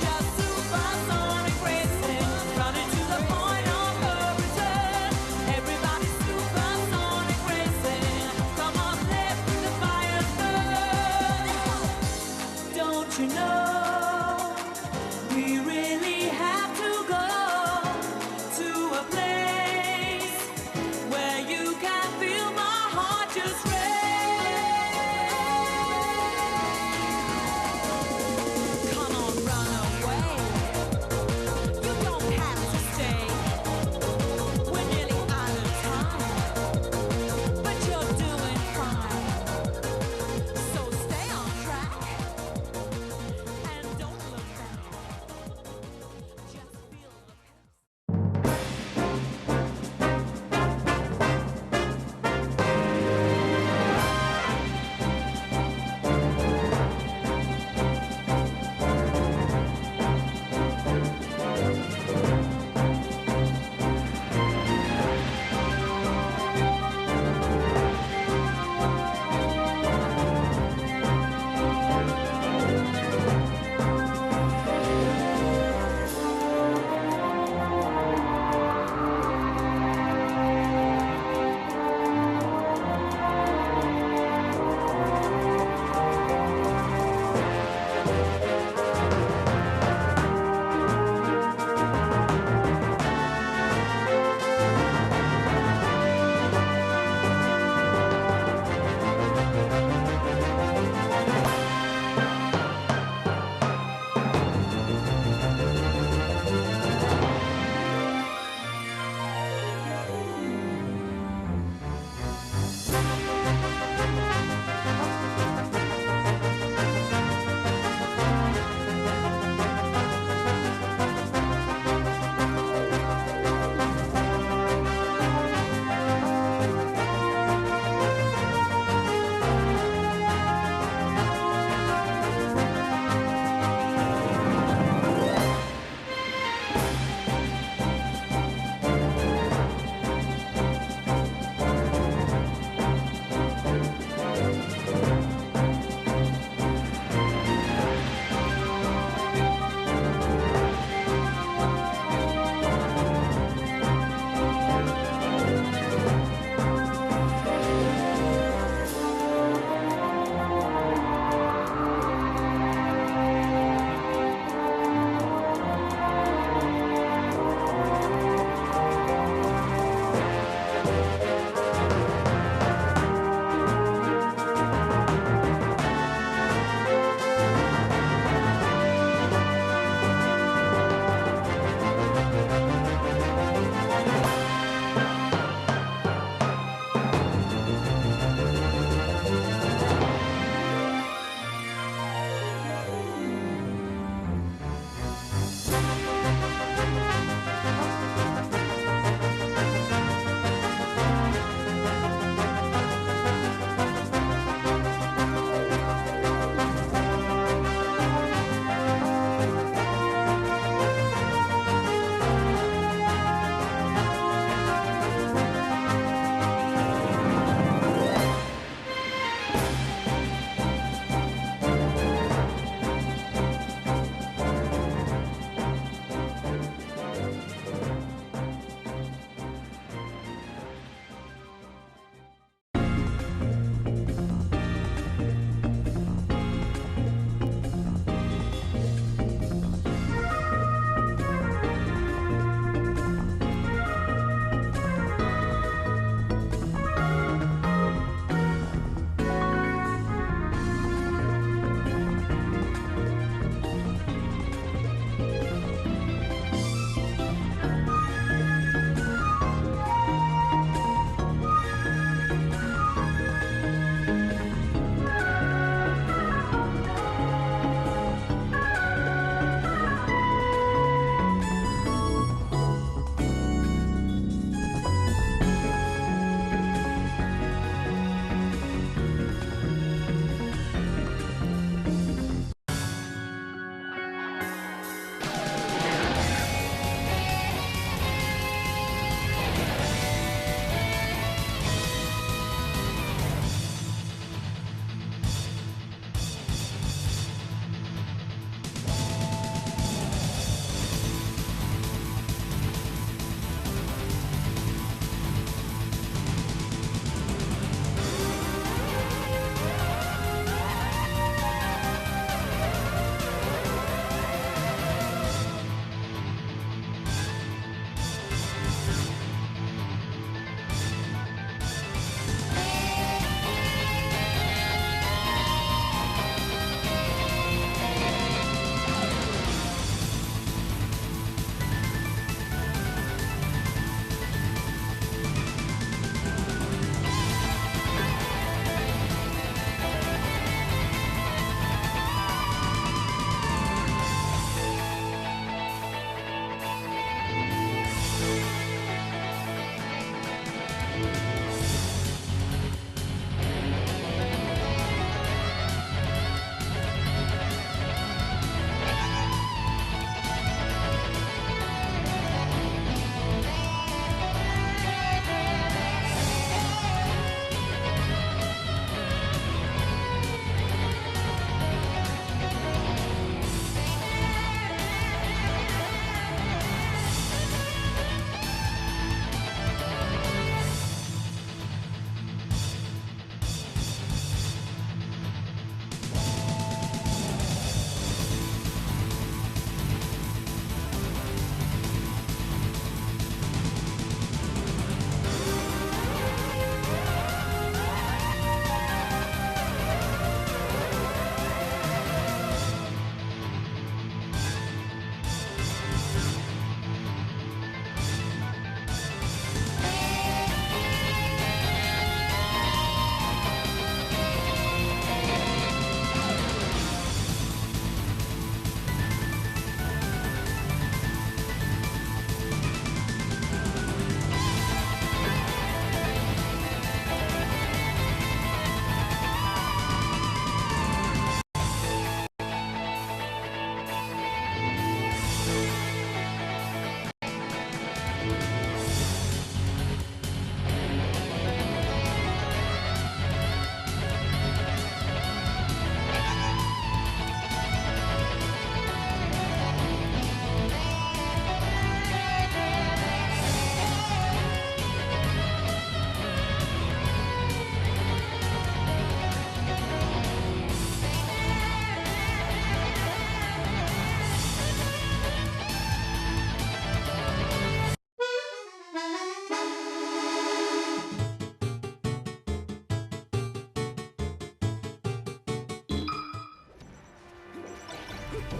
just supersonic racing, running to the point of no return. Everybody's supersonic racing. Come on, let the fire burn. Don't you know we really have to go to a place where you can feel my heart just race. Come on, run away.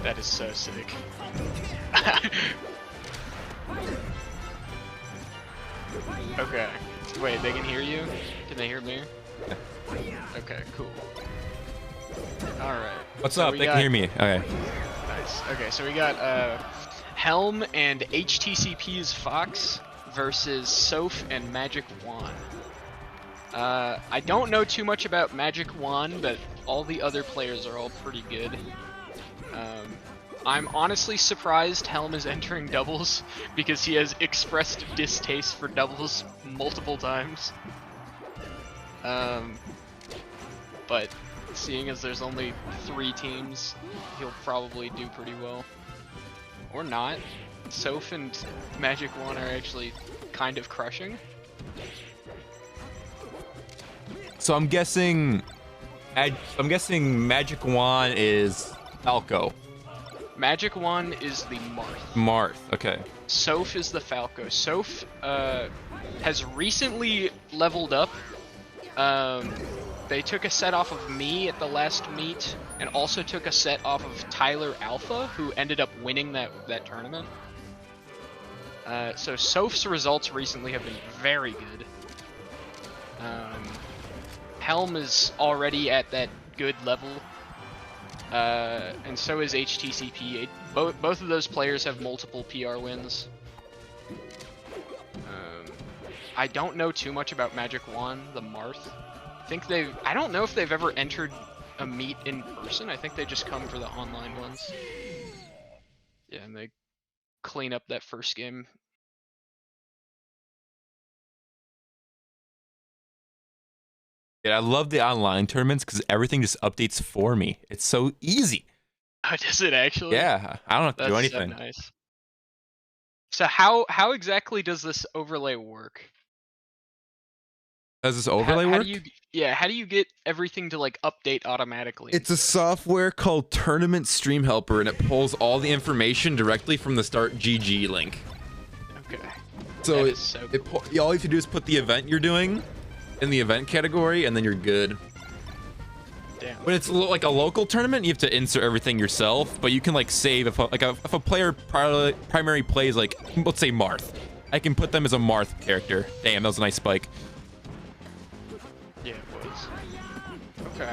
That is so sick. Okay. Wait, they can hear you? Can they hear me? Okay, cool. Alright. What's up? They can hear me. Okay. Nice. Okay, so we got Helm and HTCP's Fox versus Soph and Magic Wand. I don't know too much about Magic Wand, but all the other players are all pretty good. I'm honestly surprised Helm is entering doubles because he has expressed distaste for doubles multiple times. But seeing as there's only 3 teams, he'll probably do pretty well. Or not. Soph and Magic Wand are actually kind of crushing. So I'm guessing Magic Wand is Falco. Magic Wand is the Marth. Marth, okay. Soph is the Falco. Soph has recently leveled up. They took a set off of me at the last meet, and also took a set off of Tyler Alpha, who ended up winning that tournament. So Soph's results recently have been very good. Helm is already at that good level. And so is HTCP. Both of those players have multiple PR wins. I don't know too much about Magic Wand, the Marth. I don't know if they've ever entered a meet in person. I think they just come for the online ones. Yeah, and they clean up that first game. Yeah, I love the online tournaments because everything just updates for me. It's so easy. Oh, does it actually? Yeah, I don't have to do anything. So nice. So how exactly does this overlay work? Does this overlay work? How do you get everything to like update automatically? It's a software called Tournament Stream Helper, and it pulls all the information directly from the Start GG link. Okay. So, cool. all you have to do is put the event you're doing in the event category, and then you're good. Damn. When it's like a local tournament, you have to insert everything yourself, but you can like save if a player primary plays like, let's say Marth, I can put them as a Marth character. Damn, that was a nice spike. Yeah, it was. Okay.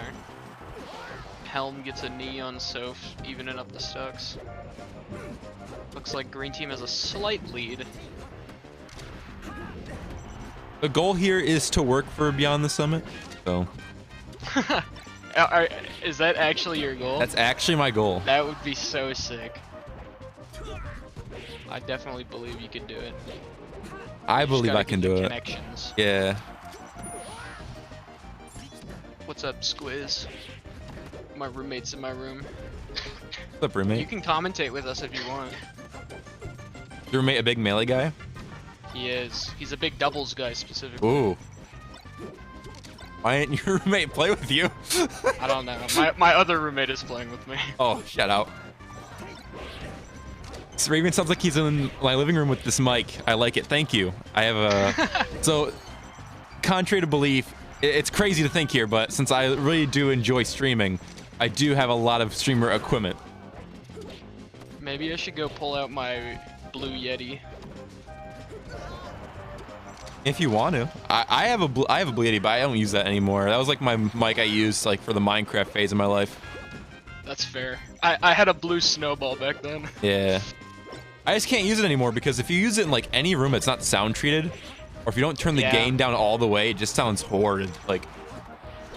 Helm gets a knee on Soph, evening up the stocks. Looks like green team has a slight lead. The goal here is to work for Beyond the Summit, so. Is that actually your goal? That's actually my goal. That would be so sick. I definitely believe you could do it. I believe I can do it. Connections. Yeah. What's up, Squiz? My roommate's in my room. What's up, roommate? You can commentate with us if you want. Your roommate a big melee guy? He is. He's a big doubles guy specifically. Ooh. Why didn't your roommate play with you? I don't know. My other roommate is playing with me. Oh, shout out. This Raven sounds like he's in my living room with this mic. I like it. Thank you. I have a... So, contrary to belief, it's crazy to think here, but since I really do enjoy streaming, I do have a lot of streamer equipment. Maybe I should go pull out my Blue Yeti. If you want to. I have a Blue Yeti, but I don't use that anymore. That was like my mic I used like for the Minecraft phase of my life. That's fair. I had a blue snowball back then. Yeah. I just can't use it anymore because if you use it in like any room that's not sound treated, or if you don't turn the gain down all the way, it just sounds horrid. Like,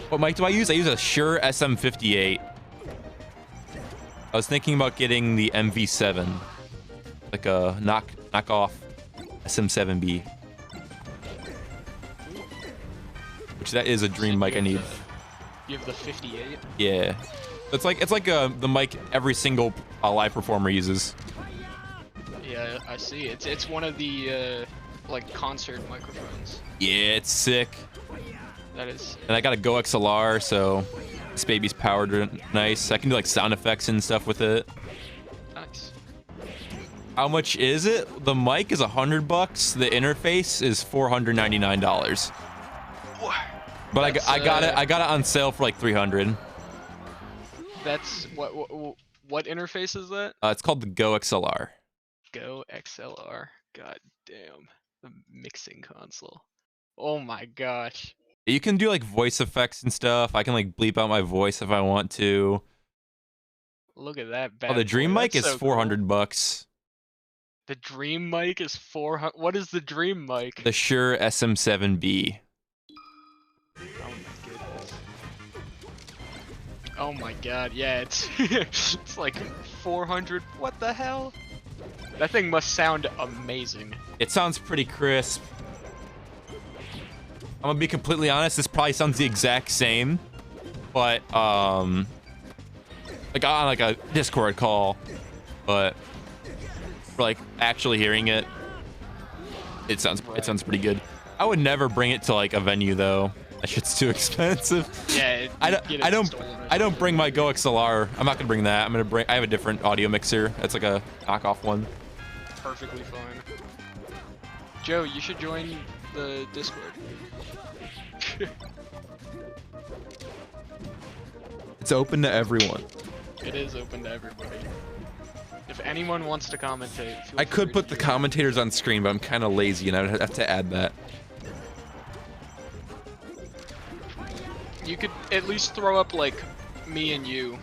what mic do I use? I use a Shure SM58. I was thinking about getting the MV7, like a knockoff SM7B. Which that is a dream mic I need. You have the 58? Yeah. It's like the mic every single live performer uses. Yeah, I see. It's one of the like concert microphones. Yeah, it's sick. That is. And I got a Go XLR, so this baby's powered nice. I can do like sound effects and stuff with it. Nice. How much is it? The mic is $100. The interface is $499. But I got it on sale for like $300. That's What interface is that? It's called the Go XLR. Go XLR. God damn. The mixing console. Oh my gosh. You can do like voice effects and stuff. I can like bleep out my voice if I want to. Look at that bad Oh, the boy. Dream mic That's is so cool. $400. The Dream mic is 400. What is the Dream mic? The Shure SM7B. Oh my goodness. Oh my god, yeah, it's it's like 400. What the hell? That thing must sound amazing. It sounds pretty crisp. I'm gonna be completely honest, this probably sounds the exact same, but like on like a Discord call, but for like actually hearing it, it sounds pretty good. I would never bring it to like a venue though. That shit's too expensive. Yeah, I don't bring my Go XLR. I'm not gonna bring that. I have a different audio mixer. That's like a knockoff one. Perfectly fine. Joe, you should join the Discord. It's open to everyone. It is open to everybody. If anyone wants to commentate, I could put the commentators on screen, but I'm kind of lazy and I would have to add that. You could at least throw up like me and you.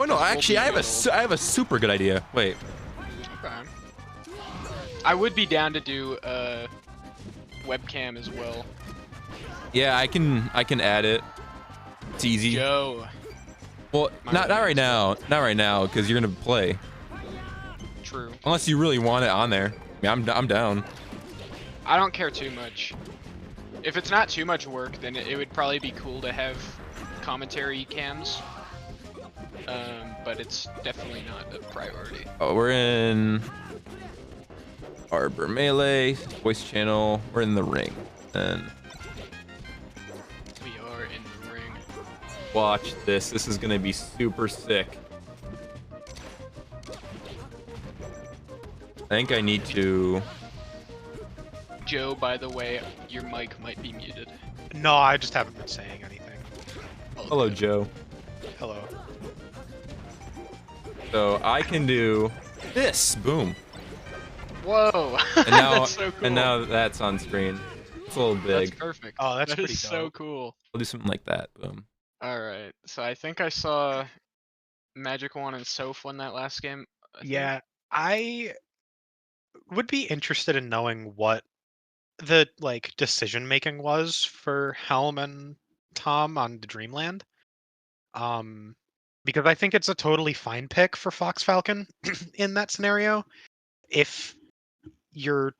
Oh no, actually, I have a a super good idea. Wait. Okay. I would be down to do webcam as well. Yeah, I can add it. It's easy. Joe. Well, not right now. Not right now, because you're gonna play. True. Unless you really want it on there. I mean, I'm down. I don't care too much. If it's not too much work, then it would probably be cool to have commentary cams. But it's definitely not a priority. Oh, we're in Arbor Melee, voice channel. We're in the ring. And We are in the ring. watch this. This is gonna be super sick. I think I need to. Joe, by the way, your mic might be muted. No, I just haven't been saying anything. Hello, Joe. Hello. So I can do this. Boom. Whoa! And now, That's so cool. and now that's on screen. It's a little That's big. perfect. Oh, that's That pretty is so dope. cool. I'll do something like that. Boom. Alright, so I think I saw Magic Wand and Soph won that last game. I think. Yeah, I would be interested in knowing what the like decision making was for Helm and Tom on the Dreamland. Because I think it's a totally fine pick for Fox Falcon in that scenario. If you're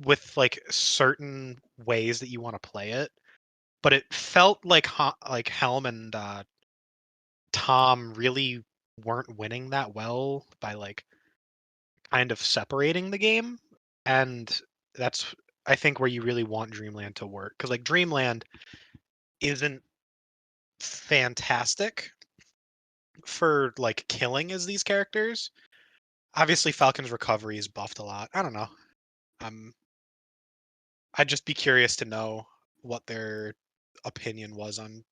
with like certain ways that you want to play it, but it felt like Helm and Tom really weren't winning that well by like kind of separating the game, and that's I think where you really want Dreamland to work, because like Dreamland isn't fantastic for like killing as these characters. Obviously, Falcon's recovery is buffed a lot. I don't know. I'd just be curious to know what their opinion was on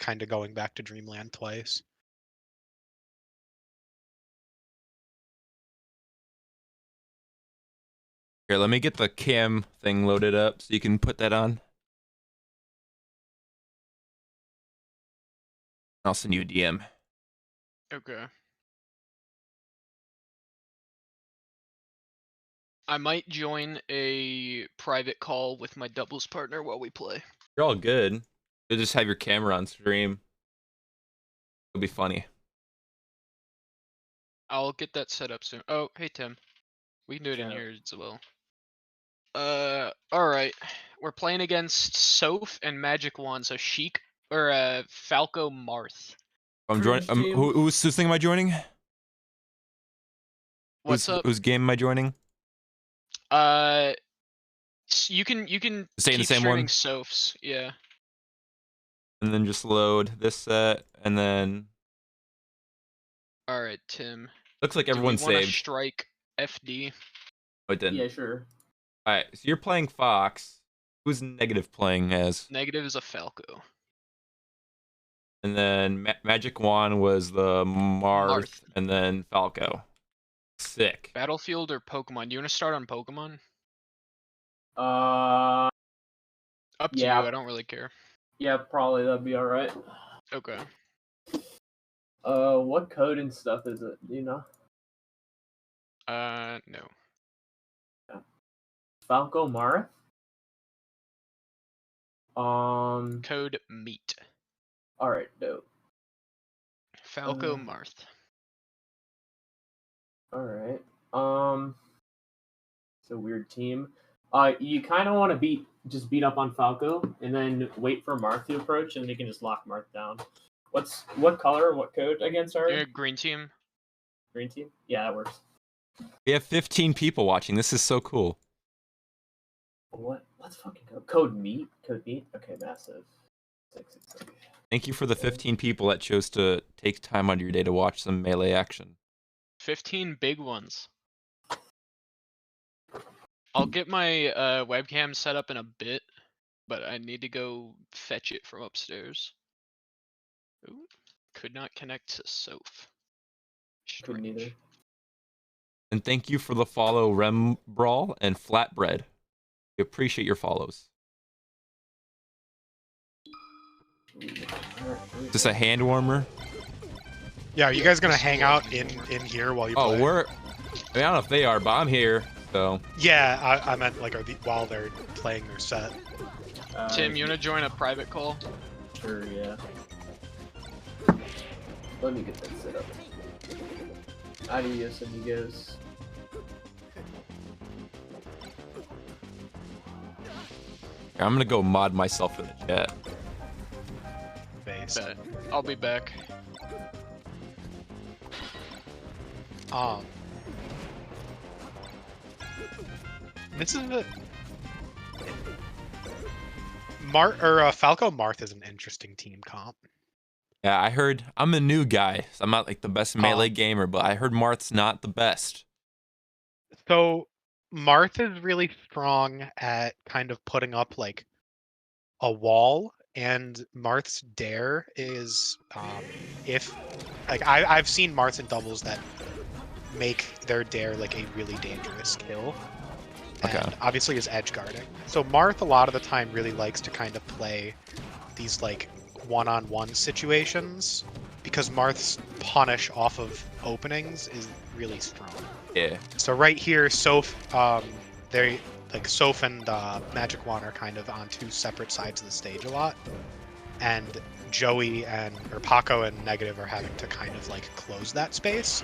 kind of going back to Dreamland twice. Here, let me get the cam thing loaded up so you can put that on. I'll send you a DM. Okay. I might join a private call with my doubles partner while we play. You're all good. You'll just have your camera on stream. It'll be funny. I'll get that set up soon. Oh, hey Tim. We can do it in here as well. Alright. We're playing against Soph and Magic Wand, so Sheik or Falco Marth. I'm joining. Whose thing am I joining? What's up? Whose game am I joining? You can Stay in the keep same streaming one? Soph's, yeah. And then just load this set, and then Alright, Tim. looks like Do we everyone's wanna saved. strike FD? Oh, it didn't. Yeah, sure. All right, so you're playing Fox. Who's negative playing as? Negative is a Falco. And then Magic Wand was the Marth, and then Falco. Sick. Battlefield or Pokemon? Do you want to start on Pokemon? Uh, Up to Yeah. you. I don't really care. yeah, probably that'd be all right. Okay. What code and stuff is it? Do you know? No. Falco Marth. Code meat. All right, dope. Falco Marth. All right. It's a weird team. You kind of want to just beat up on Falco, and then wait for Marth to approach, and they can just lock Marth down. What color? What code again? Sorry. You're a green team. Green team. Yeah, that works. We have 15 people watching. This is so cool. What? Let's fucking go. Code meat. Code meat. Okay, massive. 666. Thank you for the 15 people that chose to take time out of your day to watch some melee action. 15 big ones. I'll get my webcam set up in a bit, but I need to go fetch it from upstairs. Ooh, could not connect to Soph. Couldn't either. Strange. And thank you for the follow, Rem Brawl and Flatbread. We appreciate your follows. Is this a hand warmer? Yeah, are you guys gonna hang out in here while you play? Oh, I mean, I don't know if they are, but I'm here, so. Yeah, I meant like while they're playing their set. Tim, you wanna join a private call? Sure, yeah. Let me get that set up. Adios, amigos. I'm gonna go mod myself in the chat. Base. Bet. I'll be back. This is a Falco Marth is an interesting team comp. Yeah, I heard, I'm a new guy, so I'm not like the best melee gamer, but I heard Marth's not the best. So Marth is really strong at kind of putting up like a wall, and Marth's dare is if like I've seen Marth in doubles that make their dare like a really dangerous kill. And Okay. obviously is edge guarding. So Marth a lot of the time really likes to kind of play these like one-on-one situations because Marth's punish off of openings is really strong. Yeah. So right here, Soph, they like Soph and Magic Wand are kind of on two separate sides of the stage a lot, and Joey or Paco and Negative are having to kind of like close that space,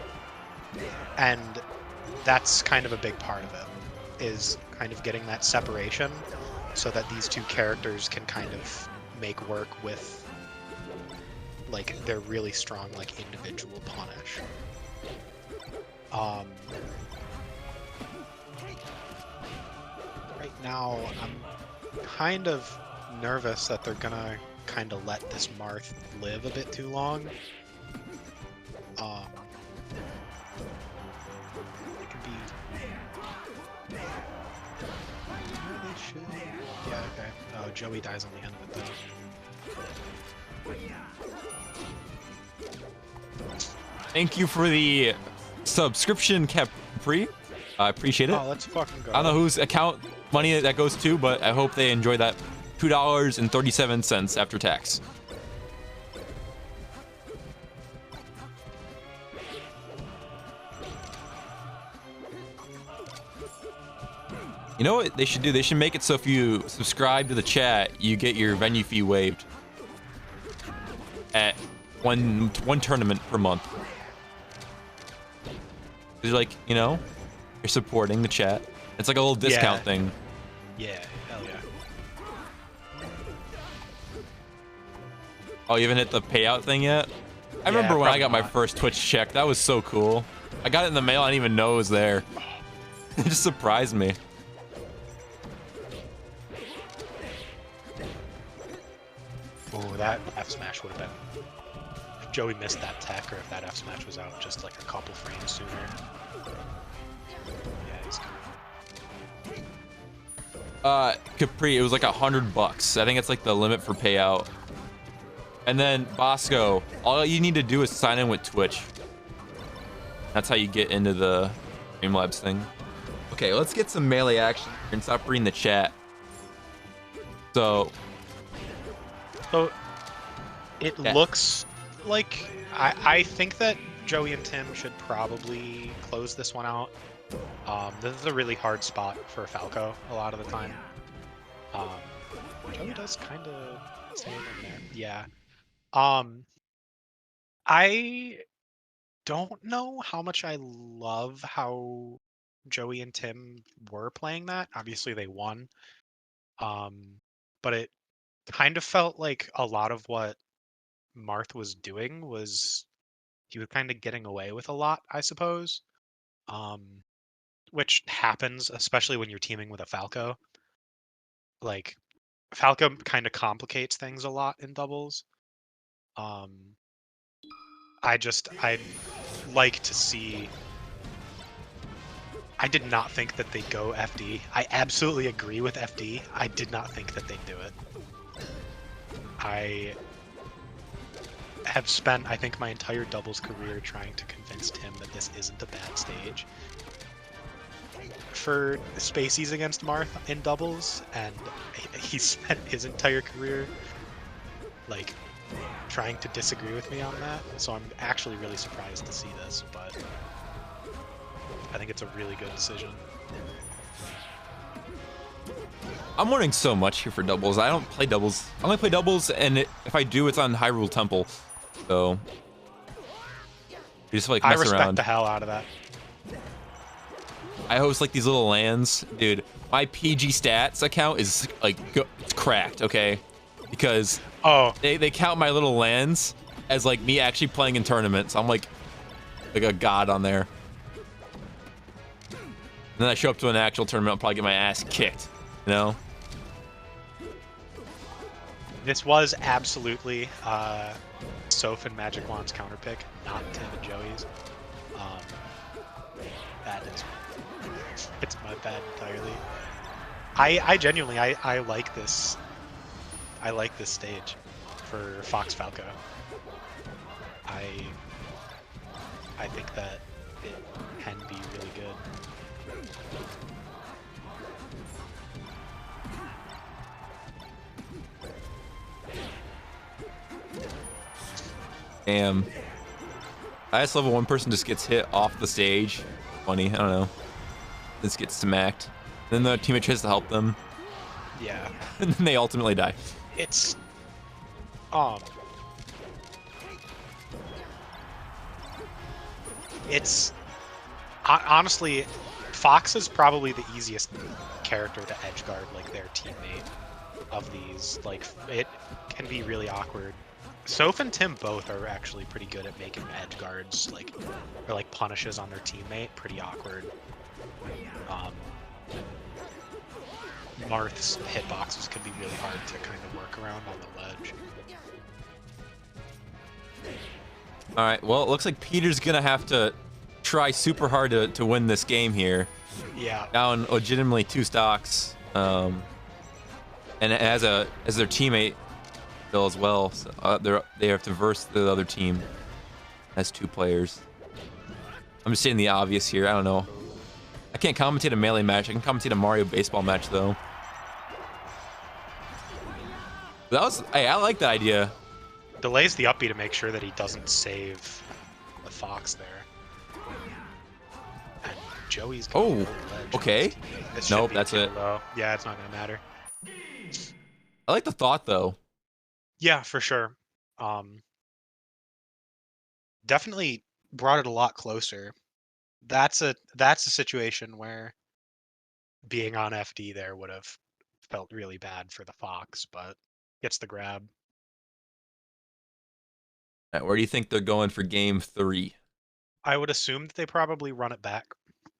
and that's kind of a big part of it, is kind of getting that separation so that these two characters can kind of make work with like their really strong like individual punish. Right now I'm kind of nervous that they're gonna kind of let this Marth live a bit too long. It could be. They should. Yeah. Okay. Oh, Joey dies on the end of it though. Thank you for the subscription, Capri. I appreciate it. Oh, let's fucking go. I don't know whose account money that goes to, but I hope they enjoy that $2.37 after tax. You know what they should do? They should make it so if you subscribe to the chat, you get your venue fee waived at one tournament per month. You're like, you know, you're supporting the chat. It's like a little discount thing. Yeah, hell yeah. Oh, you haven't hit the payout thing yet? I remember when I got my first Twitch check. That was so cool. I got it in the mail. I didn't even know it was there. It just surprised me. Oh, that F smash would have been. If Joey missed that tech, or if that F smash was out just like a couple frames sooner. Yeah, he's good. Capri, it was like $100. I think it's like the limit for payout. And then Bosco, all you need to do is sign in with Twitch. That's how you get into the Streamlabs thing. Okay, let's get some melee action and stop reading the chat. So it Yeah. looks like I think that Joey and Tim should probably close this one out. This is a really hard spot for Falco a lot of the time. Joey does kind of stay in there. Yeah. I don't know how much I love how Joey and Tim were playing that. Obviously, they won. But it kind of felt like a lot of what Marth was doing was he was kind of getting away with a lot, I suppose. Which happens, especially when you're teaming with a Falco. Like Falco kind of complicates things a lot in doubles. Um, I'd like to see. I did not think that they'd go FD. I absolutely agree with FD. I did not think that they'd do it. I have spent, I think, my entire doubles career trying to convince Tim that this isn't a bad stage for Spaceys against Marth in doubles, and he spent his entire career like trying to disagree with me on that. So I'm actually really surprised to see this, but I think it's a really good decision. I'm learning so much here for doubles. I don't play doubles. I only play doubles, and if I do, it's on Hyrule Temple. So you just like I mess respect around. the hell out of that. I host like these little LANs, dude. My PG stats account is like it's cracked, okay? Because they count my little LANs as like me actually playing in tournaments. I'm like a god on there. And then I show up to an actual tournament, I'll probably get my ass kicked, you know? This was absolutely Soph and Magic Wand's counter pick, not Tim and Joey's. That is, it's my bad entirely. I genuinely I like this. I like this stage for Fox Falco. I think that it can be really good. Damn. Highest level one person just gets hit off the stage. Funny, I don't know. Just gets smacked. Then the teammate tries to help them. Yeah. And then they ultimately die. It's it's honestly, Fox is probably the easiest character to edgeguard like their teammate of these. Like it can be really awkward. Soph and Tim both are actually pretty good at making edge guards like or like punishes on their teammate pretty awkward. Marth's hitboxes can be really hard to kind of work around on the ledge. All right, well, it looks like Peter's gonna have to try super hard to win this game here. Yeah. Down legitimately 2 stocks, and as their teammate still as well. So, they have to verse the other team as 2 players. I'm just saying the obvious here. I don't know. I can't commentate a melee match. I can commentate a Mario baseball match though. Hey, I like that idea. Delays the uppy to make sure that he doesn't save the Fox there. And Joey's going over the ledge. Okay. This Nope, should be that's too it. low. Yeah, it's not gonna matter. I like the thought though. Yeah, for sure. Definitely brought it a lot closer. That's a situation where being on FD there would have felt really bad for the Fox, but gets the grab. All right, where do you think they're going for game 3? I would assume that they probably run it back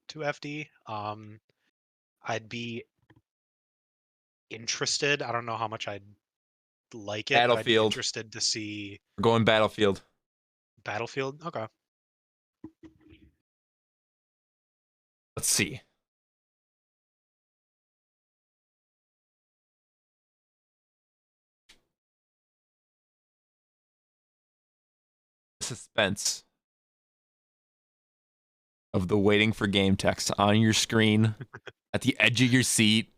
to FD. I'd be interested. I don't know how much I'd like it, but I'd be Battlefield. interested to see We're going Battlefield. Battlefield. Okay. Let's see. suspense of the waiting for game text on your screen, at the edge of your seat.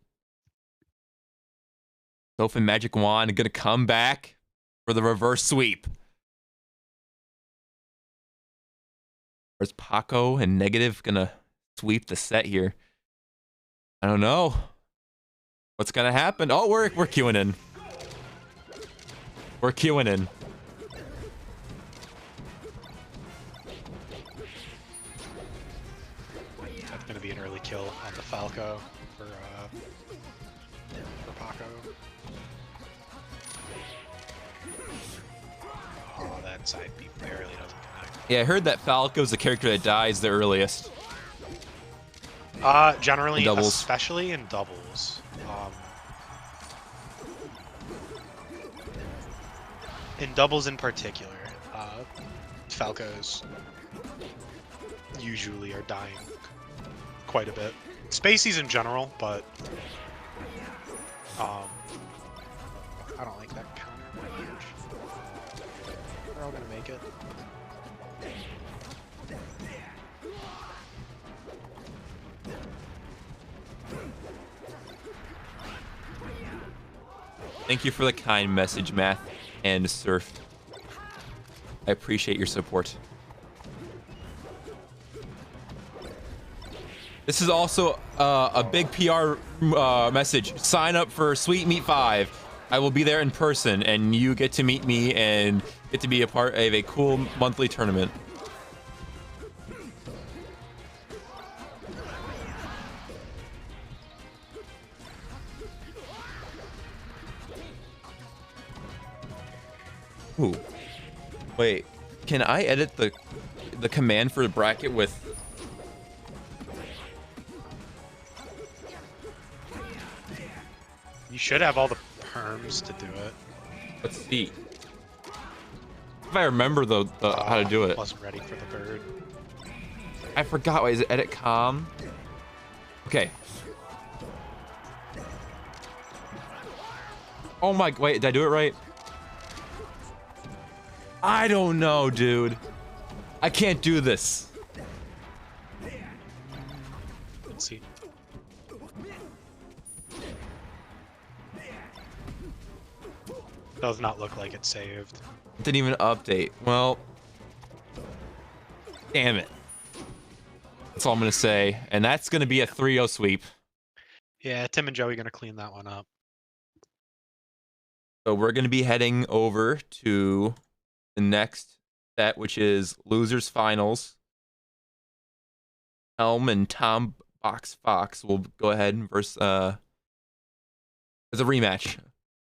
Soph and Magic Wand are gonna come back for the reverse sweep. Or is Paco and Negative gonna sweep the set here? I don't know. What's gonna happen? Oh, we're queuing in. We're queuing in. That's gonna be an early kill on the Falco for Paco. Oh, that side B barely doesn't connect. Yeah, I heard that Falco's the character that dies the earliest. Generally, In doubles. especially in doubles. In doubles in particular, Falcos usually are dying quite a bit. Spaceys in general, but I don't like that counter very much. They're all gonna make it. Thank you for the kind message, Math and Surf. I appreciate your support. This is also a big PR message. Sign up for Sweet Meat 5. I will be there in person, and you get to meet me and get to be a part of a cool monthly tournament. Ooh. Wait, can I edit the command for the bracket with... You should have all the perms to do it. Let's see. If I remember the how to do it. Wasn't ready for the bird. I forgot. Wait, is it edit com? Okay. Oh my, wait, did I do it right? I don't know, dude. I can't do this. Let's see. Does not look like it's saved. Didn't even update. Well, damn it. That's all I'm gonna say. And that's gonna be a 3-0 sweep. Yeah, Tim and Joey gonna clean that one up. So we're gonna be heading over to the next set, which is losers finals. Helm and Tom Box Fox will go ahead and versus as a rematch,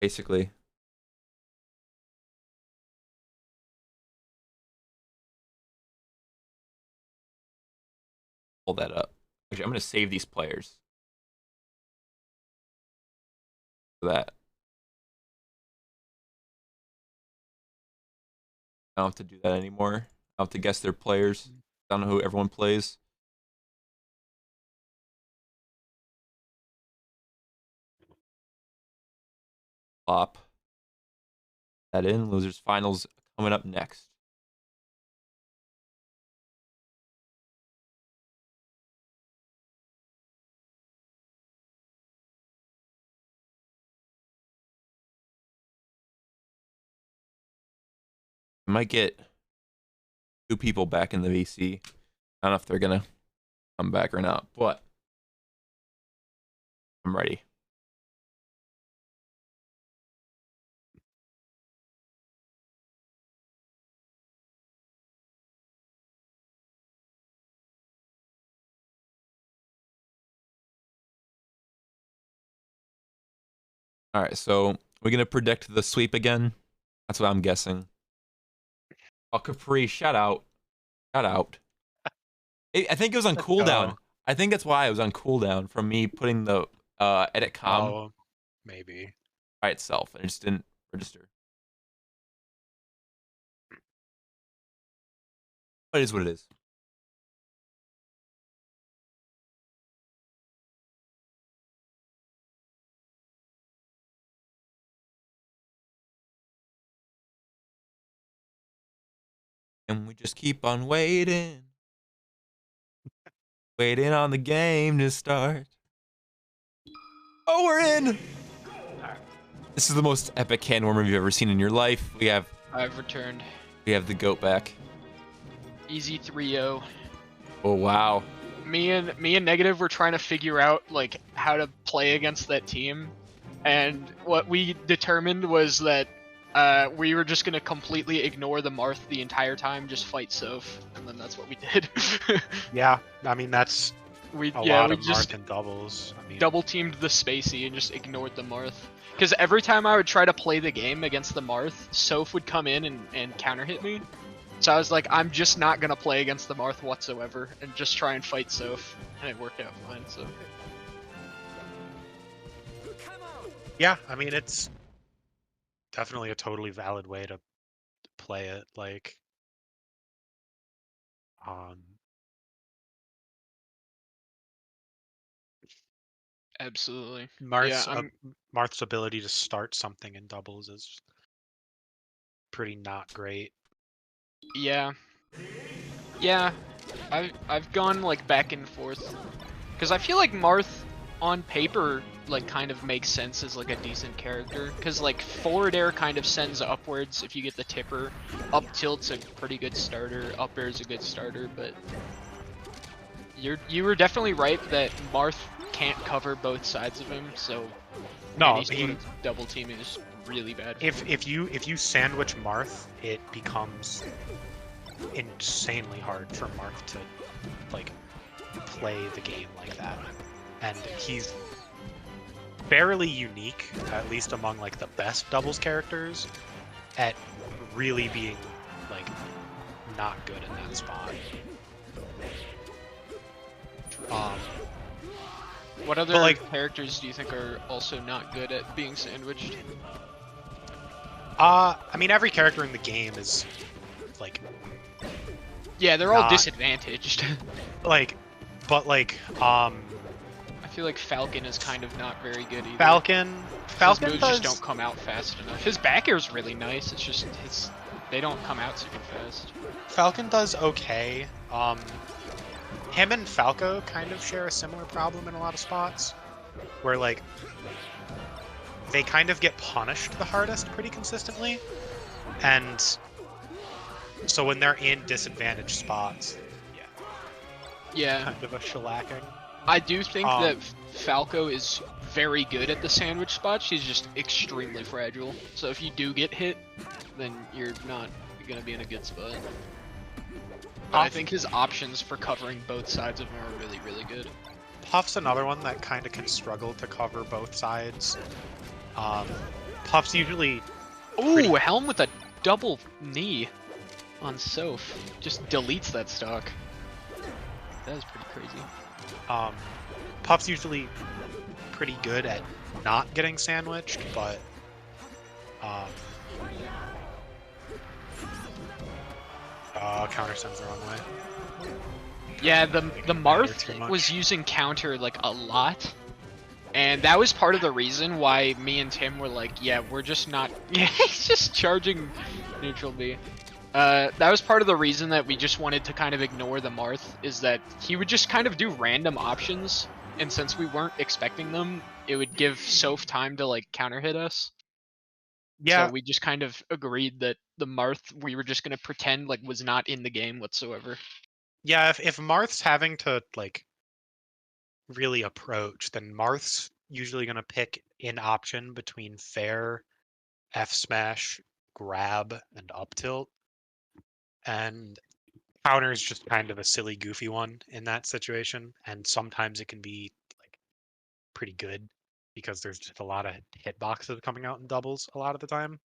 basically. Pull that up. Actually, I'm gonna save these players for that. I don't have to do that anymore. I don't have to guess their players. I don't know who everyone plays. Plop that in. Losers finals coming up next. I might get 2 people back in the VC. I don't know if they're gonna come back or not, but I'm ready. All right, so we're gonna predict the sweep again. That's what I'm guessing. Oh, Capri, shout out. Shout out. I think it was on Let's cooldown. go. I think that's why it was on cooldown from me putting the edit com Oh, maybe. by itself, and it just didn't register. But it is what it is. and we just keep on waiting. Waiting on the game to start. Oh, we're in! This is the most epic can warmer you've ever seen in your life. I've returned. We have the goat back. Easy 3-0. Oh wow. Me and Negative were trying to figure out like how to play against that team, and what we determined was that we were just gonna completely ignore the Marth the entire time, just fight Soph, and then that's what we did. Yeah, I mean that's we a lot we of just Marth and doubles. I mean, double teamed the Spacey and just ignored the Marth. Because every time I would try to play the game against the Marth, Soph would come in and counter hit me. So I was like, I'm just not gonna play against the Marth whatsoever, and just try and fight Soph, and it worked out fine. So yeah, I mean it's definitely a totally valid way to play it. Like, absolutely. Marth's Yeah, Marth's ability to start something in doubles is pretty not great. yeah, yeah. I've gone like back and forth, because I feel like Marth on paper like kind of makes sense as like a decent character, because like forward air kind of sends upwards if you get the tipper, up tilt's a pretty good starter, up air's a good starter, but you were definitely right that Marth can't cover both sides of him, so No, any sort of double teaming is really bad. if you sandwich Marth, it becomes insanely hard for Marth to like play the game like that, and he's fairly unique, at least among like the best doubles characters, at really being like not good in that spot. What other like- characters do you think are also not good at being sandwiched? I mean every character in the game is like Yeah, they're all Not- disadvantaged. like, but like I feel like Falcon is kind of not very good either. Falcon His moves does just don't come out fast enough. His back air's really nice. It's just they don't come out super fast. Falcon does okay. Him and Falco kind of share a similar problem in a lot of spots, where like they kind of get punished the hardest pretty consistently, and so when they're in disadvantaged spots, Yeah, kind of a shellacking. I do think Um, that Falco is very good at the sandwich spot. She's just extremely fragile. So if you do get hit, then you're not gonna be in a good spot. But I think his options for covering both sides of him are really, really good. Puff's another one that kind of can struggle to cover both sides. Puff's usually Ooh, Helm with a double knee on Soph. Just deletes that stock. That was pretty crazy. Puff's usually pretty good at not getting sandwiched, but counter sends the wrong way. Yeah, the too Marth much. was using counter like a lot. And that was part of the reason why me and Tim were like, yeah, we're just not... Yeah, he's just charging neutral B. That was part of the reason that we just wanted to kind of ignore the Marth, is that he would just kind of do random options, and since we weren't expecting them, it would give Soph time to like counter hit us. Yeah, So we just kind of agreed that the Marth we were just gonna pretend like was not in the game whatsoever. yeah. If Marth's having to like really approach, then Marth's usually gonna pick an option between fair, F smash, grab, and up tilt, and counter is just kind of a silly, goofy one in that situation, and sometimes it can be like pretty good because there's just a lot of hitboxes coming out in doubles a lot of the time.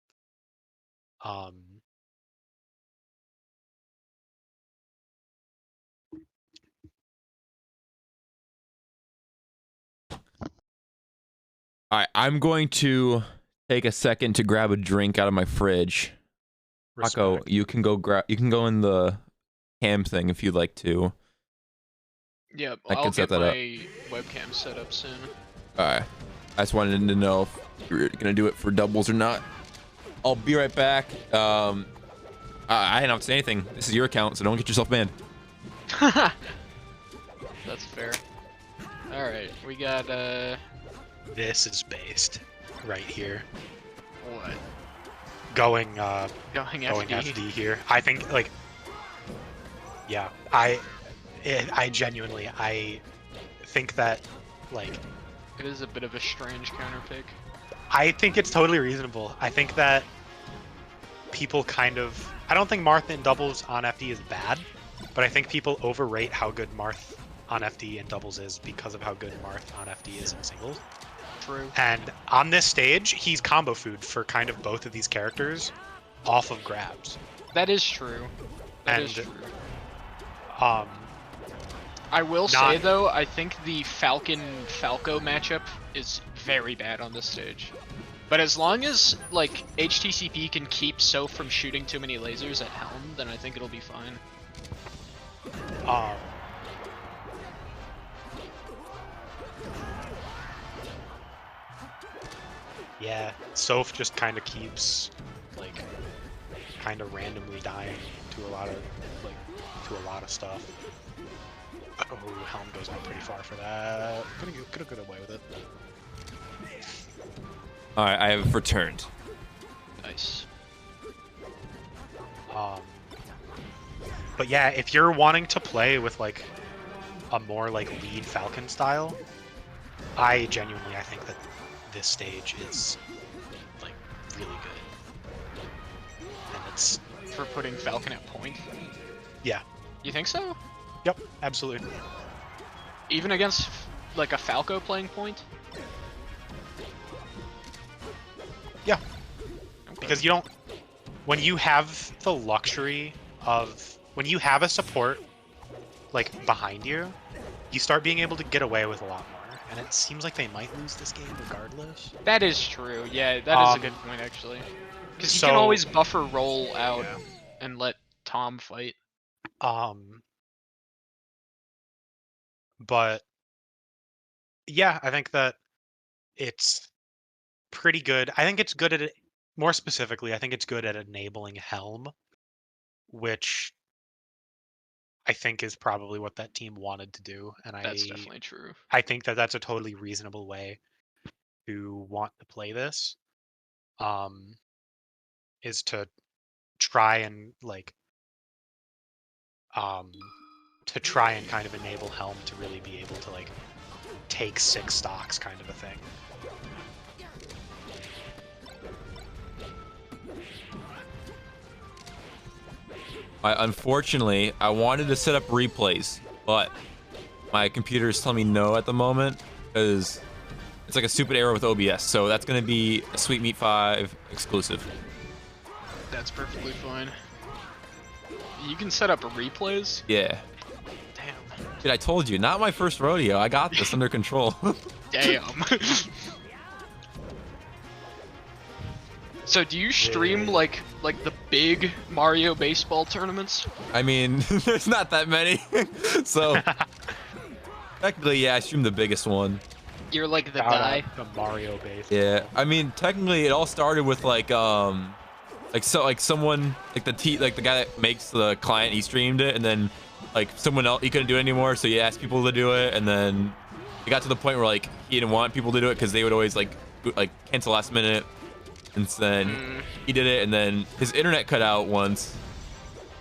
All right, I'm going to take a second to grab a drink out of my fridge. Rocco, Respect. you can go grab. You can go in the cam thing if you'd like to. Yeah, I I'll can set get that up. my webcam set up soon. All right, I just wanted to know if you're gonna do it for doubles or not. I'll be right back. I didn't have to say anything. This is your account, so don't get yourself banned. That's fair. All right, we got This is based right here. what? Going Going going FD. FD here. I think like, yeah, I genuinely I think that like It is a bit of a strange counter pick. I think it's totally reasonable. I think that people kind of I don't think Marth in doubles on FD is bad, but I think people overrate how good Marth on FD and doubles is because of how good Marth on FD is in singles. True. And on this stage, he's combo food for kind of both of these characters off of grabs. That is true. That is And, true. Um, I will say not- though, I think the Falcon Falco matchup is very bad on this stage. But as long as like HTCP can keep Soph from shooting too many lasers at Helm, then I think it'll be fine. um, yeah, Soph just kind of keeps like kind of randomly dying to a lot of stuff. Oh, Helm goes out pretty far for that. Could have got away with it. All right, I have returned. Nice. But yeah, if you're wanting to play with like a more like lead Falcon style, I think that this stage is like really good. And it's For putting Falcon at point. yeah, You think so? yep, absolutely. Even against like a Falco playing point? Yeah, Okay. because you don't when you have the luxury of when you have a support like behind you, you start being able to get away with a lot more. And it seems like they might lose this game regardless. That is true. Yeah, that is a Um, good point actually. Because you so- can always buffer roll out and let Tom fight. But yeah, I think that it's pretty good. I think it's good at it. More specifically, I think it's good at enabling Helm, which I think is probably what that team wanted to do. And That's definitely true. I think that that's a totally reasonable way to want to play this. Is to try and like to try and kind of enable Helm to really be able to like take 6 stocks kind of a thing. Unfortunately, I wanted to set up replays, but my computer is telling me no at the moment because it's like a stupid error with OBS. So that's going to be a Sweet Meat 5 exclusive. That's perfectly fine. You can set up replays? Yeah. Damn. Dude, I told you, not my first rodeo. I got this under control. Damn. So do you stream Yeah. like the big Mario baseball tournaments? I mean, there's not that many. So technically, yeah, I streamed the biggest one. You're like the Shout out guy. the Mario base. Yeah, I mean, technically, it all started with like someone like the guy that makes the client, he streamed it, and then like someone else, he couldn't do it anymore, so he asked people to do it, and then it got to the point where like he didn't want people to do it because they would always like cancel last minute, and then he did it, and then his internet cut out once.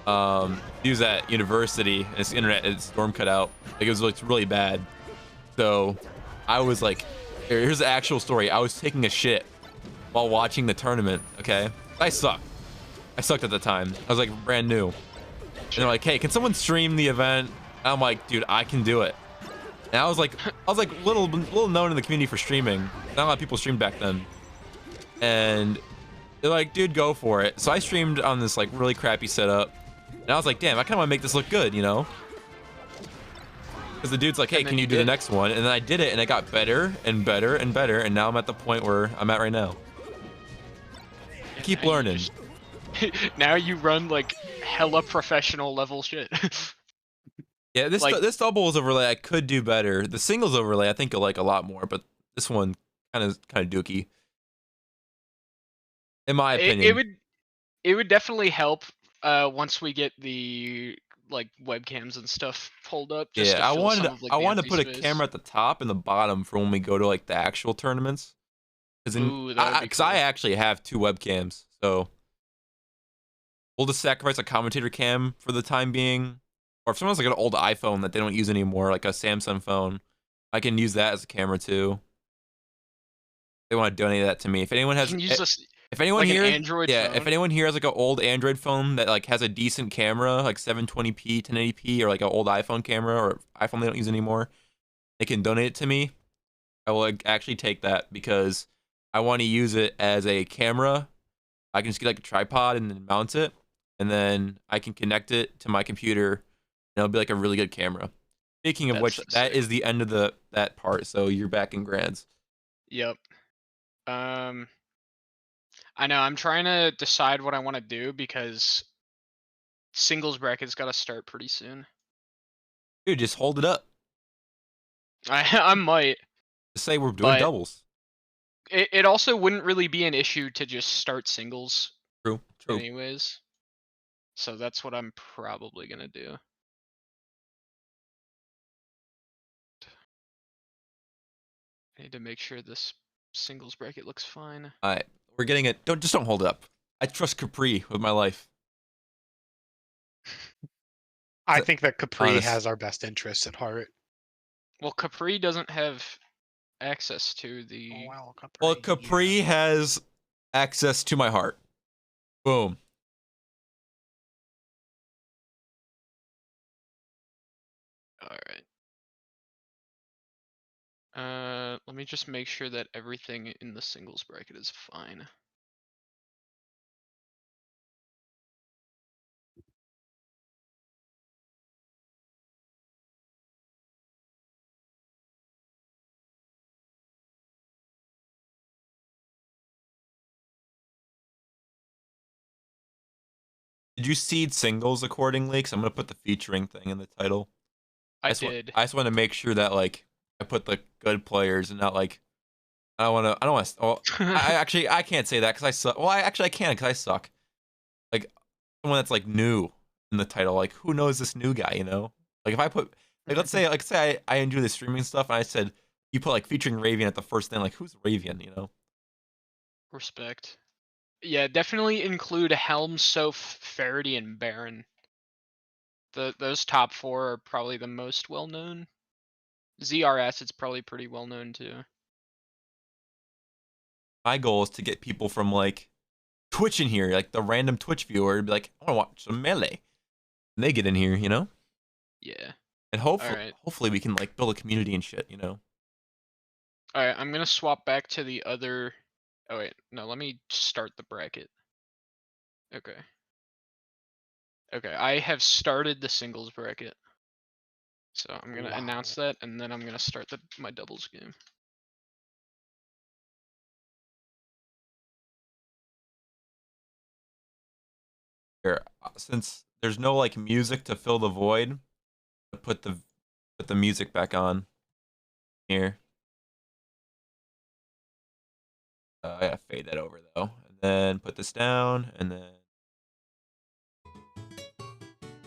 He was at university, and his storm cut out. Like it was like really bad. So I was like, here's the actual story. I was taking a shit while watching the tournament. Okay, I sucked at the time. I was like brand new, and they're like, hey, can someone stream the event? And I'm like, dude, I can do it. And I was like little known in the community for streaming. Not a lot of people streamed back then. And they're like, dude, go for it. So I streamed on this like really crappy setup, and I was like, damn, I kind of want to make this look good, you know? Because the dude's like, hey, And then can you you do the did. next one? And then I did it, and it got better and better and better, and now I'm at the point where I'm at right now. Keep Now you learning. just- now you run like hella professional level shit. Yeah, this like- this doubles overlay I could do better. The singles overlay I think I like a lot more, but this one kind of dookie. In my opinion. It would definitely help Once we get the like webcams and stuff pulled up, just Yeah, to fill some of like I the wanted empty to put a space. camera at the top and the bottom for when we go to like the actual tournaments. Ooh, that would be Because cool. I actually have 2 webcams, so we'll just sacrifice a commentator cam for the time being. Or if someone has like an old iPhone that they don't use anymore, like a Samsung phone, I can use that as a camera too. They want to donate that to me. If anyone You has, can use this if anyone like here, an Android yeah, phone. if anyone here has like an old Android phone that like has a decent camera, like 720p, 1080p, or like an old iPhone camera or iPhone they don't use anymore, they can donate it to me. I will actually take that because I want to use it as a camera. I can just get like a tripod and then mount it, and then I can connect it to my computer, and it'll be like a really good camera. Speaking of That's which, so that sick. is the end of that part. So you're back in Grands. Yep. I know. I'm trying to decide what I want to do because singles bracket's got to start pretty soon. Dude, just hold it up. I might, Just say we're doing but doubles. it also wouldn't really be an issue to just start singles True. anyways. So that's what I'm probably gonna do. I need to make sure this singles bracket looks fine. All right, we're getting it. Don't hold it up. I trust Capri with my life. I think that Capri Honest. has our best interests at heart. Well, Capri doesn't have access to the. Oh wow, Capri. Well, Capri has access to my heart. Boom. All right. Let me just make sure that everything in the singles bracket is fine. Did you seed singles accordingly? Because I'm gonna put the featuring thing in the title. I just did. I just want to make sure that like I put the good players and not like I don't want to. Well, I can't say that because I suck. Well, I can because I suck. Like someone that's like new in the title. Like who knows this new guy? You know. Like if I put like let's say I enjoy the streaming stuff and I said you put like featuring Ravian at the first thing. Like who's Ravian? You know. Respect. Yeah, definitely include Helm, Soph, Faraday, and Baron. Those top 4 are probably the most well known. ZRS is probably pretty well known too. My goal is to get people from like Twitch in here, like the random Twitch viewer, to be like, I want to watch some melee, and they get in here, you know. Yeah. And Alright. hopefully we can like build a community and shit, you know. Alright, I'm gonna swap back to the other. Oh wait, no, let me start the bracket. Okay. Okay, I have started the singles bracket. So I'm gonna announce that, and then I'm gonna start my doubles game. Here, since there's no like music to fill the void, put the music back on here. I gotta fade that over though, and then put this down, and then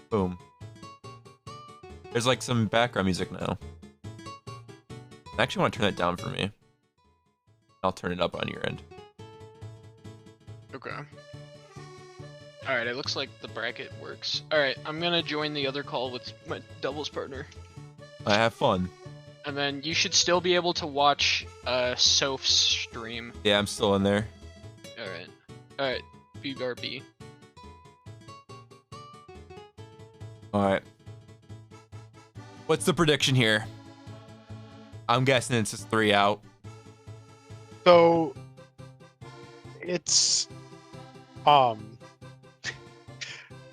boom. There's like some background music now. I actually want to turn that down for me. I'll turn it up on your end. Okay. Alright, it looks like the bracket works. Alright, I'm gonna join the other call with my doubles partner. I have fun. And then you should still be able to watch Soph's stream. Yeah, I'm still in there. Alright. Alright, BRB. Alright. What's the prediction here? I'm guessing it's just 3 out. So it's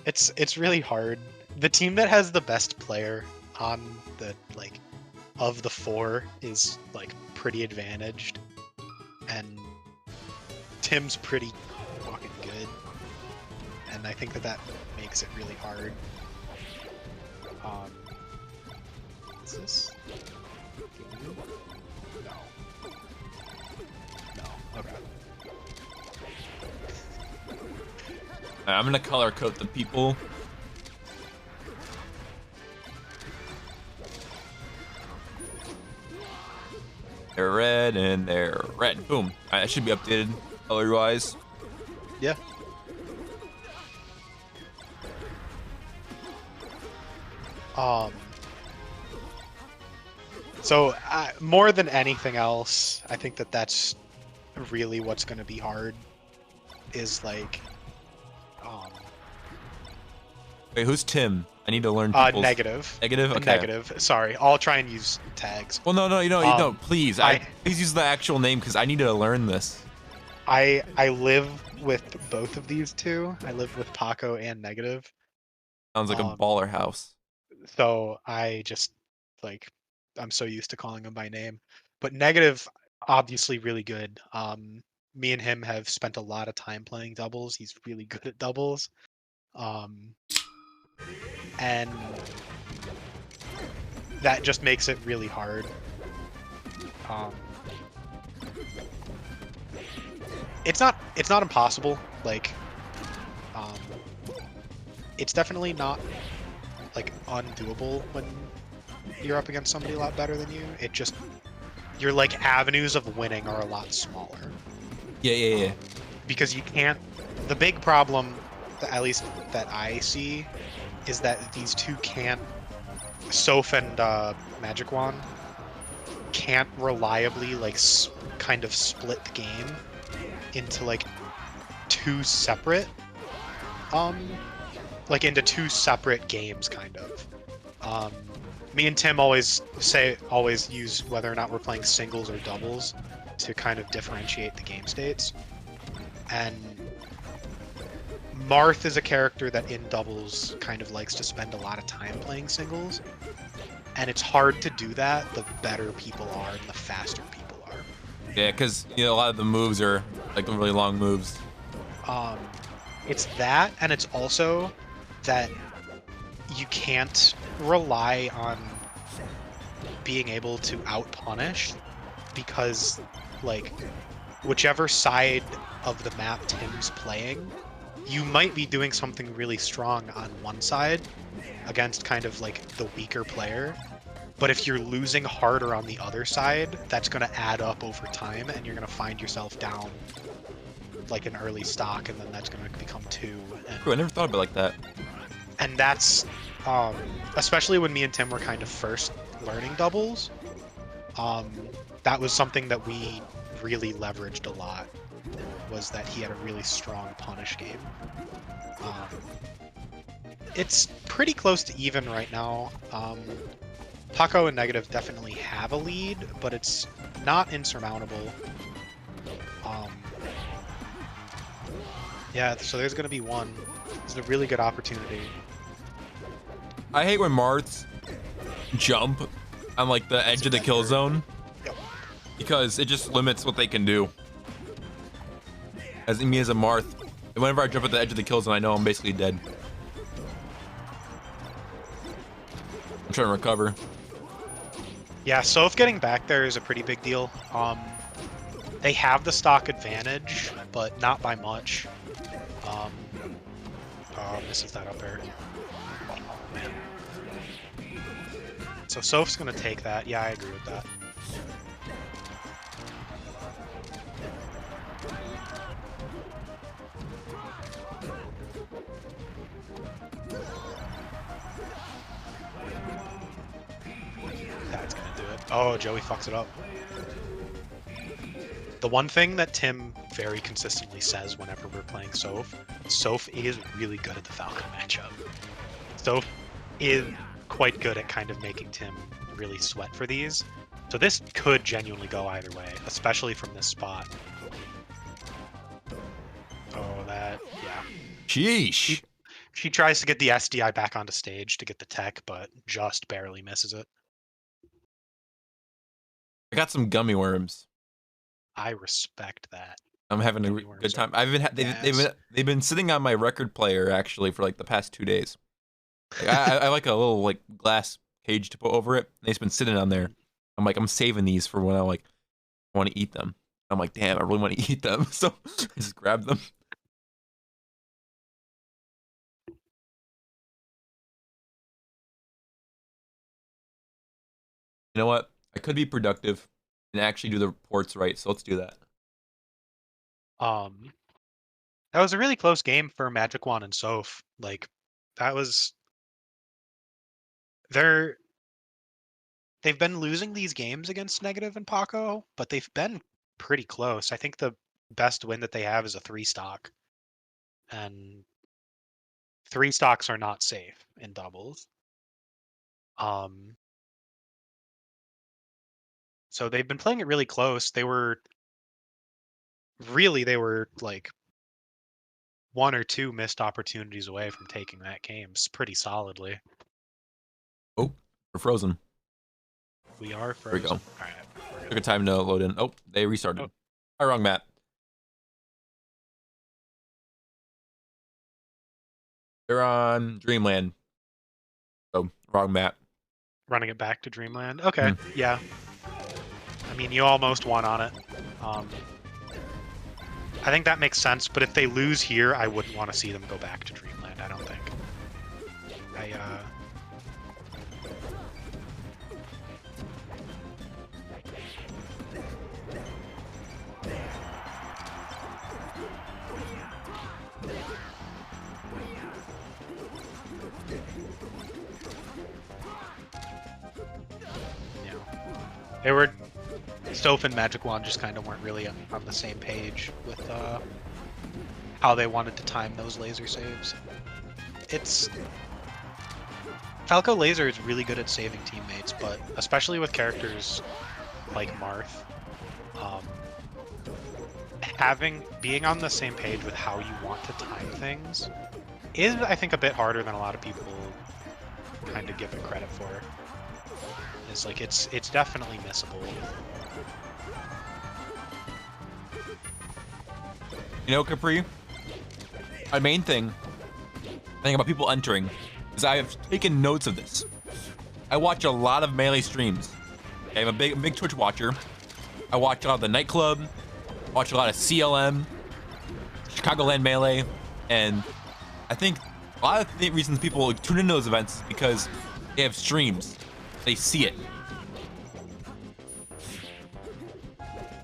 it's really hard. The team that has the best player on the like of the 4 is like pretty advantaged, and Tim's pretty fucking good, and I think that makes it really hard. Is this? No. No. Okay. I'm gonna color code the people. They're red and they're red. Boom. I should be updated color-wise. Yeah. So more than anything else, I think that's really what's going to be hard. Is like, Wait, who's Tim? I need to learn people's... negative. Negative? Okay. Negative. Sorry, I'll try and use tags. Well, no, you know, please. Please use the actual name because I need to learn this. I live with both of these two. I live with Paco and Negative. Sounds like a baller house. So I just, like, I'm so used to calling him by name. But Negative, obviously really good. Me and him have spent a lot of time playing doubles. He's really good at doubles. And that just makes it really hard. It's not impossible. Like, it's definitely not like undoable when you're up against somebody a lot better than you. It just, your like avenues of winning are a lot smaller. Yeah. Because you can't. The big problem, at least that I see, is that these two can't. Soph and Magic Wand can't reliably like kind of split the game into like two separate games, kind of. Me and Tim always use whether or not we're playing singles or doubles to kind of differentiate the game states. And Marth is a character that in doubles kind of likes to spend a lot of time playing singles, and it's hard to do that the better people are and the faster people are. Yeah, because a lot of the moves are like really long moves. It's that, and it's also that you can't rely on being able to out-punish, because, like, whichever side of the map Tim's playing, you might be doing something really strong on one side against kind of like the weaker player, but if you're losing harder on the other side, that's going to add up over time, and you're going to find yourself down like an early stock, and then that's going to become two. And, Bro, I never thought of it like that. and that's especially when me and Tim were kind of first learning doubles, that was something that we really leveraged a lot, was that he had a really strong punish game. It's pretty close to even right now. Paco and Negative definitely have a lead, but it's not insurmountable. Yeah, so there's going to be one. It's a really good opportunity. I hate when Marths jump on like the edge of the kill zone, because it just limits what they can do. As me as a Marth, whenever I jump at the edge of the kill zone, I know I'm basically dead. I'm trying to recover. Yeah, Soph getting back there is a pretty big deal. They have the stock advantage, but not by much. Misses that up air. Oh, man. So Soph's gonna take that. Yeah, I agree with that. That's gonna do it. Oh, Joey fucks it up. The one thing that Tim very consistently says whenever we're playing Soph is really good at the Falcon matchup. Soph is quite good at kind of making Tim really sweat for these. So this could genuinely go either way, especially from this spot. Oh, that, yeah. Sheesh. She tries to get the SDI back onto stage to get the tech, but just barely misses it. I got some gummy worms. I respect that. I'm having a good time. They've been sitting on my record player actually for like the past 2 days. Like, I like a little like glass cage to put over it. They've been sitting on there. I'm like, I'm saving these for when I want to eat them. I'm like, damn, I really want to eat them, so I just grab them. You know what? I could be productive and actually do the reports right, so let's do that. That was a really close game for Magic Wand and Soph. Like, that was they've been losing these games against Negative and Paco, but they've been pretty close. I think the best win that they have is a 3-stock, and 3-stocks are not safe in doubles. So they've been playing it really close. They were like 1 or 2 missed opportunities away from taking that game pretty solidly. Oh, we're frozen. We are There we frozen. go. All right, we're Took good. a time to load in. Oh, they restarted. Oh. Hi, wrong map. They're on Dreamland. Oh, wrong map. Running it back to Dreamland. Okay, yeah. I mean, you almost won on it. I think that makes sense, but if they lose here, I wouldn't want to see them go back to Dreamland, I don't think. They were Soph and Magic Wand just kind of weren't really on the same page with how they wanted to time those laser saves. Falco Laser is really good at saving teammates, but especially with characters like Marth, being on the same page with how you want to time things is, I think, a bit harder than a lot of people kind of give it credit for. It's like it's definitely missable. You know, Capri, my main thing about people entering is I have taken notes of this. I watch a lot of Melee streams. Okay, I'm a big Twitch watcher. I watch a lot of the Nightclub, watch a lot of CLM, Chicagoland Melee, and I think a lot of the reasons people tune into those events is because they have streams. They see it.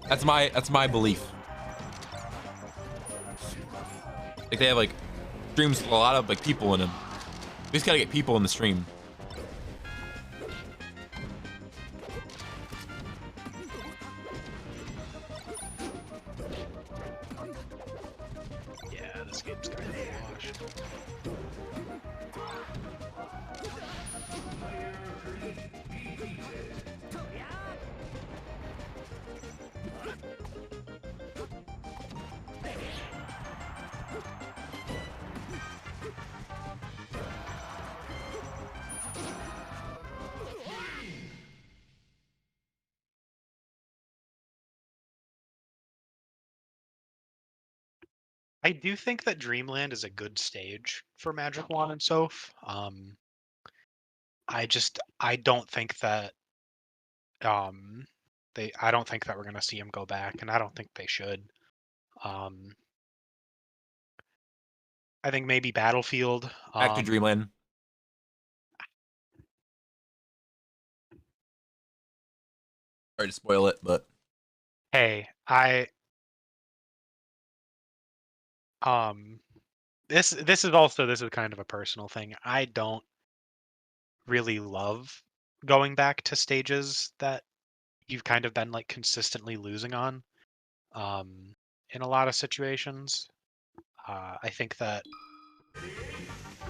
That's my belief. Like they have like streams with a lot of like people in them. We just gotta get people in the stream. Yeah, this game's kind of a wash. I do think that Dreamland is a good stage for Magic Wand and Soph. I don't think that I don't think that we're gonna see him go back, and I don't think they should. I think maybe Battlefield. Back to Dreamland. Sorry to spoil it, but Hey, this is kind of a personal thing. I don't really love going back to stages that you've kind of been like consistently losing on in a lot of situations. I think that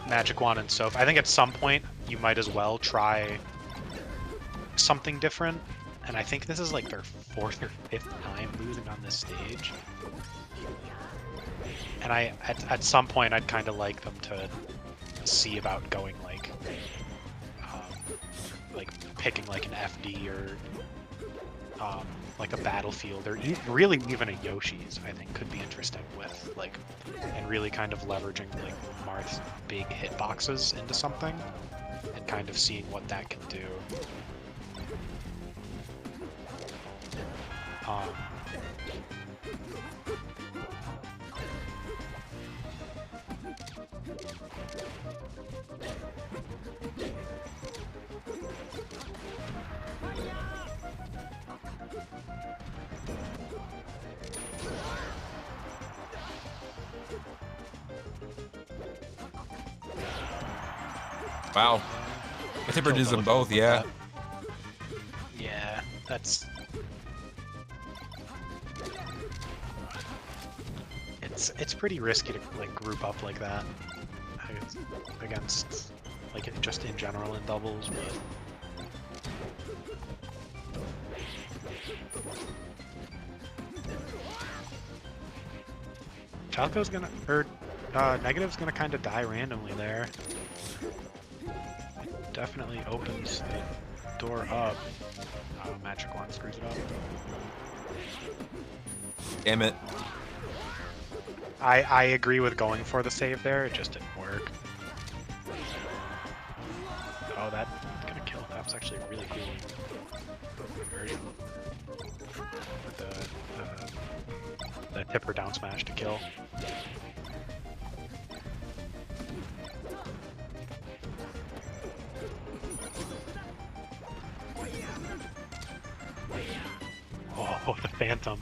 Magic Wand and Soph, I think at some point you might as well try something different, and I think this is like their 4th or 5th time losing on this stage. And at some point I'd kind of like them to see about going like picking like an FD or like a Battlefield, or really even a Yoshi's. I think could be interesting with like, and really kind of leveraging like Marth's big hitboxes into something and kind of seeing what that can do. Wow. I tipper does them both, yeah. Yeah, that's... It's pretty risky to like group up like that against like just in general in doubles, but Falco's gonna Negative's gonna kind of die randomly there. Definitely opens the door up. Oh, Magic Wand screws it up. Damn it. I agree with going for the save there, it just didn't work. Oh, that's gonna kill. That was actually really cool conversion. With the tipper down smash to kill. Oh, the Phantom.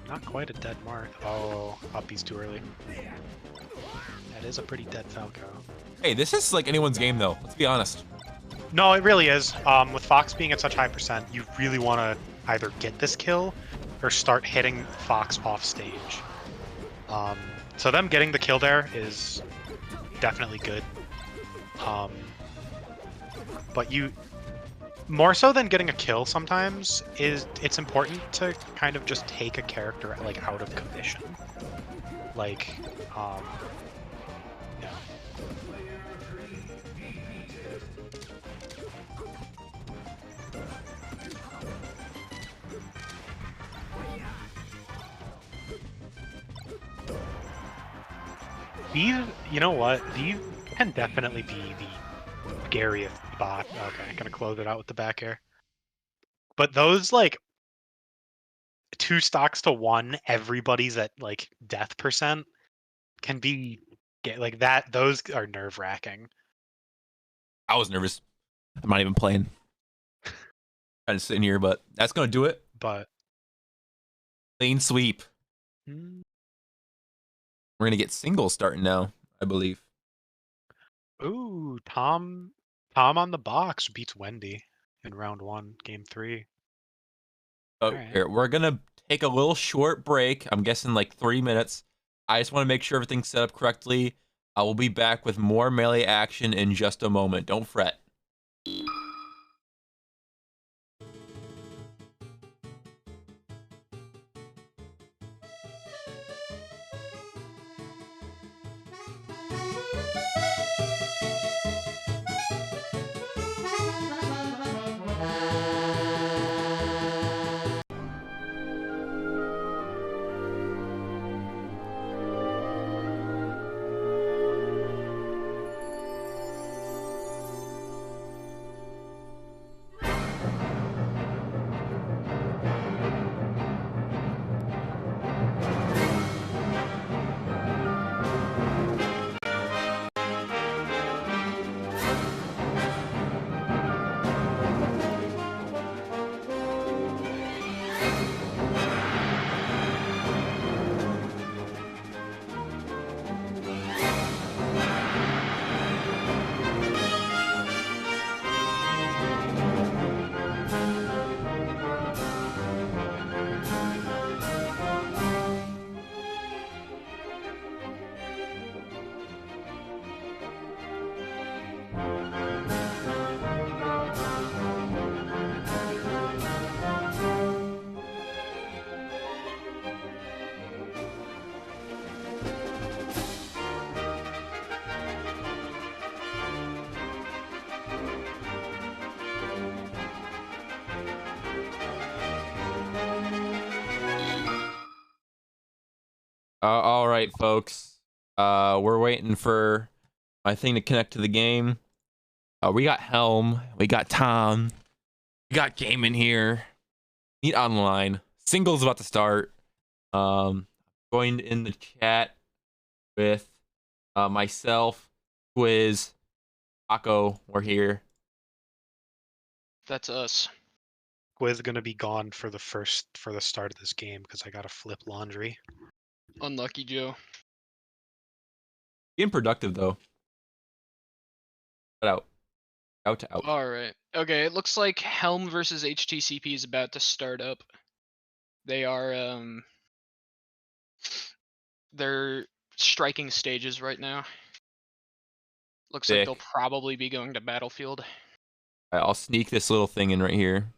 Not quite a dead Marth. Oh, Uppy's too early. That is a pretty dead Falco. Hey, this is like anyone's game though. Let's be honest. No, it really is. With Fox being at such high percent, you really want to either get this kill or start hitting Fox off stage. So them getting the kill there is definitely good. But you, more so than getting a kill sometimes, it's important to kind of just take a character like out of commission. Like, yeah. These, you know what? These can definitely be the scariest spot. Okay, gonna close it out with the back air. But those like 2 stocks to 1, everybody's at like death percent can be like that. Those are nerve wracking. I was nervous. I'm not even playing. Kind of sitting here, but that's gonna do it. But Clean sweep. mm, We're gonna get singles starting now, I believe. ooh, Tom on the box beats Wendy in round 1, game 3. So Alright. here, we're gonna take a little short break. I'm guessing like 3 minutes. I just want to make sure everything's set up correctly. I will be back with more melee action in just a moment. Don't fret. All right, folks. We're waiting for my thing to connect to the game. We got Helm. We got Tom. We got Game in here. Meet online. Singles about to start. Going in the chat. with myself, Quiz, Taco. We're here. That's us. Quiz gonna be gone for the start of this game because I gotta flip laundry. Unlucky Joe. Being productive though. But out. Out to out. Alright. Okay, it looks like Helm versus HTCP is about to start up. They are, they're striking stages right now. Looks like Sick. they'll probably be going to Battlefield. Alright, I'll sneak this little thing in right here.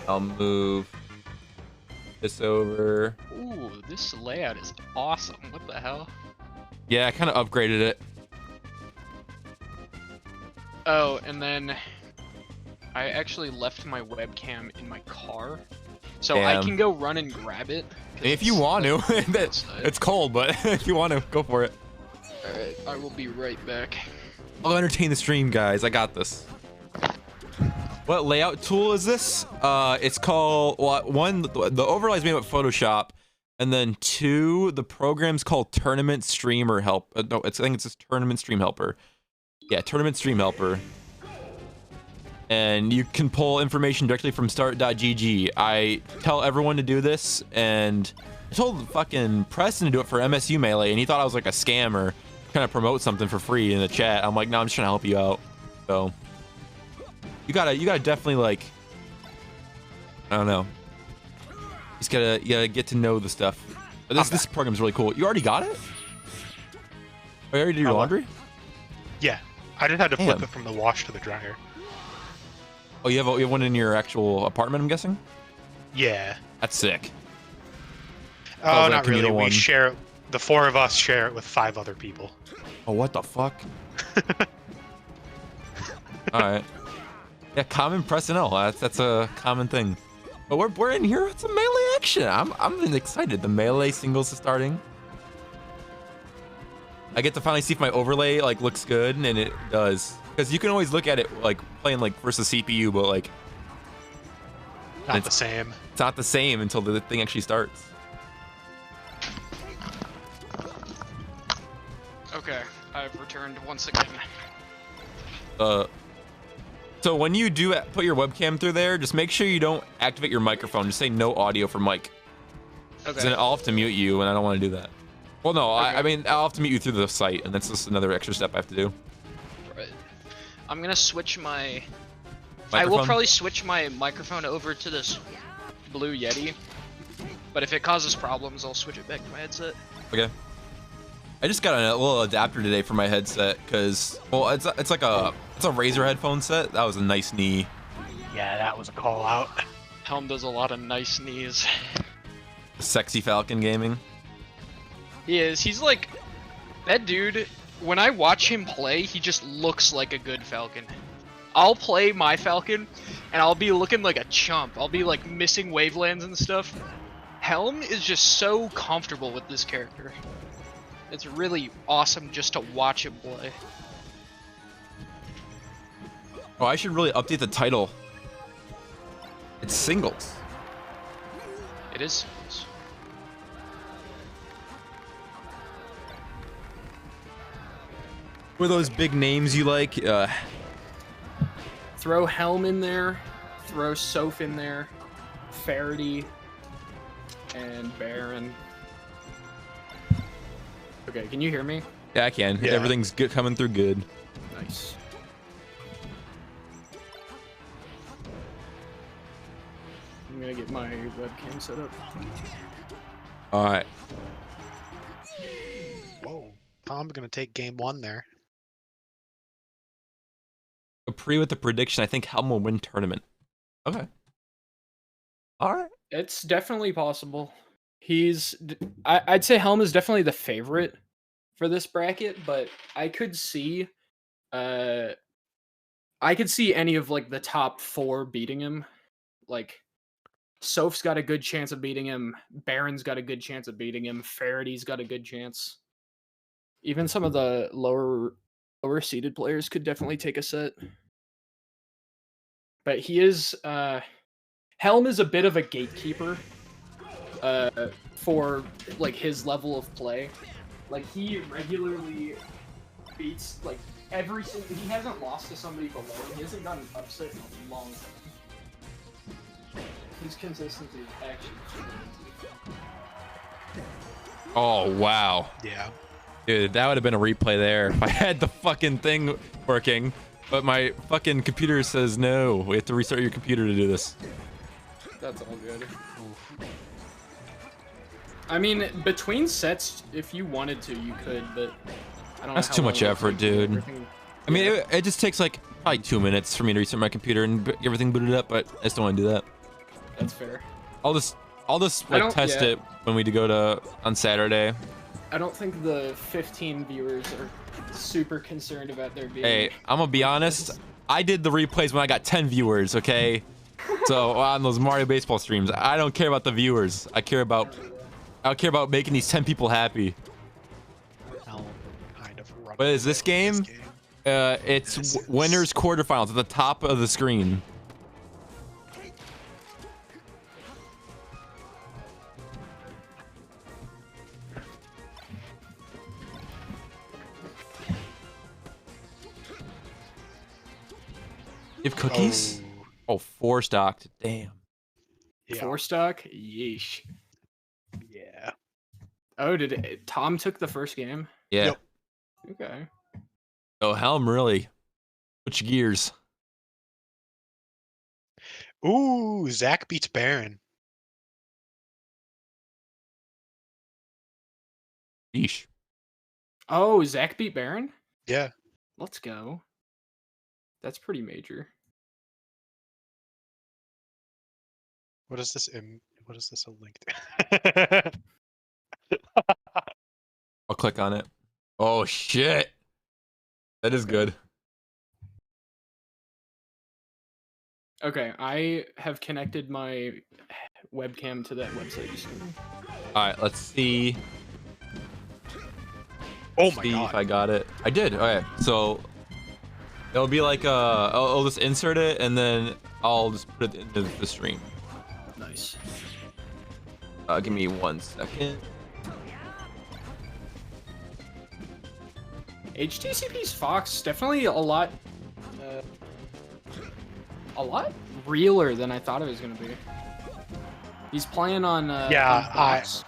I'll move this over. Ooh, this layout is awesome. What the hell? Yeah, I kind of upgraded it. Oh, and then I actually left my webcam in my car. So I Damn. can go run and grab it. 'cause If you it's, want like, to. outside. It's cold, but if you want to, go for it. Alright, I will be right back. I'll entertain the stream, guys. I got this. What layout tool is this? It's called, well, one, the overlay is made with Photoshop, and then two, the program's called Tournament Streamer Help. No, I think it's just Tournament Stream Helper. Yeah, Tournament Stream Helper. And you can pull information directly from start.gg. I tell everyone to do this, and I told fucking Preston to do it for MSU Melee, and he thought I was like a scammer trying to promote something for free in the chat. I'm like, no, I'm just trying to help you out. So you gotta definitely, like, I don't know. You gotta get to know the stuff. But this program's really cool. You already got it? Oh, you already did your laundry? Yeah, I just had to flip Damn. it from the wash to the dryer. Oh, you have one in your actual apartment, I'm guessing? Yeah. That's sick. Oh, that not really. communal We one? share it. The four of us share it with 5 other people. Oh, what the fuck? Alright. Yeah, common personnel. That's a common thing. But we're in here with some melee action. I'm excited. The melee singles is starting. I get to finally see if my overlay like looks good, and it does. Because you can always look at it like playing like versus CPU, but like Not the same. it's not the same until the thing actually starts. Okay, I've returned once again. So when you do put your webcam through there, just make sure you don't activate your microphone. Just say no audio for mic. Okay. Then I'll have to mute you, and I don't want to do that. Well, no, Okay. I mean, I'll have to mute you through the site, and that's just another extra step I have to do. Right. I'm gonna switch my... I Microphone? will probably switch my microphone over to this Blue Yeti. But if it causes problems, I'll switch it back to my headset. Okay. I just got a little adapter today for my headset, because, well, it's like a Razer headphone set. That was a nice knee. Yeah, that was a call out. Helm does a lot of nice knees. Sexy Falcon Gaming. He is. He's like... That dude, when I watch him play, he just looks like a good Falcon. I'll play my Falcon, and I'll be looking like a chump. I'll be like missing wavelands and stuff. Helm is just so comfortable with this character. It's really awesome just to watch him play. Oh, I should really update the title. It's singles. It is singles. Who are those big names you like? Throw Helm in there, throw Soph in there, Faraday, and Baron. Okay, can you hear me? Yeah, I can. Yeah. Everything's good, coming through good. Nice. I'm gonna get my webcam set up. All right. Whoa. Tom's gonna take game 1 there. Capri with the prediction. I think Helm will win tournament. Okay. All right. It's definitely possible. I'd say Helm is definitely the favorite for this bracket, but I could see any of like the top 4 beating him. Like Soph's got a good chance of beating him, Baron's got a good chance of beating him, Faraday's got a good chance. Even some of the lower seeded players could definitely take a set. But he is Helm is a bit of a gatekeeper for like his level of play. Like he regularly beats like every single. He hasn't lost to somebody below. He hasn't gotten upset in a long time. His consistency is actually crazy. Oh wow. Yeah. Dude, that would have been a replay there if I had the fucking thing working. But my fucking computer says no. We have to restart your computer to do this. That's all good. I mean, between sets, if you wanted to, you could, but I don't know. That's how too long much it would effort, take to get dude. everything- I mean, Yeah, it just takes like probably 2 minutes for me to restart my computer and get everything booted up, but I just don't want to do that. that's fair. I'll just I like don't- test yeah. it when we go to on Saturday. I don't think the 15 viewers are super concerned about their video. Hey, I'm gonna be honest. I did the replays when I got 10 viewers, okay? So on those Mario baseball streams, I don't care about the viewers. I care about making these 10 people happy. I'll kind of run What is this game? It's This is- winners quarterfinals at the top of the screen. You have cookies? Oh, 4 stocked. Damn. Yeah. 4 stock? Yeesh. Yeah. Oh, Tom took the first game? Yeah. Yep. Okay. Oh, Helm really. Switch gears. Ooh, Zach beats Baron. Yeesh. Oh, Zach beat Baron? Yeah. Let's go. That's pretty major. What is this a link to? I'll click on it. Oh shit. That is good. Okay, I have connected my webcam to that website you sent me. Alright, let's see. Oh my See god. if I got it. I did. Okay, so it'll be like I'll just insert it and then I'll just put it into the stream. Nice. Give me 1 second. HTCP's Fox definitely a lot realer than I thought it was gonna be. He's playing on Yeah, on Fox.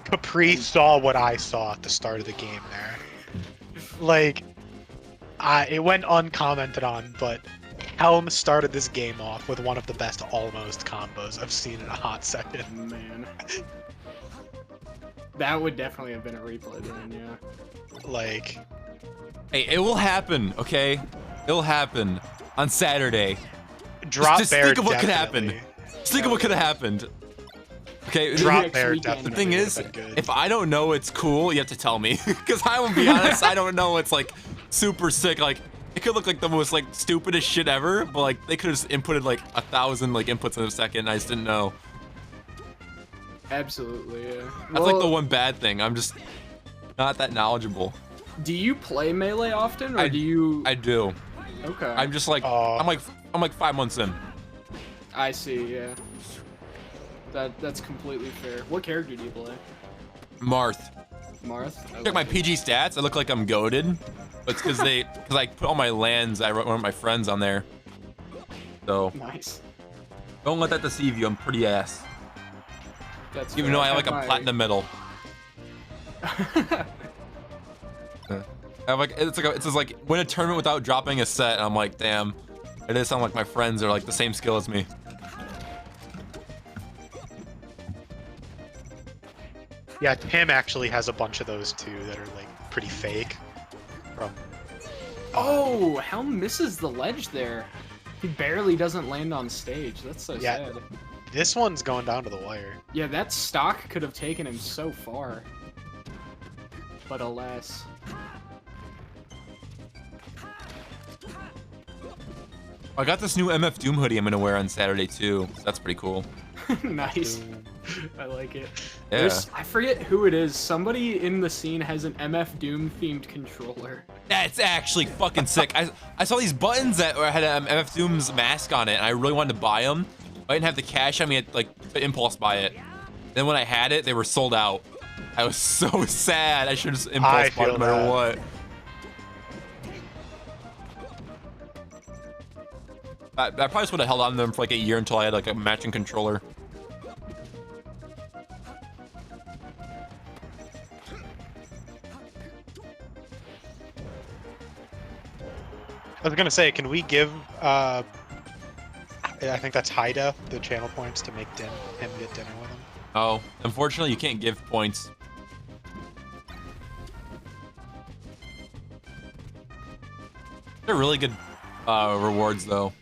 Capri saw what I saw at the start of the game there. Like, it went uncommented on, but Helm started this game off with one of the best almost combos I've seen in a hot second. Man. That would definitely have been a replay then, yeah. Like, Hey, it will happen, okay? It'll happen on Saturday. Drop just Bear think of what could happen. definitely- Just think of what could have happened. Okay, Drop Next Bear weekend. definitely. the thing would've is, been good. if I don't know it's cool, you have to tell me. Because I will be honest, I don't know it's like super sick. Like, it could look like the most like stupidest shit ever, but like they could have inputted like 1,000 like inputs in a second and I just didn't know. Absolutely, yeah. That's like the one bad thing. I'm just not that knowledgeable. Do you play Melee often, or I- do you... I do. Okay. I'm just like I'm like 5 months in. I see, yeah. That's completely fair. What character do you play? Marth. Marth? Check my PG stats. I look like I'm goaded. But it's because I put all my lands. I wrote one of my friends on there. So Nice. don't let that deceive you. I'm pretty ass. That's Even fair. though I have like my- a platinum medal. I have like it's just like win a tournament without dropping a set. And I'm like, damn. It does sound like my friends are like the same skill as me. Yeah, Tim actually has a bunch of those too that are like pretty fake. From Oh, Helm misses the ledge there. He barely doesn't land on stage. That's so Yeah. sad. this one's going down to the wire. Yeah, that stock could have taken him so far. But alas. I got this new MF Doom hoodie I'm gonna wear on Saturday too. So that's pretty cool. Nice. I like it. Yeah. I forget who it is. Somebody in the scene has an MF Doom themed controller. That's actually fucking sick. I saw these buttons that had MF Doom's mask on it, and I really wanted to buy them. I didn't have the cash on me, like to impulse buy it. Then when I had it, they were sold out. I was so sad. I should have I impulse bought feel no matter that. what. I probably would have held on to them for like a year until I had like a matching controller. I was gonna say, can we give I think that's high def the channel points to make him get dinner with him? Oh, unfortunately, you can't give points. They're really good rewards, though.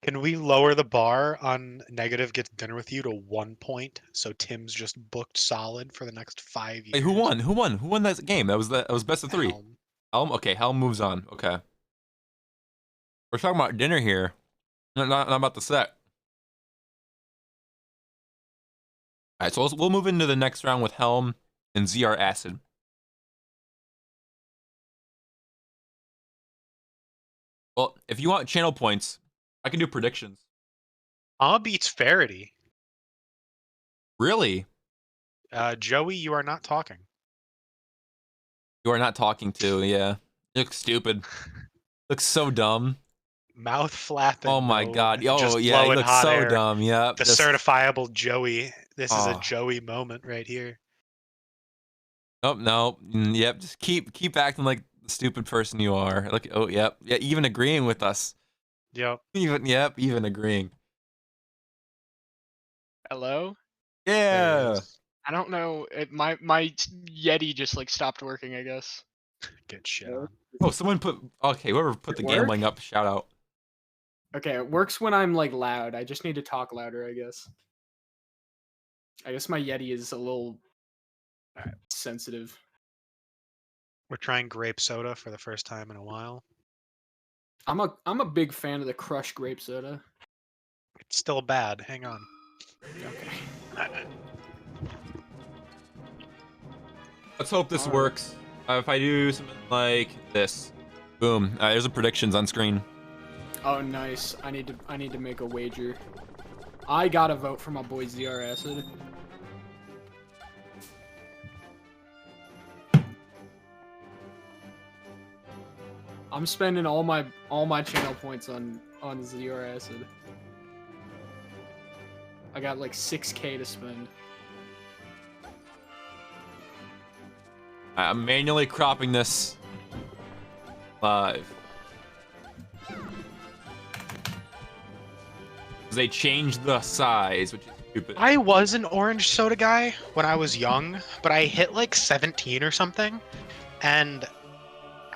Can we lower the bar on negative gets dinner with you to 1 point, so Tim's just booked solid for the next 5 years? Hey, who won? Who won? Who won that game? That was best of 3. Helm. Helm. Okay, Helm moves on. Okay. We're talking about dinner here, not about the set. All right, so we'll move into the next round with Helm and ZR Acid. Well, if you want channel points, I can do predictions. Beats Farity. Really? Joey, you are not talking. You are not talking to, yeah. You look stupid. Looks so dumb. Mouth flapping. Oh my though, god. Oh just yeah, he blowing looks hot so air. dumb. Yep. The just- certifiable Joey. This is a Oh. Joey moment right here. Nope, no. Yep, just keep acting like the stupid person you are. Look, oh yep. Yeah, even agreeing with us. Yep. Even agreeing. Hello? There he Yeah. is. I don't know. My Yeti just like stopped working, I guess. Get shit on. Oh, someone put okay, whoever put the It gambling up, shout out. Okay, it works when I'm like loud. I just need to talk louder, I guess. I guess my Yeti is a little sensitive. We're trying grape soda for the first time in a while. I'm a big fan of the crushed grape soda. It's still bad. Hang on. Okay. Let's hope this Alright. works. If I do something like this. Boom. There's the predictions on screen. Oh, nice. I need to make a wager. I gotta vote for my boy ZR Acid. I'm spending all my channel points on ZR Acid. I got like 6K to spend. I'm manually cropping this live. They changed the size, which is stupid. I was an orange soda guy when I was young, but I hit like 17 or something, and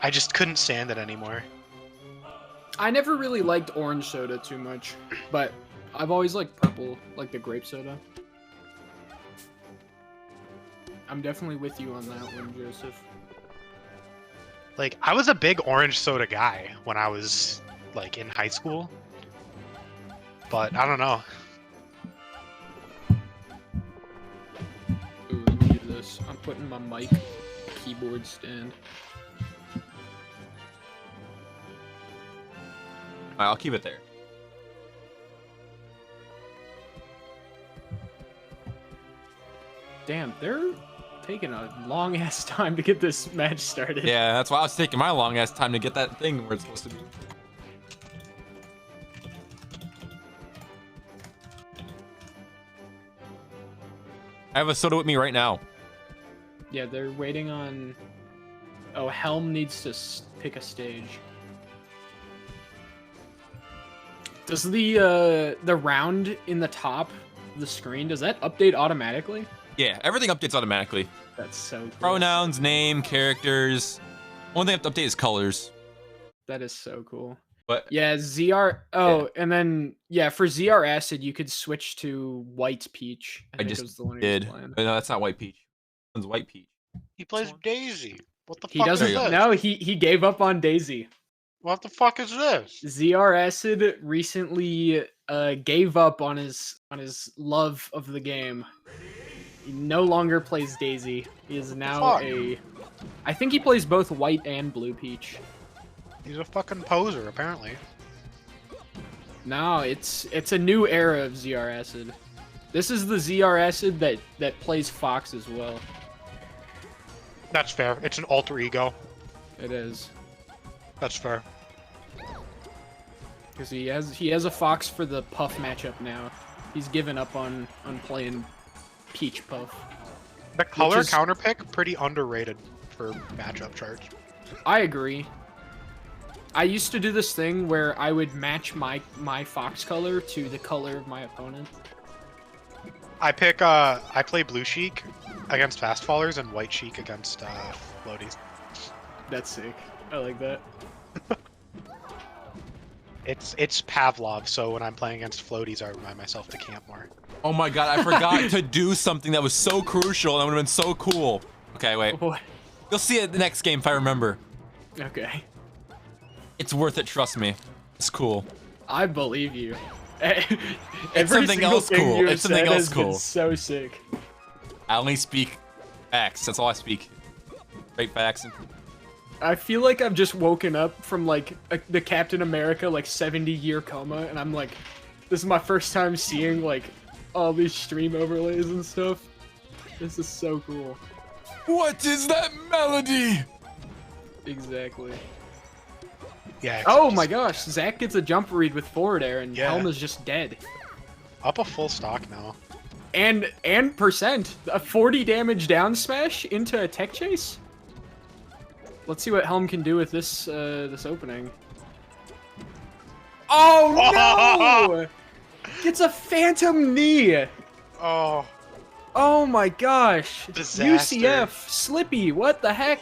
I just couldn't stand it anymore. I never really liked orange soda too much, but I've always liked purple, like the grape soda. I'm definitely with you on that one, Joseph. Like, I was a big orange soda guy when I was like in high school, but I don't know. Ooh, let me do this. I'm putting my mic keyboard stand. Alright, I'll keep it there. Damn, they're taking a long ass time to get this match started. Yeah, that's why I was taking my long ass time to get that thing where it's supposed to be. I have a soda with me right now. Yeah, they're waiting on. Oh, Helm needs to pick a stage. Does the round in the top of the screen, does that update automatically? Yeah, everything updates automatically. That's so cool. Pronouns, name, characters. One thing I have to update is colors. That is so cool. But Yeah, ZR. Oh, and then yeah, for ZR Acid, you could switch to White Peach. I think just was the one he was did. playing. No, that's not White Peach. One's White Peach. He plays Daisy. What the He fuck doesn't. is this? No, he gave up on Daisy. What the fuck is this? ZR Acid recently gave up on his love of the game. He no longer plays Daisy. He is now fuck? I think he plays both White and Blue Peach. He's a fucking poser, apparently. No, it's a new era of ZR Acid. This is the ZR Acid that plays Fox as well. That's fair. It's an alter ego. It is. That's fair. Because he has a Fox for the Puff matchup now. He's given up on playing Peach Puff. The color is- counter pick, pretty underrated for matchup charts. I agree. I used to do this thing where I would match my Fox color to the color of my opponent. I play Blue Sheik against Fast Fallers and White Sheik against Floaties. That's sick. I like that. It's Pavlov, so when I'm playing against Floaties, I remind myself to camp more. Oh my god, I forgot to do something that was so crucial and that would have been so cool. Okay, wait. What? You'll see it the next game if I remember. Okay. It's worth it, trust me. It's cool. I believe you. It's something else cool. It's something else cool. So sick. I only speak facts. That's all I speak. Straight facts. I feel like I've just woken up from like the Captain America like 70-year coma, and I'm like, this is my first time seeing like all these stream overlays and stuff. This is so cool. What is that melody? Exactly. Yeah. Oh my gosh, Zach gets a jump read with forward air, and Yeah. Helm is just dead. Up a full stock now. And percent a 40 damage down smash into a tech chase. Let's see what Helm can do with this this opening. Oh no! It's a phantom knee. Oh, Oh my gosh. Disaster. UCF Slippy. What the heck?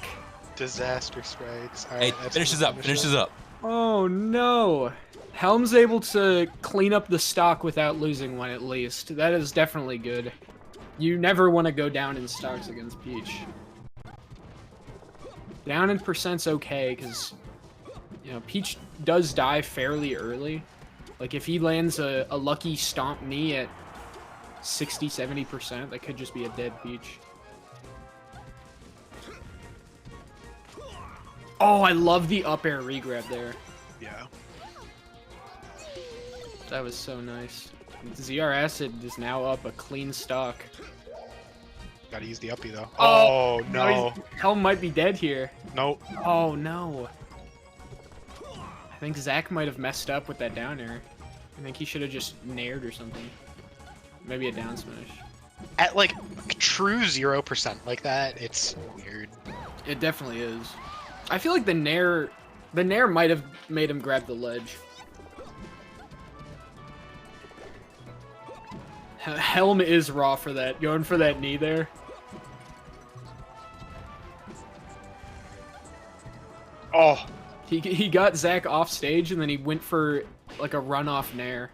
disaster strikes. All Hey, right, that's finishes the up. Finishes up. Oh no. Helm's able to clean up the stock without losing one at least. That is definitely good. You never want to go down in stocks against Peach. Down in percent's okay, because, you know, Peach does die fairly early. Like, if he lands a lucky stomp knee at 60-70%, that could just be a dead Peach. Oh, I love the up air regrab there. Yeah. That was so nice. ZR Acid is now up a clean stock. Gotta use the uppie though. Oh, Oh, no. Helm might be dead here. Nope. Oh no. I think Zach might have messed up with that down air. I think he should have just nared or something. Maybe a down smash. At like true 0% like that, it's weird. It definitely is. I feel like the nair might have made him grab the ledge. Helm is raw for that. Going for that knee there. Oh, He got Zach off stage and then he went for like a run off nair.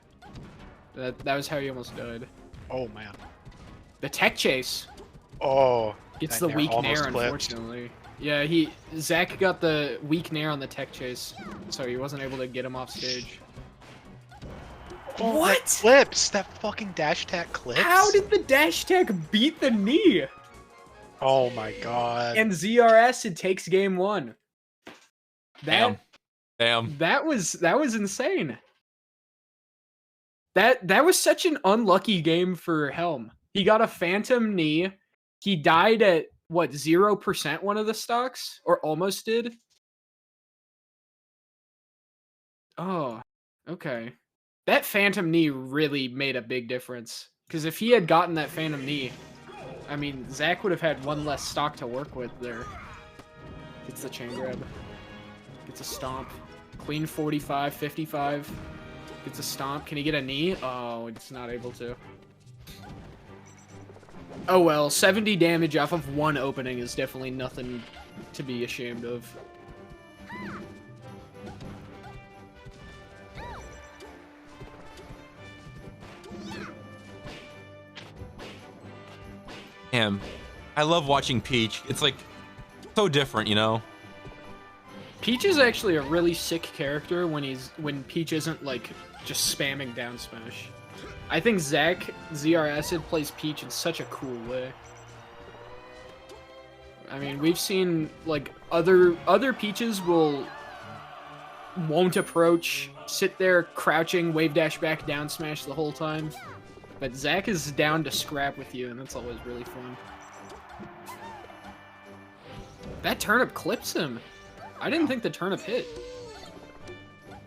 That was how he almost died. oh man. The tech chase Oh. gets that the weak almost nair, clipped. unfortunately. Yeah, Zach got the weak nair on the tech chase, so he wasn't able to get him off stage. Oh, What? That clips. That fucking dash attack clips. How did the dash tech beat the knee? Oh my god. And ZR Acid takes game one. Damn. Damn. That was insane. That was such an unlucky game for Helm. He got a phantom knee. He died at what, 0% one of the stocks? Or almost did? Oh, okay. That phantom knee really made a big difference. Because if he had gotten that phantom knee, I mean, Zach would have had one less stock to work with there. Gets the chain grab. Gets a stomp. Clean 45, 55. Gets a stomp. Can he get a knee? Oh, it's not able to. Oh well, 70 damage off of one opening is definitely nothing to be ashamed of. Damn. I love watching Peach. It's like so different, you know? Peach is actually a really sick character when Peach isn't like just spamming down smash. I think Zach ZR Acid plays Peach in such a cool way. I mean, we've seen like other Peaches will won't approach, sit there crouching, wave dash back, down smash the whole time. But Zach is down to scrap with you, and that's always really fun. That turnip clips him. I didn't think the turnip hit.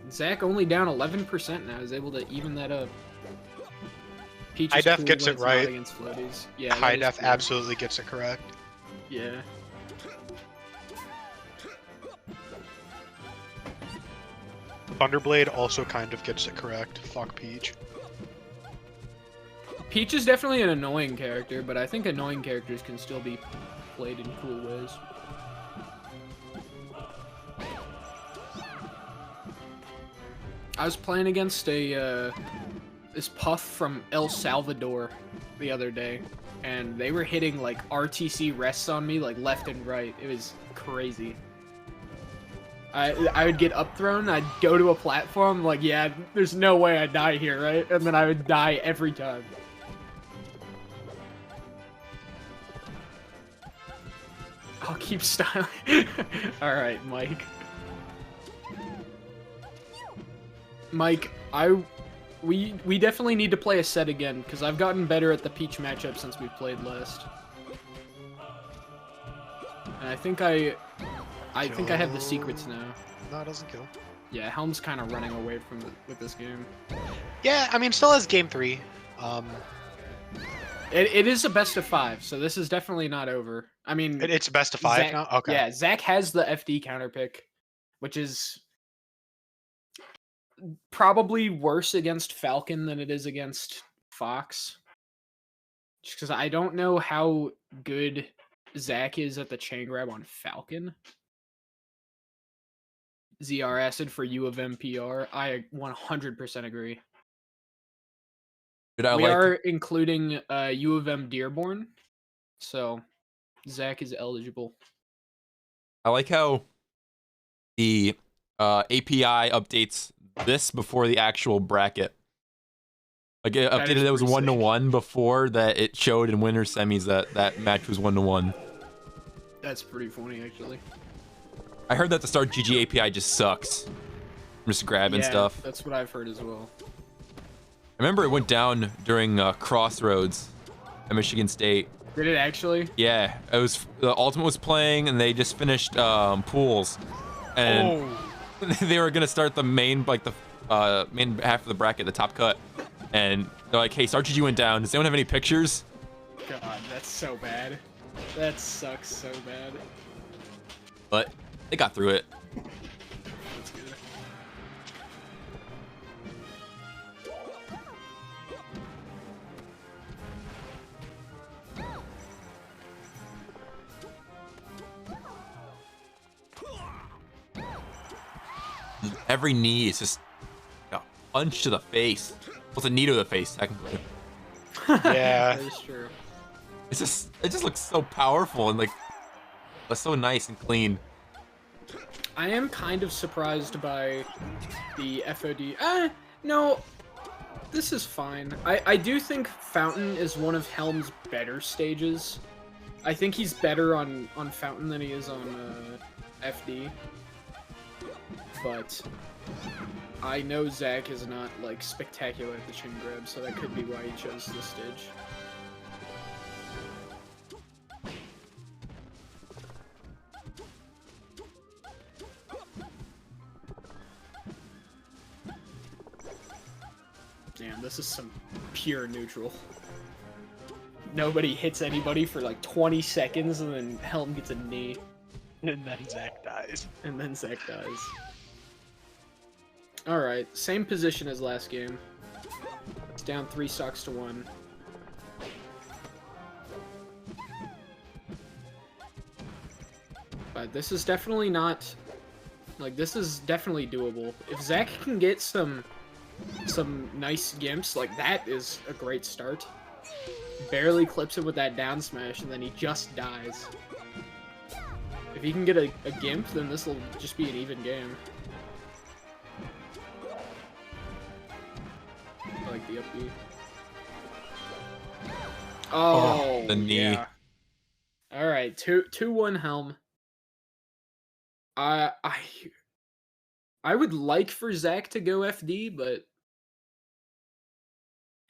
Zach only down 11% now, is able to even that up. Peach High is def cool gets when it it's not right. against floaties. Yeah, High that is def cool. absolutely gets it correct. Yeah. Thunderblade also kind of gets it correct. Fuck Peach. Peach is definitely an annoying character, but I think annoying characters can still be played in cool ways. I was playing against a this Puff from El Salvador the other day, and they were hitting like RTC rests on me like left and right. It was crazy. I would get up thrown, I'd go to a platform, like, yeah, there's no way I'd die here, right? And then I would die every time. I'll keep styling. Alright, Mike. Mike, we definitely need to play a set again, because I've gotten better at the Peach matchup since we played last. And I think I have the secrets now. No, it doesn't kill. Yeah, Helm's kind of running away from with this game. Yeah, I mean, still has game 3. It is a best of 5, so this is definitely not over. I mean, It's a best of 5 Zach, now? Okay. Yeah, Zach has the FD counter pick, which is probably worse against Falcon than it is against Fox. Just because I don't know how good Zach is at the chain grab on Falcon. ZR Acid for U of MPR. I 100% agree. Dude, I We like are including U of M Dearborn, so Zach is eligible. how the API updates this before the actual bracket. Like it That updated is it was pretty 1-1 before that it showed in winner semis that match was 1-1. That's pretty funny, actually. I heard that the start GG API just sucks. Just grabbing stuff. That's what I've heard as well. I remember it went down during Crossroads at Michigan State. Did it actually? Yeah, it was the Ultimate was playing and they just finished pools, and they were gonna start the main main half of the bracket, the top cut, and they're like, "Hey, Start GG went down. Does anyone have any pictures?" God, that's so bad. That sucks so bad. But they got through it. That's good. Every knee is just a punch to the face. Well, it's a knee to the face, technically. Yeah. That is true. It just looks so powerful and like so nice and clean. I am kind of surprised by the FOD. No, this is fine. I do think Fountain is one of Helm's better stages. I think he's better on Fountain than he is on FD. But I know Zach is not like spectacular at the chin grab, so that could be why he chose this stage. Damn, this is some pure neutral. Nobody hits anybody for like 20 seconds, and then Helm gets a knee. And then Zach dies. And then Zach dies. Alright, same position as last game. It's down 3 stocks to 1. But this is definitely not... Like, this is definitely doable. If Zach can get some nice gimps, like, that is a great start. Barely clips it with that down smash, and then he just dies. If he can get a gimp, then this will just be an even game. I like the up B. Oh, the knee. Yeah. All right, 2-1 Helm. I would like for Zach to go FD, but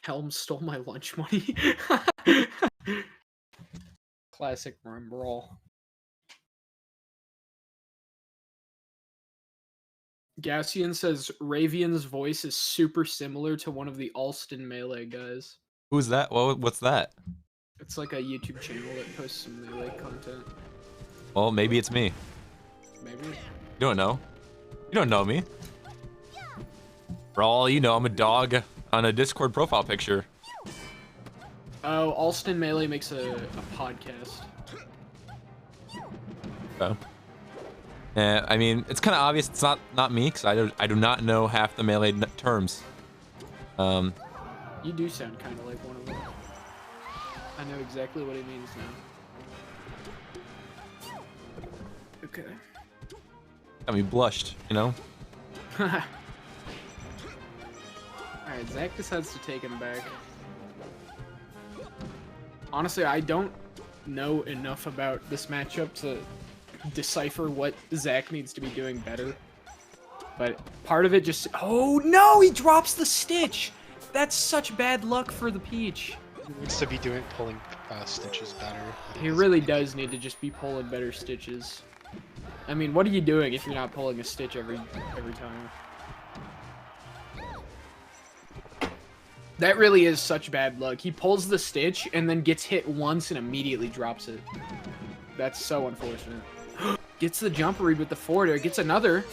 Helm stole my lunch money. Classic Rum Brawl. Gassian says Ravian's voice is super similar to one of the Alston Melee guys. Who's that? What's that? It's like a YouTube channel that posts some Melee content. Well, maybe it's me. Maybe. You don't know. You don't know me. For all you know, I'm a dog on a Discord profile picture. Oh, Alston Melee makes a podcast. So. I mean, it's kind of obvious it's not me because I do not know half the Melee terms. You do sound kind of like one of them. I know exactly what he means now. Okay. Got me blushed, you know? Alright, Zach decides to take him back. Honestly, I don't know enough about this matchup to decipher what Zach needs to be doing better. But part of it just... Oh no, he drops the Stitch! That's such bad luck for the Peach. He needs to be pulling stitches better. He really does need to just be pulling better stitches. I mean, what are you doing if you're not pulling a stitch every time? That really is such bad luck. He pulls the stitch and then gets hit once and immediately drops it. That's so unfortunate. Gets the jump read with the forward air, gets another.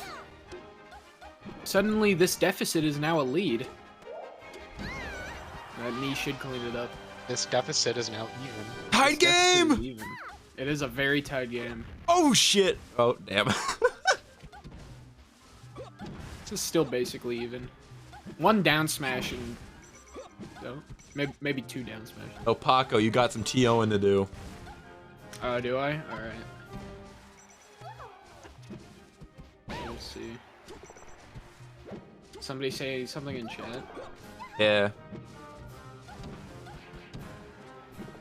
Suddenly this deficit is now a lead. That knee should clean it up. This deficit is now even. Tied This deficit is game! even. It is a very tight game. Oh shit! Oh damn. This is still basically even. One down smash and... Oh, maybe two down smash. Oh Paco, you got some TOing to do. Oh, do I? Alright. Let's see. Somebody say something in chat. Yeah.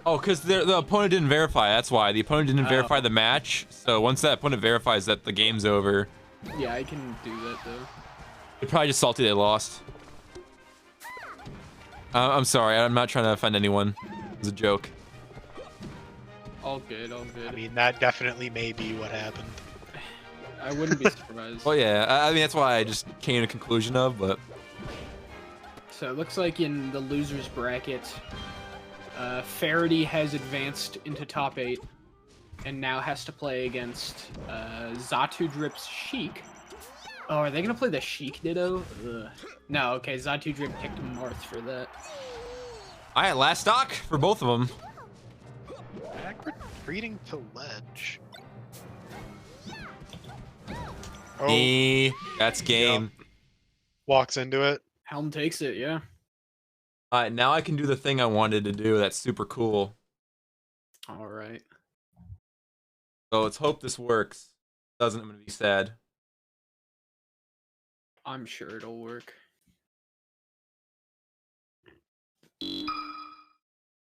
Oh, because the opponent didn't verify. That's why. The opponent didn't verify the match. So once that opponent verifies that the game's over. Yeah, I can do that though. They probably just salty they lost. I'm sorry. I'm not trying to offend anyone. It was a joke. All good, all good. I mean, that definitely may be what happened. I wouldn't be surprised. Well, yeah. I mean, that's why I just came to a conclusion of, but... So it looks like in the losers bracket, Faraday has advanced into top 8 and now has to play against Zatu Drip's Sheik. Oh, are they gonna play the Sheik Ditto? Ugh. No, okay, Zatu Drip picked Marth for that. Alright, last stock for both of them. Back retreating to ledge. Oh, That's game. walks into it. Helm takes it, yeah. Alright, now I can do the thing I wanted to do. That's super cool. Alright. So let's hope this works. If it doesn't, I'm gonna be sad. I'm sure it'll work.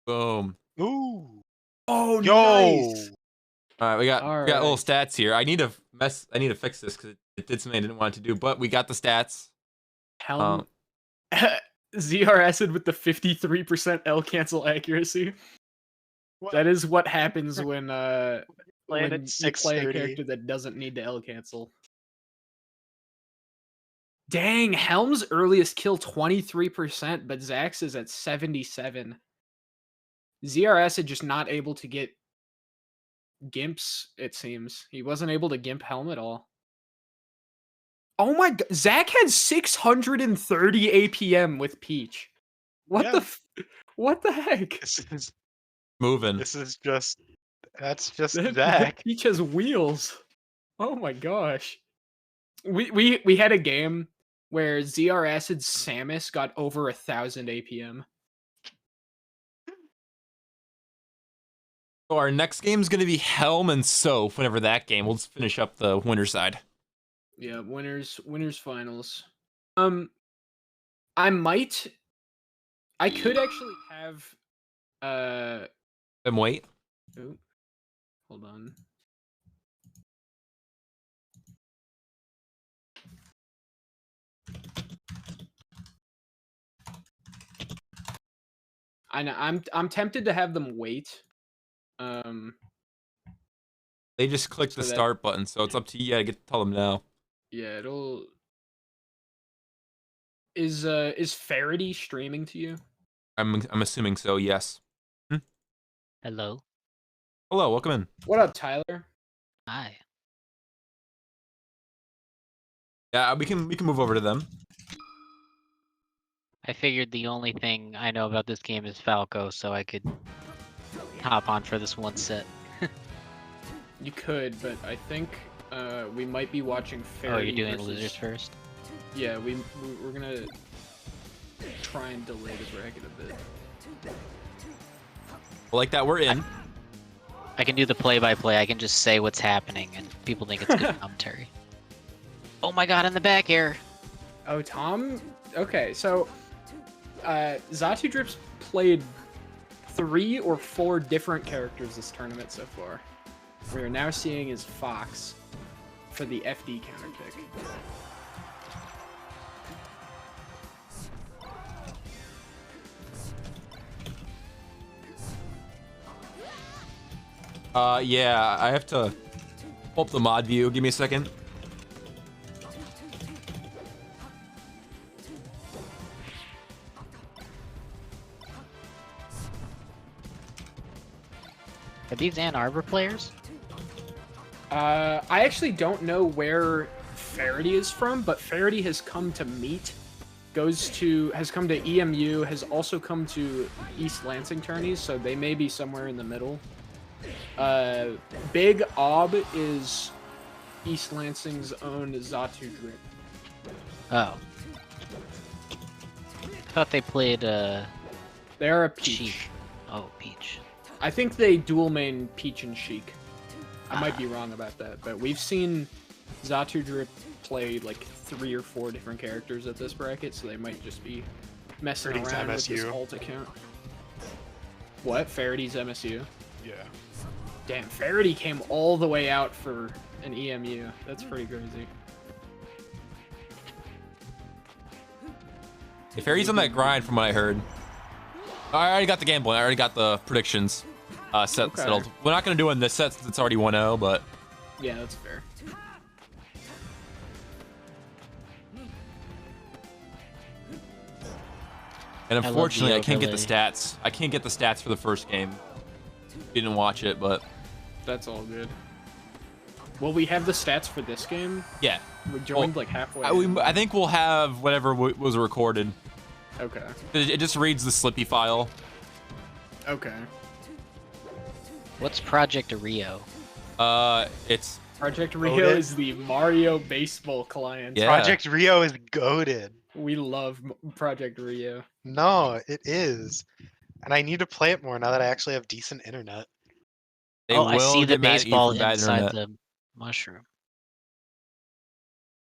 Boom. Ooh. Oh, Yo. nice! Alright, we got All little right. stats here. I need to fix this because it did something I didn't want it to do, but we got the stats. Helm. ZR Acid with the 53% L cancel accuracy. What? That is what happens when Land when at you play a 630. character that doesn't need to L cancel. Dang, Helm's earliest kill 23%, but Zax's is at 77. ZR Acid just not able to get Gimps, it seems. He wasn't able to Gimp Helm at all. Oh my god, Zach had 630 APM with Peach. What Yeah. what the heck? Moving. That's just That Zach. Peach has wheels. Oh my gosh. We had a game where ZR Acid's Samus got over 1,000 APM. So our next game is going to be Helm and Soph. Whenever that game, we'll just finish up the winter side. Yeah, winners finals. I could actually have And wait. oh, hold on. I know. I'm tempted to have them wait. They just clicked the So that- start button, so it's up to you. Yeah, get to tell them now. Yeah, it'll. Is Faraday streaming to you? I'm assuming so. Yes. Hello. Hello, welcome in. What up, Tyler? Hi. Yeah, we can move over to them. I figured the only thing I know about this game is Falco, so I could hop on for this one set. You could, but I think we might be watching Oh, Faraday. you're doing versus... losers first? Yeah, we're gonna try and delay the bracket a bit. Like that, we're in. I can do the play-by-play. I can just say what's happening, and people think it's good commentary. Oh my god, in the back air! Oh, Tom? Okay, so Zatu Drip's played 3 or 4 different characters this tournament so far. We are now seeing is Fox for the FD counter pick. Yeah, I have to pull up the mod view. Give me a second. Are these Ann Arbor players? I actually don't know where Faraday is from, but Faraday has come to meet, has come to EMU, has also come to East Lansing tourneys, so they may be somewhere in the middle. Big Ob is East Lansing's own Zatu Drip. Oh. I thought they played, They are a Peach. Sheik. Oh, Peach. I think they dual main Peach and Sheik. I might be wrong about that, but we've seen Zatu Drip play like 3 or 4 different characters at this bracket, so they might just be messing Faraday's around with this MSU. alt account. What? Faraday's MSU? Yeah. Damn, Faraday came all the way out for an EMU. That's pretty crazy. If Fairy's on that grind, from what I heard. I already got the game plan. I already got the predictions settled. We're not going to do it in this set since it's already 1-0, but... Yeah, that's fair. And unfortunately, I can't get the overlay. stats. I can't get the stats for the first game. Didn't watch it, but... That's all good. Will we have the stats for this game? Yeah. We joined like halfway. I think we'll have whatever was recorded. Okay. It just reads the Slippy file. Okay. What's Project Rio? It's... Project Rio Goated? is the Mario baseball client. Yeah. Project Rio is goated. We love Project Rio. No, it is. And I need to play it more now that I actually have decent internet. They Oh, I will see the get mad at you baseball for bad inside internet. the mushroom.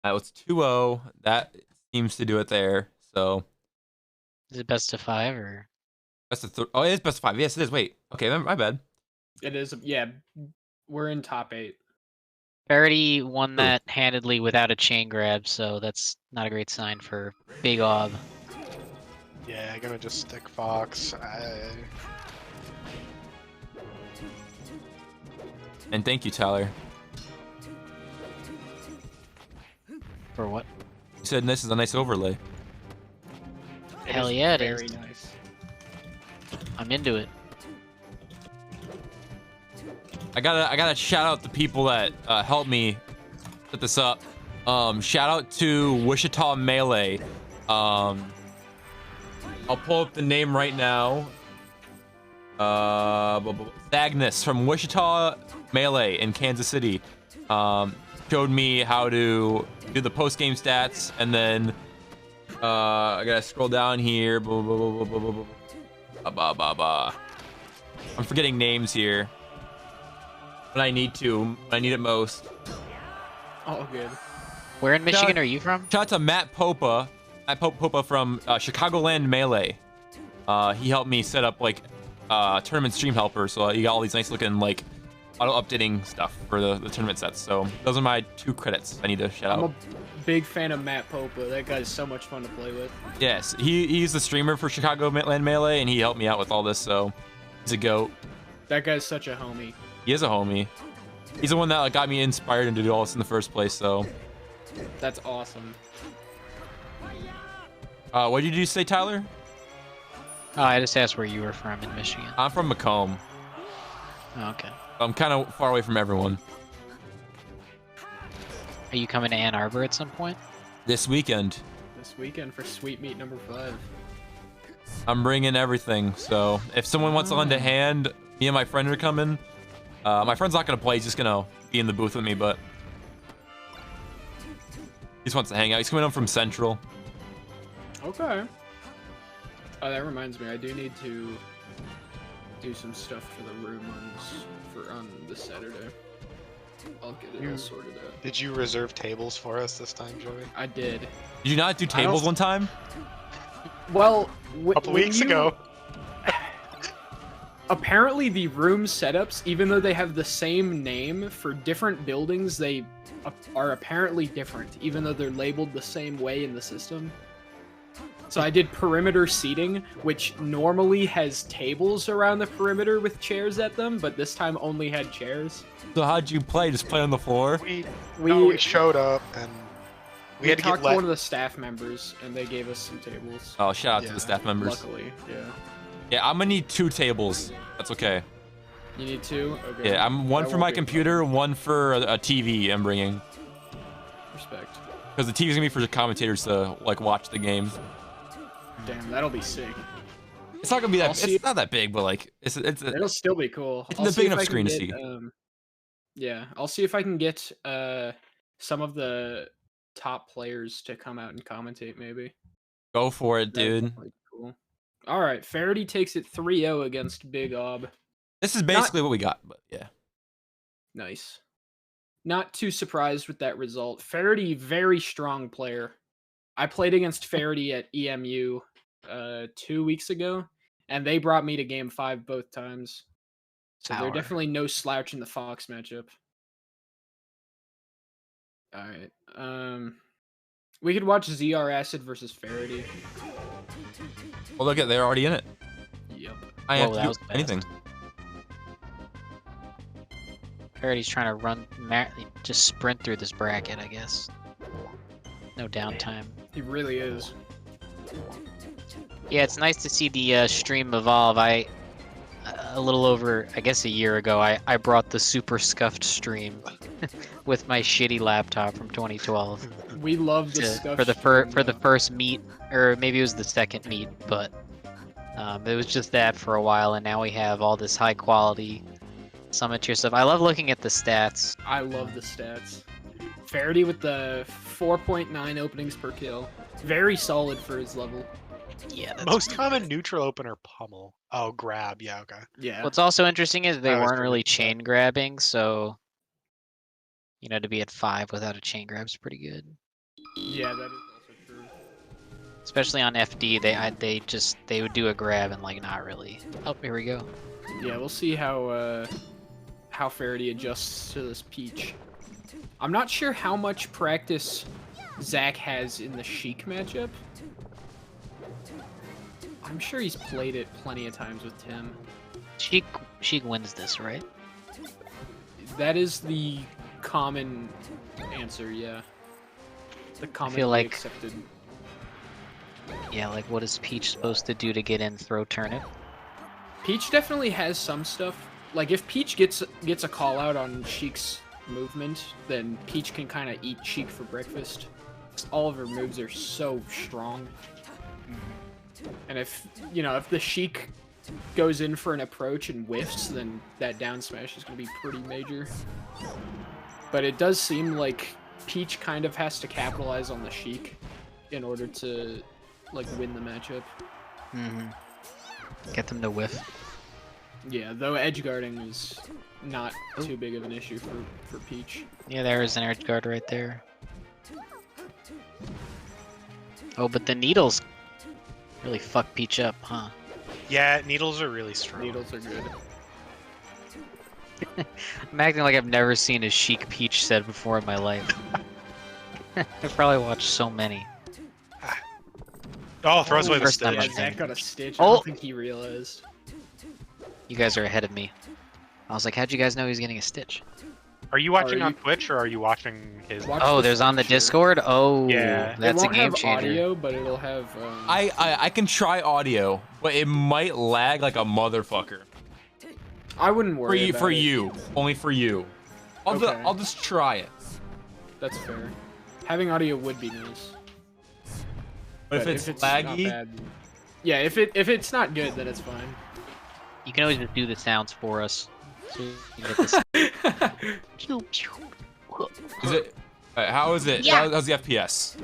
It's 2-0. That seems to do it there. So... Is it best of 5 or? Oh, it is best of 5. Yes, it is. Wait. Okay, my bad. It is, yeah. We're in top 8. Faraday won that handedly without a chain grab, so that's not a great sign for Big Ob. Yeah, I'm gonna just stick Fox. And thank you, Tyler. For what? You said this is a nice overlay. Hell is yeah, it very is. nice. I'm into it. I gotta shout out the people that helped me set this up. Shout out to Wichita Melee. I'll pull up the name right now. Agnes from Wichita Melee in Kansas City showed me how to do the post-game stats, and then I gotta scroll down here. I'm forgetting names here. When I need it most. Oh, good. Where in Michigan are you from? Shout out to Matt Popa from Chicagoland Melee. He helped me set up like tournament stream helper, so you got all these nice looking like auto-updating stuff for the tournament sets. So those are my 2 credits I need to shout I'm out. a big fan of Matt Popa. That guy's so much fun to play with. Yes, he's the streamer for Chicago Land Melee, and he helped me out with all this, so he's a goat. That guy's such a homie. He is a homie. He's the one that like, got me inspired to do all this in the first place, so. That's awesome. What did you say, Tyler? Oh, I just asked where you were from in Michigan. I'm from Macomb. Oh, okay. I'm kind of far away from everyone. Are you coming to Ann Arbor at some point? This weekend, This weekend for Sweet Meat number 5. I'm bringing everything, so if someone wants to lend a hand, me and my friend are coming. My friend's not going to play, he's just going to be in the booth with me, but he just wants to hang out. He's coming home from Central. Okay. Oh, that reminds me. I do need to do some stuff for the room on this Saturday. I'll get it all sorted out. Did you reserve tables for us this time, Joey? I did. Did you not do tables one time? Well, A couple weeks ago. Apparently, the room setups, even though they have the same name for different buildings, they are apparently different, even though they're labeled the same way in the system. So I did perimeter seating, which normally has tables around the perimeter with chairs at them, but this time only had chairs. So how'd you play? Just play on the floor? We showed up and we had to talked get to let. one of the staff members, and they gave us some tables. Oh, shout out to Yeah. the staff members. Luckily, yeah. Yeah, I'm gonna need 2 tables. That's okay. You need 2? Okay. Yeah, I'm one That for won't my be a computer, one for a TV I'm bringing. problem. Respect. Because the TV's gonna be for the commentators to like watch the game. Damn, that'll be sick. It's not gonna be I'll that. see It's not that big, but like it's It'll still be cool. It's I'll a see big if enough I can screen to get, see. Yeah, I'll see if I can get some of the top players to come out and commentate. Maybe. Go for it, That'd dude. definitely be cool. All right, Faraday takes it 3-0 against Big Ob. This is basically what we got, but yeah. Nice. Not too surprised with that result. Faraday, very strong player. I played against Faraday at EMU 2 weeks ago, and they brought me to game 5 both times. So they're Power. definitely no slouch in the Fox matchup. All right. We could watch ZR Acid versus Faraday. Well, look at they're already in it. Yep. I Whoa, have that to was do fast. anything. Faraday's trying to run, just sprint through this bracket, I guess. No downtime. He really is. Yeah, it's nice to see the stream evolve. A little over, I guess a year ago, I brought the super scuffed stream with my shitty laptop from 2012 We love the scuff for the stream, for the first meet, or maybe it was the second meet, but it was just that for a while, and now we have all this high quality summit tier stuff. I love looking at the stats. I love the stats. Faraday with the 4.9 openings per kill. Very solid for his level. Yeah, that's Most common neutral opener pummel. Oh, grab. Yeah, okay. Yeah. What's also interesting is they That was weren't really pretty chain grabbing, so to be at 5 without a chain grab is pretty good. Yeah, that is also true. Especially on FD, they would do a grab and like not really. Oh, here we go. Yeah, we'll see how Faraday adjusts to this Peach. I'm not sure how much practice Zach has in the Sheik matchup. I'm sure he's played it plenty of times with Tim. Sheik wins this, right? That is the common answer, yeah. The commonly like- accepted. Yeah, like what is Peach supposed to do to get in throw turnip? Peach definitely has some stuff. Like if Peach gets a call out on Sheik's movement, then Peach can kind of eat Sheik for breakfast. All of her moves are so strong. And if the Sheik goes in for an approach and whiffs, then that down smash is going to be pretty major. But it does seem like Peach kind of has to capitalize on the Sheik in order to like win the matchup. Mm-hmm. Get them to whiff. Yeah, though edge guarding is not too big of an issue for Peach. Yeah, there is an edge guard right there. Oh, but the needles really fuck Peach up, huh? Yeah, needles are really strong. Needles are good. I'm acting like I've never seen a Chic Peach set before in my life. I've probably watched so many. Oh, throws away the First time stitch. Yeah, I've Zach seen. got a stitch. I Oh! don't think he realized. You guys are ahead of me. I was like, how'd you guys know he was getting a stitch? Are you watching Are on you- Twitch or are you watching his? Watch Oh, the there's on the feature. Discord? Oh, Yeah. that's it a won't game have changer. audio, but it'll have. I can try audio, but it might lag like a motherfucker. I wouldn't worry about For it. you, only for you. Okay. I'll just try it. That's fair. Having audio would be nice. But if it's not laggy, bad, yeah, if it's not good, then it's fine. You can always just do the sounds for us. So you can get this. is it? How is it? Yeah. How's the FPS?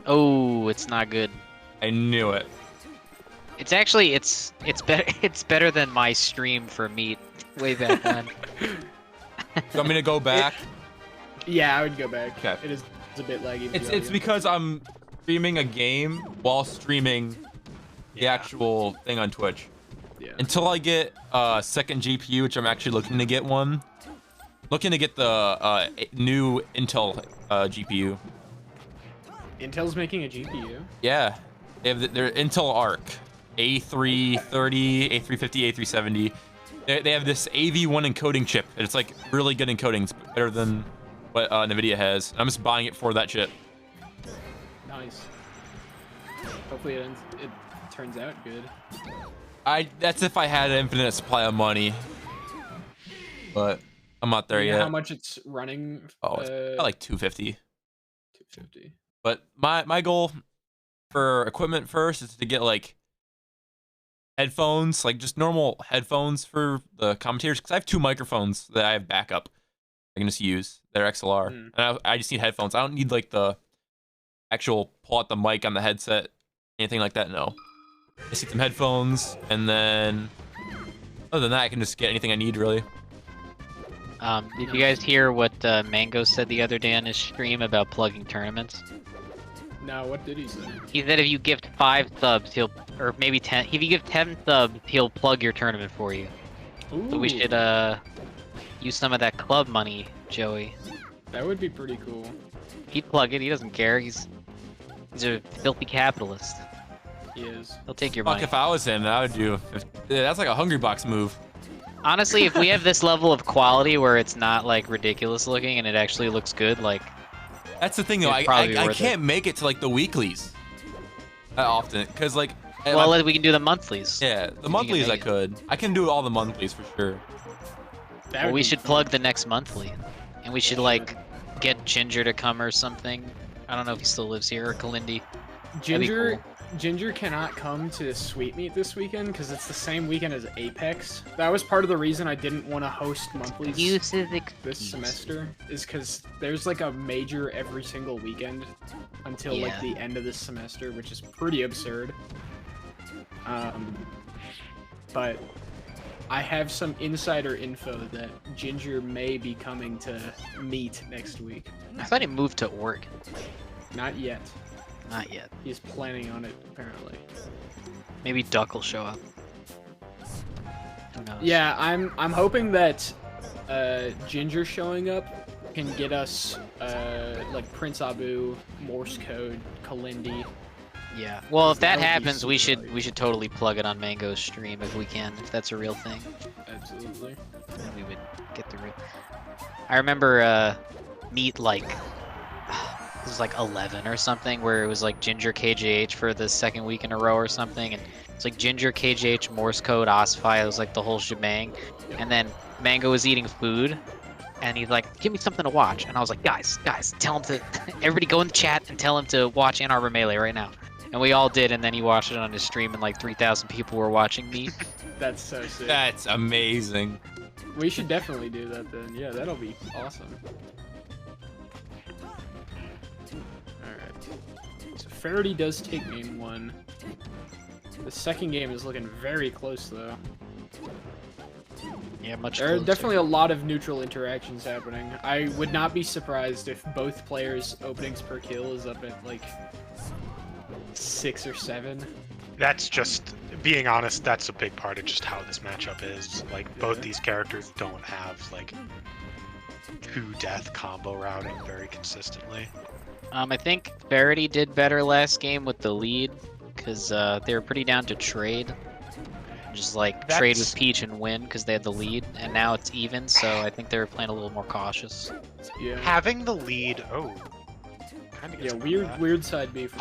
Oh, it's not good. I knew it. It's actually it's better it's better than my stream for Meat way back when. You want me to go back? Yeah, I would go back. Okay. It is a bit laggy. with the It's audio. because I'm streaming a game while streaming the actual thing on Twitch. Yeah. Until I get a second GPU, which I'm actually looking to get one. Looking to get the new Intel GPU. Intel's making a GPU. Yeah, they have their Intel Arc A330, A350, A370. They have this AV1 encoding chip. And it's like really good encoding. It's better than what NVIDIA has. I'm just buying it for that chip. Nice. Hopefully it turns out good. That's if I had an infinite supply of money. But I'm not there Do you know yet. how much it's running? Oh, it's probably like 250. 250. But my goal for equipment first is to get like headphones, like just normal headphones for the commentators, because I have 2 microphones that I have backup I can just use. They're XLR. Mm. And I just need headphones. I don't need like the actual pull out the mic on the headset, anything like that, no. I just need some headphones, and then other than that, I can just get anything I need, really. Did you guys hear what Mango said the other day on his stream about plugging tournaments? Now, what did he say? He said if you gift 5 subs, or maybe 10. If you give 10 subs, he'll plug your tournament for you. Ooh, So we should use some of that club money, Joey. that would be pretty cool. He'd plug it. He doesn't care. He's a filthy capitalist. He is. He'll take your Fuck, money. if I was him, I would do. That's like a Hungry Box move. Honestly, if we have this level of quality where it's not like ridiculous looking and it actually looks good, like That's the thing, though. It'd probably be I worth can't make it to like the weeklies that often, because like. well, we can do the monthlies. Yeah, the monthlies I make it. could. I can do all the monthlies for sure. That Well, would we be should fun. plug the next monthly, and we should like get Ginger to come or something. I don't know if he still lives here or Kalindi. That'd be cool. Ginger cannot come to Sweet Meat this weekend because it's the same weekend as Apex. That was part of the reason I didn't want to host monthlies this semester, is because there's like a major every single weekend until like Yeah. the end of this semester, which is pretty absurd. But I have some insider info that Ginger may be coming to Meat next week. I thought he moved to Oregon. Not yet. Not yet. He's planning on it apparently. Maybe Duck will show up. Who knows? Yeah, I'm hoping that Ginger showing up can get us like Prince Abu, Morse code, Kalindi. Yeah. Well, if that That would be happens, we super should totally plug it on Mango's stream if we can, if that's a real thing. Absolutely. Then we would get the real. I remember Meet like it was like 11 or something, where it was like Ginger KJH for the second week in a row or something, and it's like Ginger KJH, Morse code, Osify. It was like the whole shebang, and then Mango was eating food. And he's like, give me something to watch. And I was like, guys, tell him to, everybody go in the chat and tell him to watch Ann Arbor Melee right now. And we all did, and then he watched it on his stream, and like 3,000 people were watching me. That's so sick. That's amazing. We should definitely do that then. Yeah, that'll be awesome. Alright. So Faraday does take game 1. The second game is looking very close though. Yeah, much There are closer. definitely a lot of neutral interactions happening. I would not be surprised if both players' openings per kill is up at like 6 or 7. That's just being honest. That's a big part of just how this matchup is. Like both these characters don't have like two death combo routing very consistently. I think Verity did better last game with the lead because they were pretty down to trade. Just like trade with That's- Peach and win because they had the lead, and now it's even, so I think they were playing a little more cautious. Yeah. Having the lead. Oh. Kinda gets Yeah, around weird that. weird side B for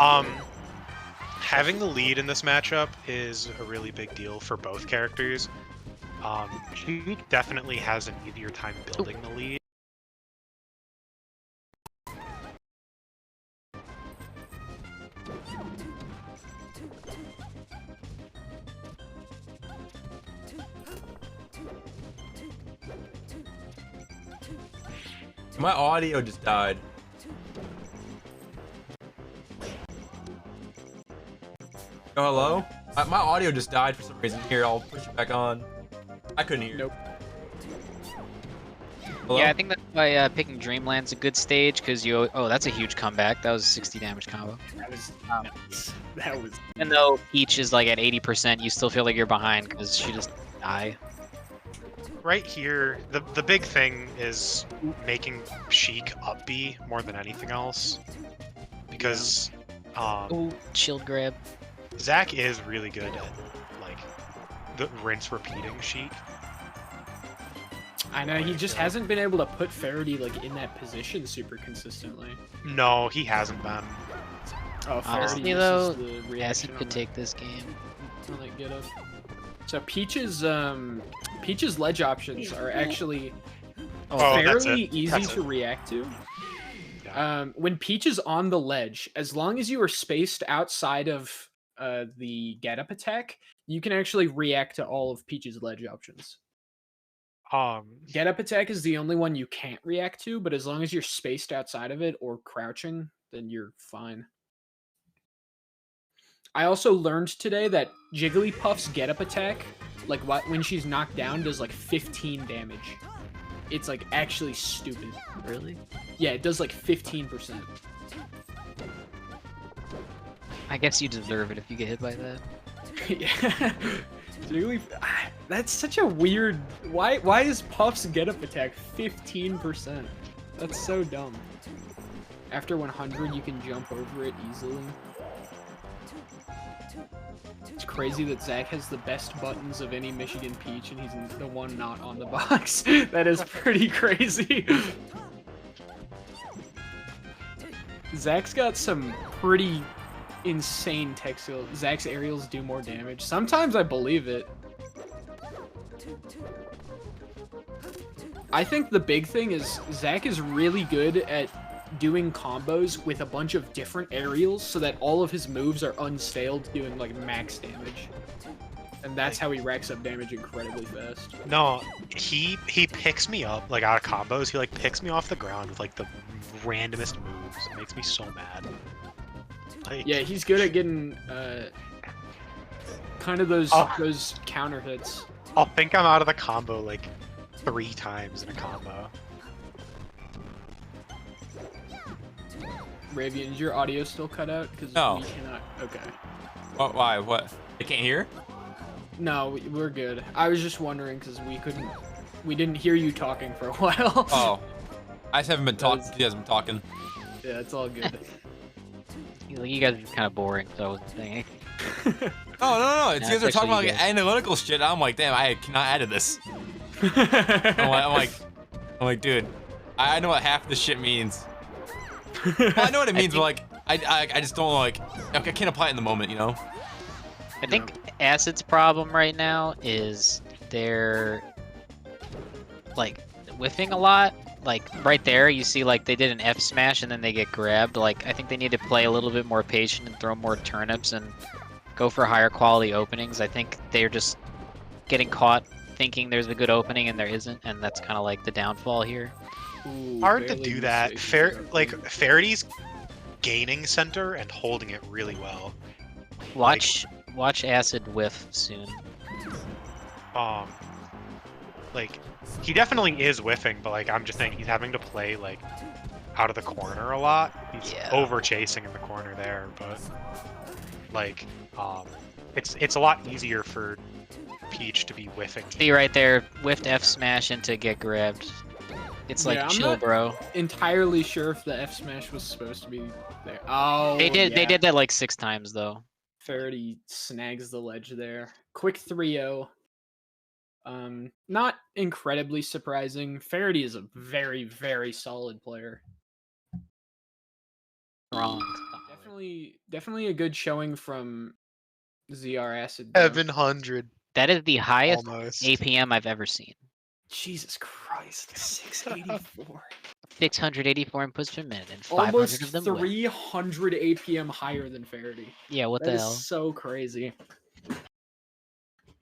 Having the lead in this matchup is a really big deal for both characters. Sheik definitely has an easier time building the lead. My audio just died. Oh, hello? My audio just died for some reason. Here, I'll push it back on. I couldn't hear. Nope. Hello? Yeah, I think that's why picking Dreamland's a good stage because you. Oh, that's a huge comeback. That was a 60 damage combo. That was nuts. That was Even though Peach is like at 80%, you still feel like you're behind because she just die. Right here, the big thing is making Sheik up B more than anything else. Because Oh, shield grab. Zach is really good at like the rinse repeating Sheik. I know he just hasn't been able to put Faraday like in that position super consistently. No, he hasn't been. Oh, Honestly, Faraday though, uses the reaction Acid on could that- take this game. on that get up. So Peach's ledge options are actually Oh, that's fairly it. easy That's to it. react to. Yeah. When Peach is on the ledge, as long as you are spaced outside of the get up attack, you can actually react to all of Peach's ledge options. Get up attack is the only one you can't react to, but as long as you're spaced outside of it or crouching, then you're fine. I also learned today that Jigglypuff's get up attack, like when she's knocked down, does like 15 damage. It's like actually stupid. Really? Yeah, it does like 15%. I guess you deserve it if you get hit by that. Yeah. That's such a weird. Why is Puff's get up attack 15%? That's so dumb. After 100, you can jump over it easily. It's crazy that Zach has the best buttons of any Michigan Peach, and he's the one not on the box. That is pretty crazy. Zach's got some pretty insane tech skill. Zach's aerials do more damage. Sometimes I believe it. I think the big thing is Zach is really good at doing combos with a bunch of different aerials so that all of his moves are unstaled doing like max damage. And that's how he racks up damage incredibly fast. No, he picks me up like out of combos. He like picks me off the ground with like the randomest moves. It makes me so mad. Like, Yeah, he's good at getting kind of those Oh. those counter hits. I'll think I'm out of the combo like 3 times in a combo. Ravian, is your audio still cut out? Because No. we cannot. Okay. What? Why? What? I can't hear? No, we're good. I was just wondering because we didn't hear you talking for a while. Oh. I just haven't been talking. That You guys have been talking. Yeah, it's all good. You guys are kind of boring, so I wasn't saying. Oh, no. It's Yeah, you guys are it's talking about actually like, analytical shit. I'm like, damn, I cannot edit this. I'm like, dude, I know what half this shit means. Well, I know what it means, but like, I just don't like, I can't apply it in the moment, you know? I think Acid's problem right now is they're like whiffing a lot. Like right there, you see like they did an F smash and then they get grabbed. Like I think they need to play a little bit more patient and throw more turnips and go for higher quality openings. I think they're just getting caught thinking there's a good opening and there isn't, and that's kind of like the downfall here. Ooh, Hard to barely do that. mistake. Faraday's gaining center and holding it really well. Watch Acid whiff soon. Like he definitely is whiffing, but like I'm just saying he's having to play like out of the corner a lot. He's Yeah. over chasing in the corner there, but Like, it's a lot easier for Peach to be whiffing. See right there, whiffed F smash into get grabbed. It's like Yeah, I'm chill, not bro. entirely sure if the F smash was supposed to be there. Oh, They did. They yeah. did that like 6 times though. Faraday snags the ledge there. Quick 3-0. Not incredibly surprising. Faraday is a very, very solid player. Wrong. Definitely a good showing from ZR Acid. though. 700 That is the highest almost. APM I've ever seen. Jesus Christ, 684. 684 inputs per minute, and 500 Almost of them went. 300 APM higher than Faraday. Yeah, what That the is hell? so crazy.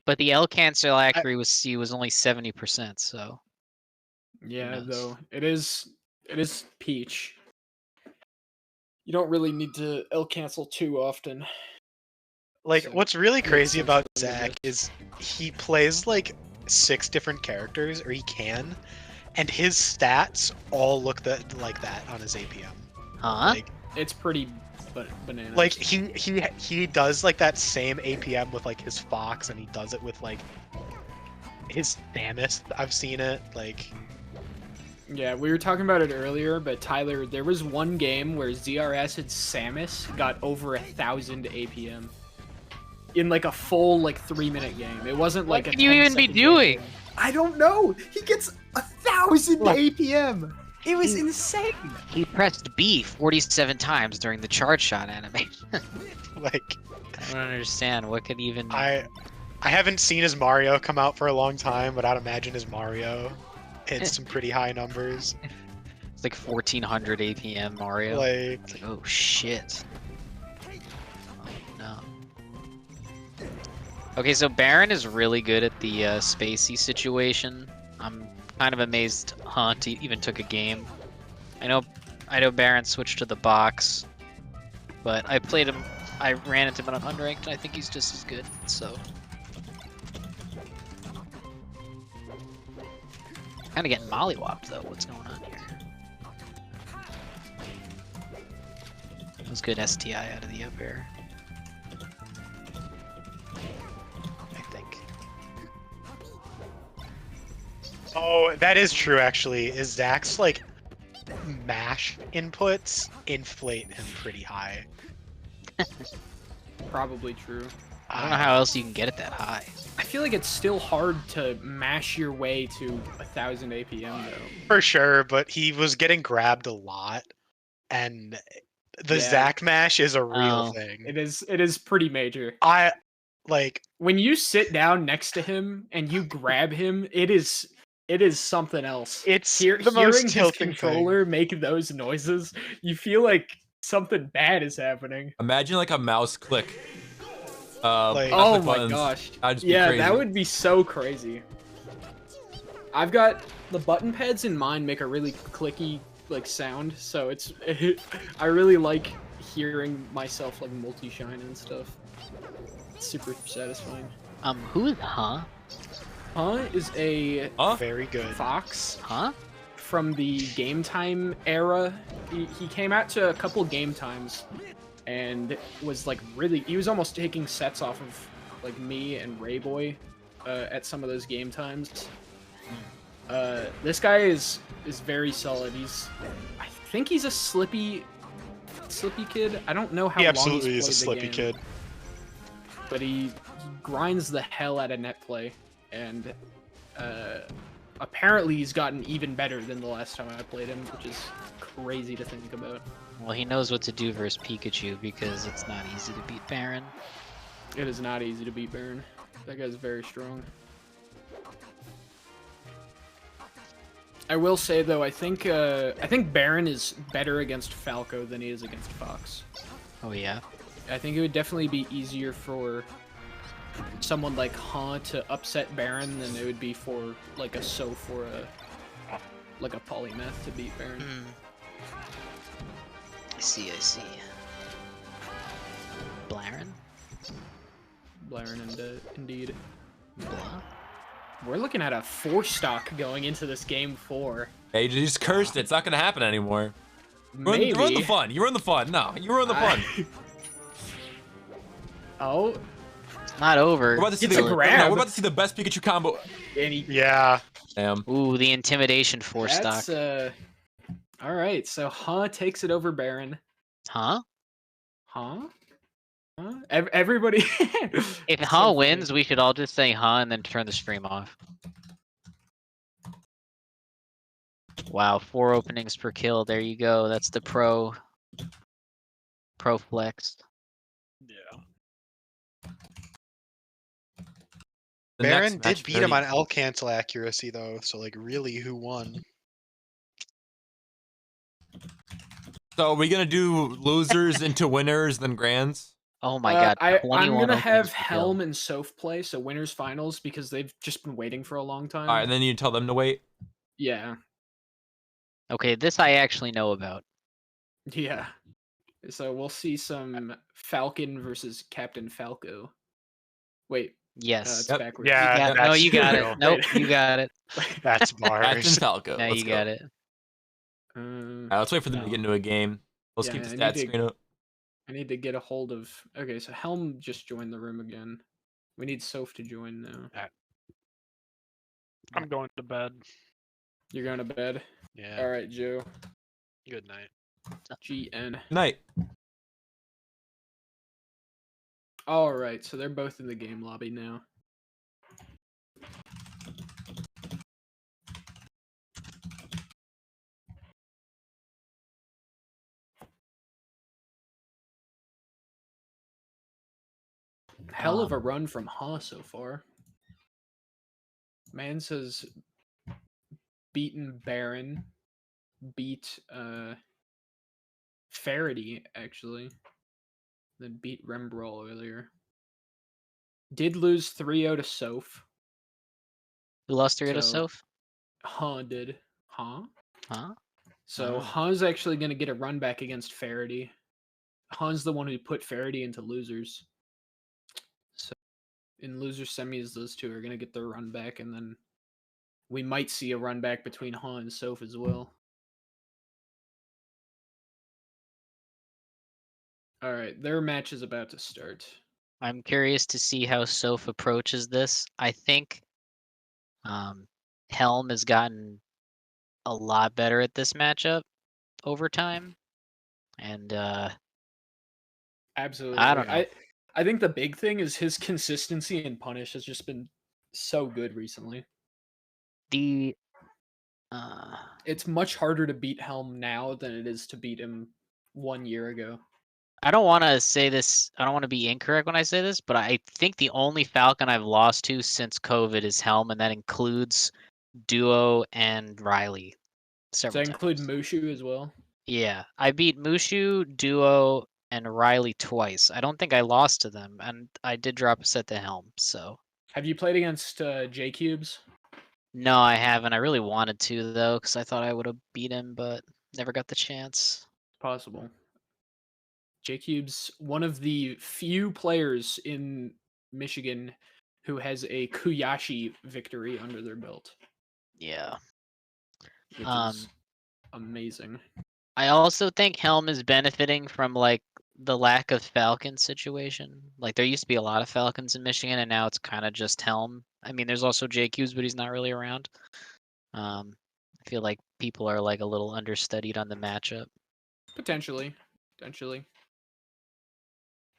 But the L cancel accuracy was only 70%. So Yeah, knows? though it is Peach. You don't really need to L cancel too often. Like, So, what's really makes crazy sense about to do Zach this. is he plays like 6 different characters, or he can, and his stats all look like that on his APM. huh? Like, It's pretty bananas. like he does like that same APM with like his Fox, and he does it with like his Samus. I've seen it. Like, Yeah, we were talking about it earlier, but Tyler, there was one game where ZR Acid Samus got over 1,000 APM in like a full like 3-minute game. It wasn't like What a could you even be 10-second game. doing? I don't know. He gets 1,000 Like- APM. It was insane. He pressed B 47 times during the charge shot animation. like I don't understand. What could even? I haven't seen his Mario come out for a long time, but I'd imagine his Mario hits some pretty high numbers. It's like 1400 APM Mario. Like, It's like, oh shit. Oh, no. Okay, so Baron is really good at the spacey situation. I'm kind of amazed Hunt even took a game. I know Baron switched to the box, but I played him. I ran into him on unranked, and I think he's just as good. So. Kind of getting mollywopped though. What's going on here? It was good STI out of the up air. I think. oh, that is true actually. Is Zach's like mash inputs inflate him pretty high. Probably true. I don't know how else you can get it that high. I feel like it's still hard to mash your way to 1,000 APM though. For sure, but he was getting grabbed a lot, and the Yeah. Zach mash is a real Oh. thing. It is pretty major. I like When you sit down next to him and you grab him, it is something else. it's Hearing the most his tilting controller make those noises, you feel like something bad is happening. Imagine like a mouse click. Like- mouse Oh click my buttons. gosh. That'd just be Yeah, crazy. that would be so crazy. I've got the button pads in mine make a really clicky like sound, so it's I really like hearing myself like multi-shine and stuff. It's super satisfying. Who is Huh? Huh is a Huh? very good. fox Huh? from the Game Time era. He came out to a couple Game Times and was like really, he was almost taking sets off of like me and Rayboy at some of those Game Times. This guy is very solid. I think he's a slippy kid. I don't know how He long absolutely he's is a played the slippy game, kid. but he grinds the hell out of net play, and apparently he's gotten even better than the last time I played him, which is crazy to think about. Well, he knows what to do versus Pikachu because it's not easy to beat Baron. It is not easy to beat Baron. That guy's very strong. I will say though, I think Baron is better against Falco than he is against Fox. Oh yeah. I think it would definitely be easier for someone like Han to upset Baron than it would be for like a Soph or a Polymath to beat Baron. I see. Blaren? Blaren indeed. Blah? We're looking at a 4-stock going into this game 4. Hey, you just cursed it. It's not gonna happen anymore. You ruin Maybe. the fun. You ruin the fun. No, you ruin the fun. Oh, It's not over. We're about to see It's the a grab. no, we're about to see the best Pikachu combo. and he, Yeah. Damn. Ooh, the intimidation four that's stock. all right. So takes it over Baron. Huh? Huh? Everybody. If It's Huh so funny. wins, we should all just say Huh and then turn the stream off. Wow, 4 openings per kill. There you go. That's the pro flex. Yeah. The Baron next match, did beat him very- on L cancel accuracy though, so like really who won? So are we gonna do losers into winners then grands? Oh my god, I'm 21 gonna openings have per kill. Helm and Soph play, so winners finals, because they've just been waiting for a long time. All right, and then you tell them to wait. Yeah, Okay, this I actually know about. yeah. So we'll see some Falcon versus Captain Falco. Wait, Yes. it's Yep. backwards. Yeah, You got- no, that's you got true. it. Nope, Wait. you got it. That's Captain bars. Falco. Now Let's you go. got it. All right, let's wait for them to No. get into a game. Let's Yeah, keep the I need stats to- screen up. I need to get a hold of. Okay, so Helm just joined the room again. We need Soph to join now. I'm going to bed. You're going to bed. Yeah. All right, Joe. Good night. GN. Night. All right, so they're both in the game lobby now. Hell of a run from Ha so far. Man says beaten Baron, beat Faraday actually, then beat Rembrawl earlier. Did lose 3-0 to Soph. Who lost 3 to So- Soph? Ha did. Huh? Huh? So Oh. Han's actually going to get a run back against Faraday. Han's the one who put Faraday into losers. So in loser semis, those two are going to get their run back, and then we might see a run back between Han and Soph as well. All right, their match is about to start. I'm curious to see how Soph approaches this. I think Helm has gotten a lot better at this matchup over time. And Absolutely. I don't know. I think the big thing is his consistency in punish has just been so good recently. the It's much harder to beat Helm now than it is to beat him 1 year ago. I don't want to say this. I don't want to be incorrect when I say this, but I think the only Falcon I've lost to since COVID is Helm, and that includes Duo and Riley. Does Several that include times. Mushu as well? Yeah, I beat Mushu, Duo, and Riley twice. I don't think I lost to them, and I did drop a set to Helm. So Have you played against J Cubes? no, I haven't. I really wanted to though, because I thought I would have beat him, but never got the chance. Possible. J Cubes, one of the few players in Michigan who has a Kuyashi victory under their belt, Yeah. which is amazing. I also think Helm is benefiting from like the lack of Falcon situation. Like there used to be a lot of Falcons in Michigan, and now it's kind of just Helm. I mean, there's also JQs, but he's not really around. I feel like people are like a little understudied on the matchup. Potentially.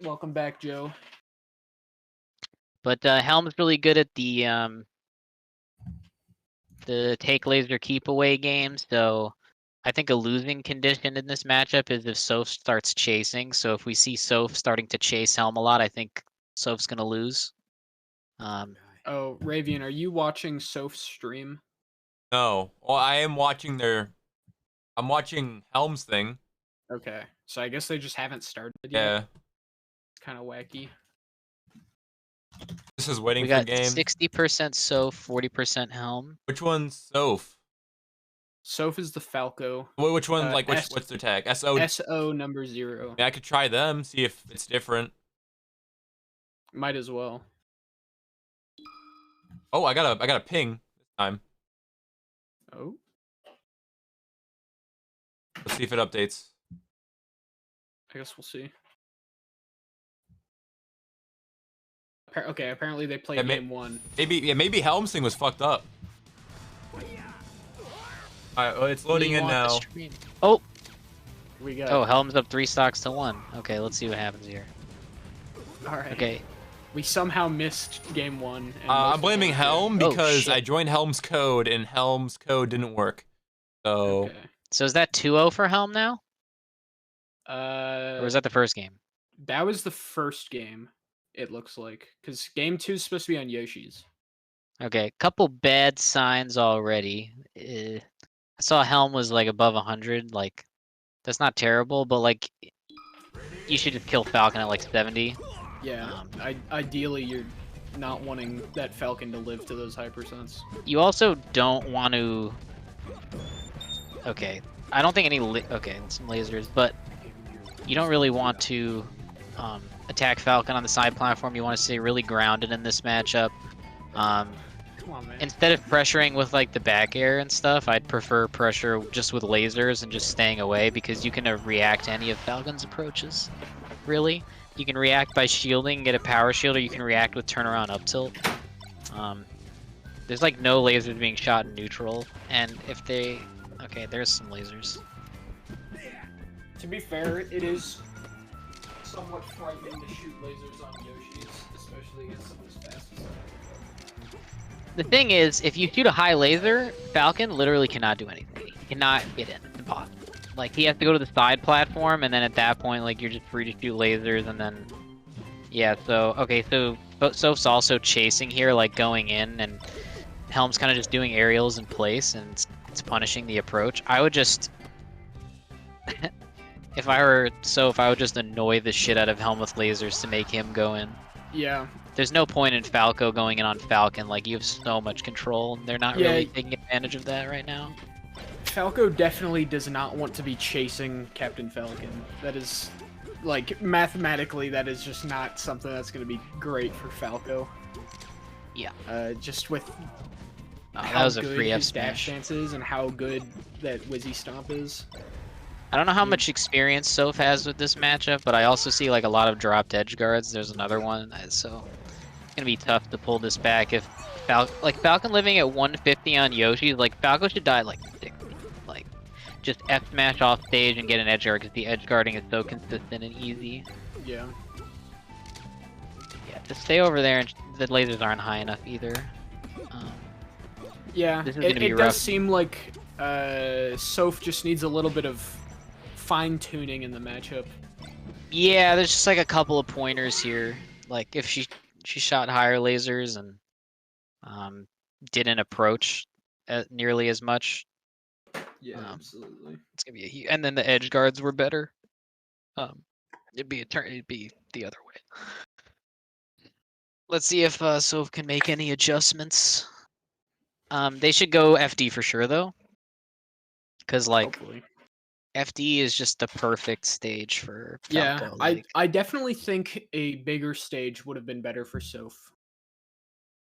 Welcome back, Joe. But Helm's really good at the take laser keep away game. So I think a losing condition in this matchup is if Soph starts chasing. So if we see Soph starting to chase Helm a lot, I think Soph's gonna lose. Oh, Ravian, are you watching Soph's stream? No. Well, I am watching I'm watching Helm's thing. Okay, so I guess they just haven't started yet. Yeah. It's kind of wacky. This is waiting We for got game. 60% Soph, 40% Helm. Which one's Soph? Soph is the Falco. Which one? Like S- what's their tag? SO. SO number 0. I could try them, see if it's different. Might as well. Oh, I got a ping this time. Oh, Let's see if it updates. I guess we'll see. Okay, apparently they played Yeah, game 1. Maybe Helm's thing was fucked up. Alright, well, it's loading We in want the now. stream. Oh, We got. oh, Helm's up 3 stocks to 1. Okay, let's see what happens here. All right. Okay, We somehow missed game 1. And most I'm of blaming them- Helm Oh, because shit. I joined Helm's code and Helm's code didn't work. So Okay. so is that 2-0 for Helm now, Uh, or was that the first game? that was the first game. It looks like because game 2 is supposed to be on Yoshi's. Okay, couple bad signs already. I saw Helm was like above 100. Like, that's not terrible, but like, you should just kill Falcon at like 70. Yeah. Ideally, you're not wanting that Falcon to live to those high percents. You also don't want to. Okay, I don't think any. Okay, some lasers, but you don't really want to attack Falcon on the side platform. You want to stay really grounded in this matchup. Come on, man. Instead of pressuring with like the back air and stuff, I'd prefer pressure just with lasers and just staying away because you can react to any of Falcon's approaches. Really, you can react by shielding, get a power shield, or you can react with turnaround up tilt. There's like no lasers being shot in neutral, and if they, okay, there's some lasers. To be fair, it is somewhat frightening to shoot lasers on Yoshi's, especially against someone as fast as The thing is, if you shoot a high laser, Falcon literally cannot do anything. He cannot get in. It's impossible. Like, he has to go to the side platform, and then at that point, like, you're just free to shoot lasers, and then... Yeah, so... Okay, so Soph's also chasing here, like, going in, and Helm's kind of just doing aerials in place, and it's punishing the approach. I would just... If I were Soph, I would just annoy the shit out of Helm with lasers to make him go in. Yeah. There's no point in Falco going in on Falcon. Like, you have so much control, and they're not Yeah. really taking advantage of that right now. Falco definitely does not want to be chasing Captain Falcon. That is, like, mathematically, that is just not something that's going to be great for Falco. Yeah. Just with Oh, how that was a good free F his dash smash. dance is and how good that Wizzy Stomp is. I don't know how much experience Soph has with this matchup, but I also see like a lot of dropped edge guards. There's another one, so it's gonna be tough to pull this back. If Falcon living at 150 on Yoshi, like Falco should die at, like 60. Like just F smash off stage and get an edge guard because the edge guarding is so consistent and easy. Yeah. Yeah, just stay over there, and the lasers aren't high enough either. Yeah, This is gonna be it rough. does seem like Soph just needs a little bit of fine-tuning in the matchup. Yeah, there's just like a couple of pointers here. Like if she shot higher lasers and didn't approach nearly as much, Yeah, absolutely. It's gonna be and then the edge guards were better. It'd be the other way. Let's see if Soph can make any adjustments. They should go FD for sure though, because like Hopefully. FD is just the perfect stage for Yeah, Falco. Like, I definitely think a bigger stage would have been better for Soph.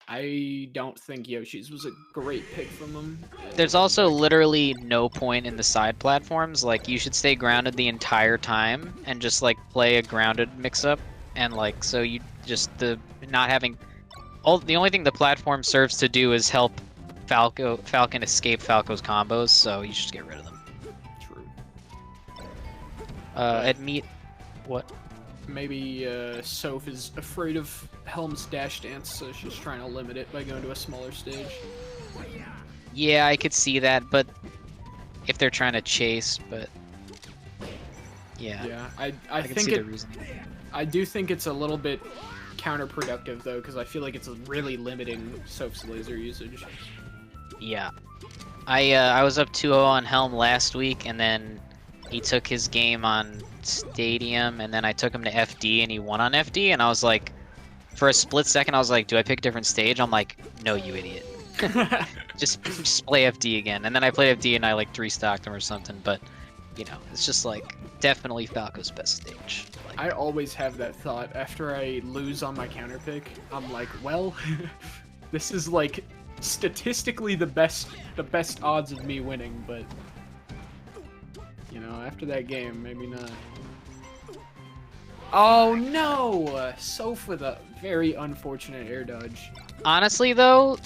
I don't think Yoshi's was a great pick from them. there's also literally no point in the side platforms. Like you should stay grounded the entire time and just like play a grounded mix-up, and like so you just the only thing the platform serves to do is help Falcon escape Falco's combos. So you should just get rid of them. True. At meet, what? Maybe Soph is afraid of Helm's dash dance, so she's trying to limit it by going to a smaller stage. Yeah, I could see that, but if they're trying to chase, but yeah, Yeah, I can think see the it. reasoning. I do think it's a little bit counterproductive though, because I feel like it's really limiting Soph's laser usage. Yeah, I was up 2-0 on Helm last week, and then he took his game on Stadium, and then I took him to FD, and he won on FD, and I was like, for a split second, I was like, do I pick a different stage? I'm like, no, you idiot. just play FD again. And then I played FD, and I like 3-stocked him or something, but, you know, it's just like, definitely Falco's best stage. Like, I always have that thought after I lose on my counter pick. I'm like, well, this is like statistically the best odds of me winning, but you know, after that game, maybe not. Oh no! Soph with a very unfortunate air dodge. Honestly, though,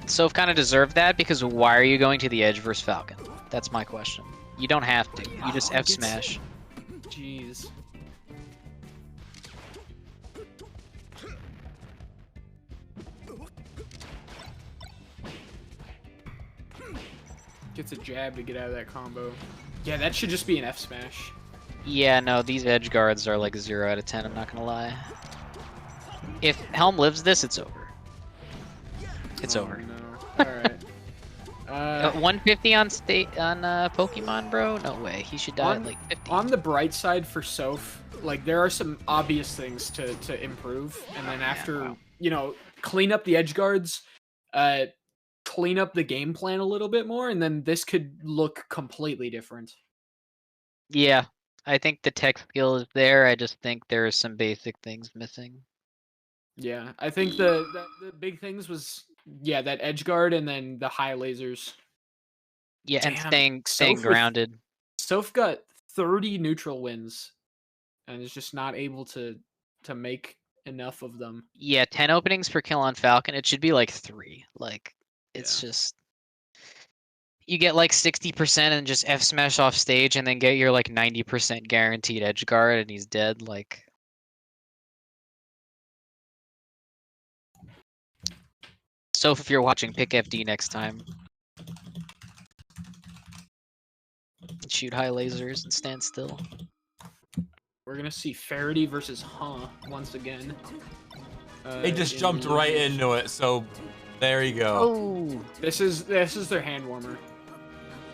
Soph kind of deserved that because why are you going to the edge versus Falcon? That's my question. You don't have to. You just Oh, F gets- smash. Jeez. Gets a jab to get out of that combo. Yeah, that should just be an F smash. Yeah, no, these edge guards are like 0 out of 10, I'm not gonna lie. If Helm lives this, it's over. It's Oh, over. No. Alright. 150 on Pokemon, bro? No way. He should die at like 50. On the bright side for Soph, like there are some obvious things to improve, and then after you know clean up the edge guards, clean up the game plan a little bit more, and then this could look completely different. Yeah, I think the tech skill is there. I just think there are some basic things missing. Yeah, I think the big things was that edge guard and then the high lasers. Yeah, and Damn, staying Soph with- grounded. Soph got 30 neutral wins, and is just not able to make enough of them. Yeah, 10 openings per kill on Falcon. It should be like 3. Like, it's just you get like 60% and just F smash off stage, and then get your like 90% guaranteed edge guard, and he's dead. Like, so if you're watching, pick FD next time. Shoot high lasers and stand still. We're gonna see Faraday versus once again. They just in jumped the right losers. into it, so there you go. Oh, This is their hand warmer.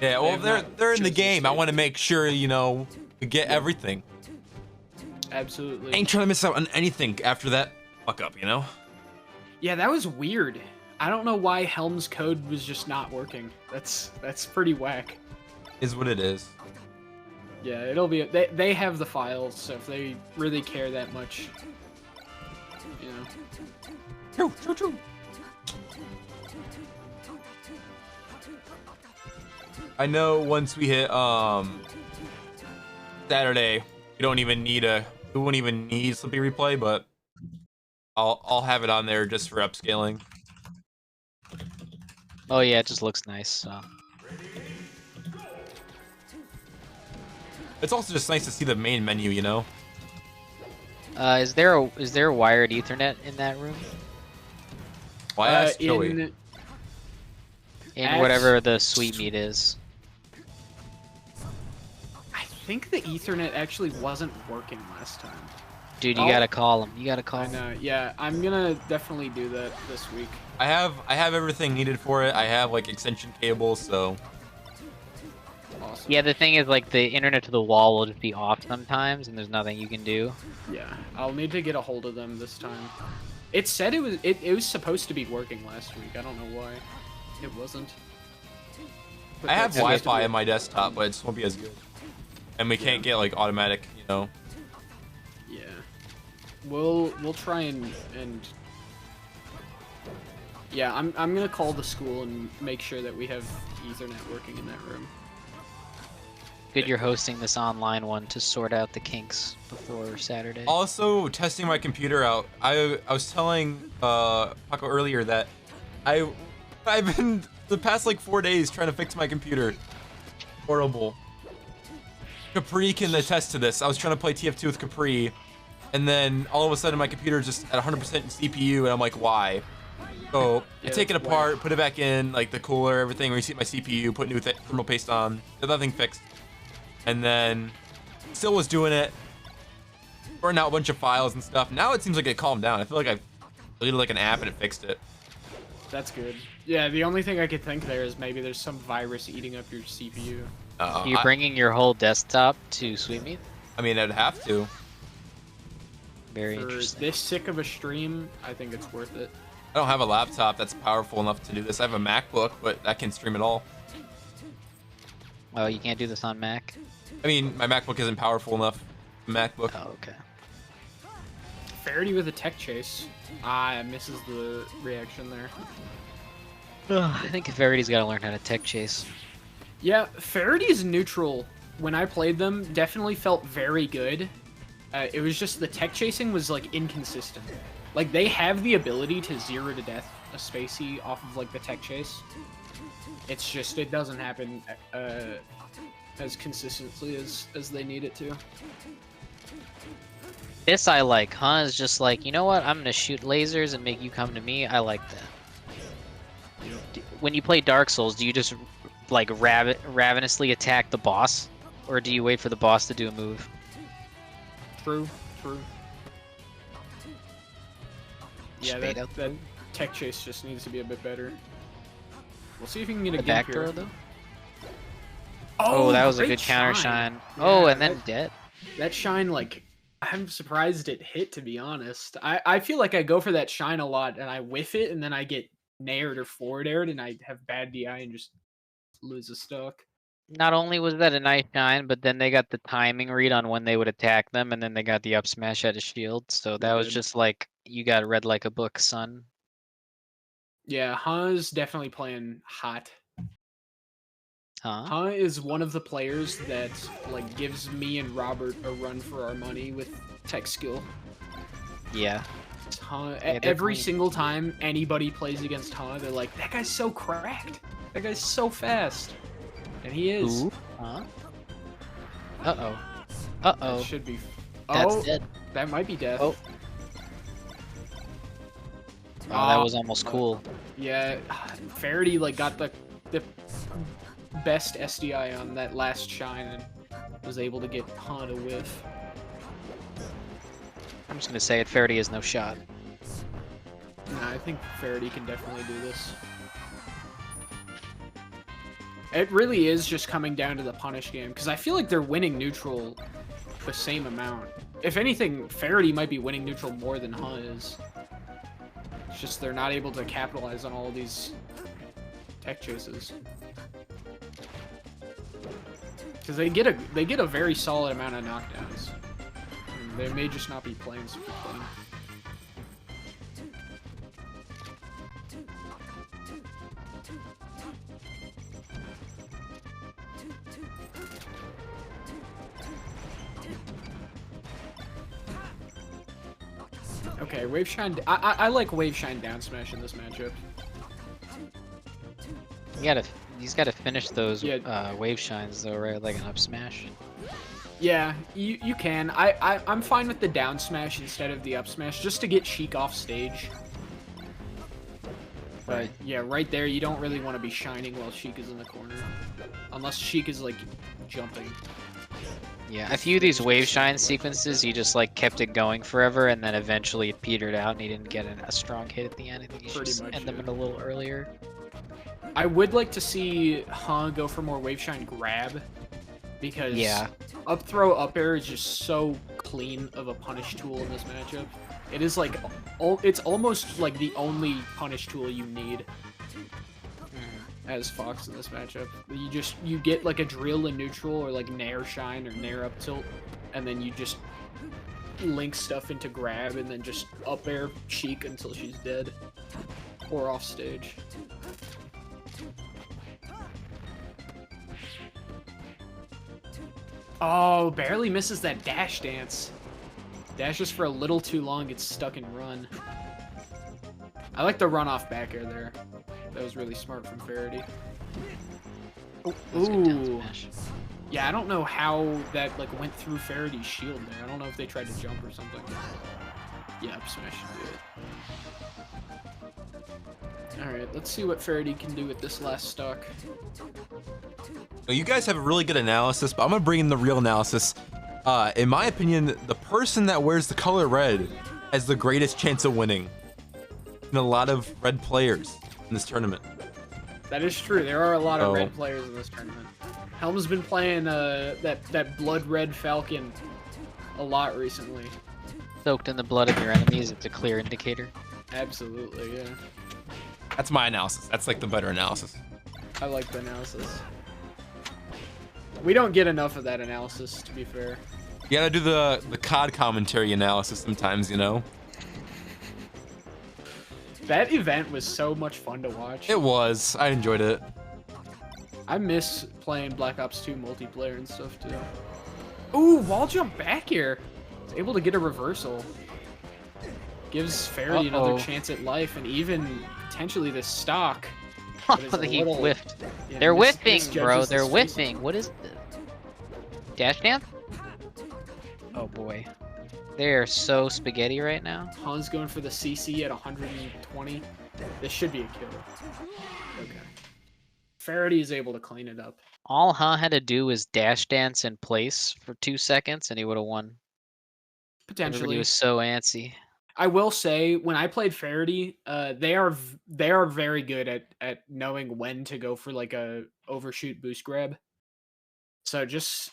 Yeah, well, have they're not in the chosen game. I stage. want to make sure, you know, we get everything. Absolutely. Ain't trying to miss out on anything after that fuck up, you know? Yeah, that was weird. I don't know why Helm's code was just not working. That's pretty whack. Is what it is. Yeah, it'll be they have the files, so if they really care that much, you know. True. I know once we hit Saturday, we won't even need Slippy Replay, but I'll have it on there just for upscaling. oh yeah, it just looks nice. So. It's also just nice to see the main menu, you know? Is there a wired Ethernet in that room? Why ask Joey? In At- whatever the sweetmeat is. I think the Ethernet actually wasn't working last time. Dude, you Oh. gotta call him. You gotta call I him. know. Yeah, I'm gonna definitely do that this week. I have everything needed for it. I have like extension cables, so Awesome. Yeah, the thing is, like, the internet to the wall will just be off sometimes, and there's nothing you can do. Yeah, I'll need to get a hold of them this time. It said it was supposed to be working last week. I don't know why it wasn't. But I have that's supposed to Wi-Fi be- on my desktop, but it just won't be as good. And we can't get like automatic, you know. Yeah, we'll try and yeah, I'm gonna call the school and make sure that we have Ethernet working in that room. Good you're hosting this online one to sort out the kinks before Saturday. Also, testing my computer out. I was telling Paco earlier that I've been the past like 4 days trying to fix my computer. Horrible. Capri can attest to this. I was trying to play TF2 with Capri, and then all of a sudden my computer is just at 100% CPU, and I'm like, why? So I Yeah, take it that's apart, put it back in, like the cooler, everything, reset my CPU, put new thermal paste on, got nothing fixed. And then still was doing it, burned out a bunch of files and stuff. Now it seems like it calmed down. I feel like I deleted like an app and it fixed it. That's good. Yeah, the only thing I could think there is maybe there's some virus eating up your CPU. Are you bringing your whole desktop to Sweetmeat? I mean, I'd have to. Very For interesting. this sick of a stream, I think it's worth it. I don't have a laptop that's powerful enough to do this. I have a MacBook, but that can stream it all. Oh, you can't do this on Mac? I mean, my MacBook isn't powerful enough. MacBook. Oh, okay. Faraday with a tech chase. Ah, misses the reaction there. I think Verity's got to learn how to tech chase. Yeah, Faraday's neutral, when I played them, definitely felt very good. It was just the tech chasing was like inconsistent. Like they have the ability to 0 to death a Spacey off of like the tech chase. It's just it doesn't happen as consistently as they need it to. This I like, huh? Is just like, you know what? I'm gonna shoot lasers and make you come to me. I like that. When you play Dark Souls, do you just like ravenously attack the boss, or do you wait for the boss to do a move? True. Yeah, Spade that out tech chase just needs to be a bit better. We'll see if we can get a The gimp back here. throw though. Oh, that was a great good counter shine. Yeah, Oh, and then dead. That shine, like, I'm surprised it hit, to be honest. I feel like I go for that shine a lot, and I whiff it, and then I get naired or forward aired, and I have bad DI and just lose a stock. Not only was that a nice shine, but then they got the timing read on when they would attack them, and then they got the up smash at a shield. So that was did. just like, you got read like a book, son. Yeah, Ha's definitely playing hot. Huh? Ha is one of the players that, like, gives me and Robert a run for our money with tech skill. Yeah. Ha, Yeah, they're every clean. single time anybody plays against Ha, they're like, that guy's so cracked. That guy's so fast. And he is. Ooh. Huh? Uh-oh. That Uh-oh. should be. That's Oh, dead. that might be death. Oh. Oh, that was almost cool. Yeah, Faraday like got the best SDI on that last shine and was able to get Ha to whiff. I'm just gonna say it, Faraday has no shot. Nah, I think Faraday can definitely do this. It really is just coming down to the punish game, because I feel like they're winning neutral the same amount. If anything, Faraday might be winning neutral more than Ha is. It's just they're not able to capitalize on all of these tech chases. Because they get a very solid amount of knockdowns. They may just not be playing super clean. Okay, Wave Shine. I like Wave Shine down smash in this matchup. He's gotta finish those Yeah. wave shines though, right? Like an up smash. Yeah, you can. I'm fine with the down smash instead of the up smash, just to get Sheik off stage. But Right. yeah, right there, you don't really want to be shining while Sheik is in the corner, unless Sheik is like jumping. Yeah, a few of these wave shine sequences, he just like kept it going forever, and then eventually it petered out, and he didn't get a strong hit at the end. I think he should Pretty just much, end them yeah. in a little earlier. I would like to see Han go for more wave shine grab, because Yeah. up throw up air is just so clean of a punish tool in this matchup. It is like it's almost like the only punish tool you need as Fox in this matchup. You get like a drill in neutral, or like nair shine or nair up tilt, and then you just link stuff into grab and then just up air Sheik until she's dead or off stage. Oh, barely misses that dash dance. Dashes for a little too long, gets stuck in run. I like the run off back air there. That was really smart from Faraday. That's a good down Ooh. smash. Yeah, I don't know how that like went through Faraday's shield there. I don't know if they tried to jump or something. Yeah, up smash should do it. Alright, let's see what Faraday can do with this last stock. Well, you guys have a really good analysis, but I'm gonna bring in the real analysis. In my opinion, the person that wears the color red has the greatest chance of winning in a lot of red players in this tournament. That is true. There are a lot of Oh. red players in this tournament. Helm's been playing that blood red Falcon a lot recently. Soaked in the blood of your enemies, it's a clear indicator. Absolutely, yeah. That's my analysis. That's like the better analysis. I like the analysis. We don't get enough of that analysis, to be fair. You gotta do the COD commentary analysis sometimes, you know? That event was so much fun to watch. It was. I enjoyed it. I miss playing Black Ops 2 multiplayer and stuff too. Ooh, wall jump back here. He's able to get a reversal. Gives Faraday another Uh-oh. chance at life, and even potentially this stock. But it's a He little- whiffed. yeah, They're mis- whiffing, bro. misjudges They're this face. whiffing. What is this? Dash dance? Oh boy. They are so spaghetti right now. Han's going for the CC at 120. This should be a kill. Okay. Faraday is able to clean it up. All Han had to do was dash dance in place for 2 seconds and he would have won. Everybody Potentially. was so antsy. I will say, when I played Faraday, they are very good at knowing when to go for like a overshoot boost grab. So just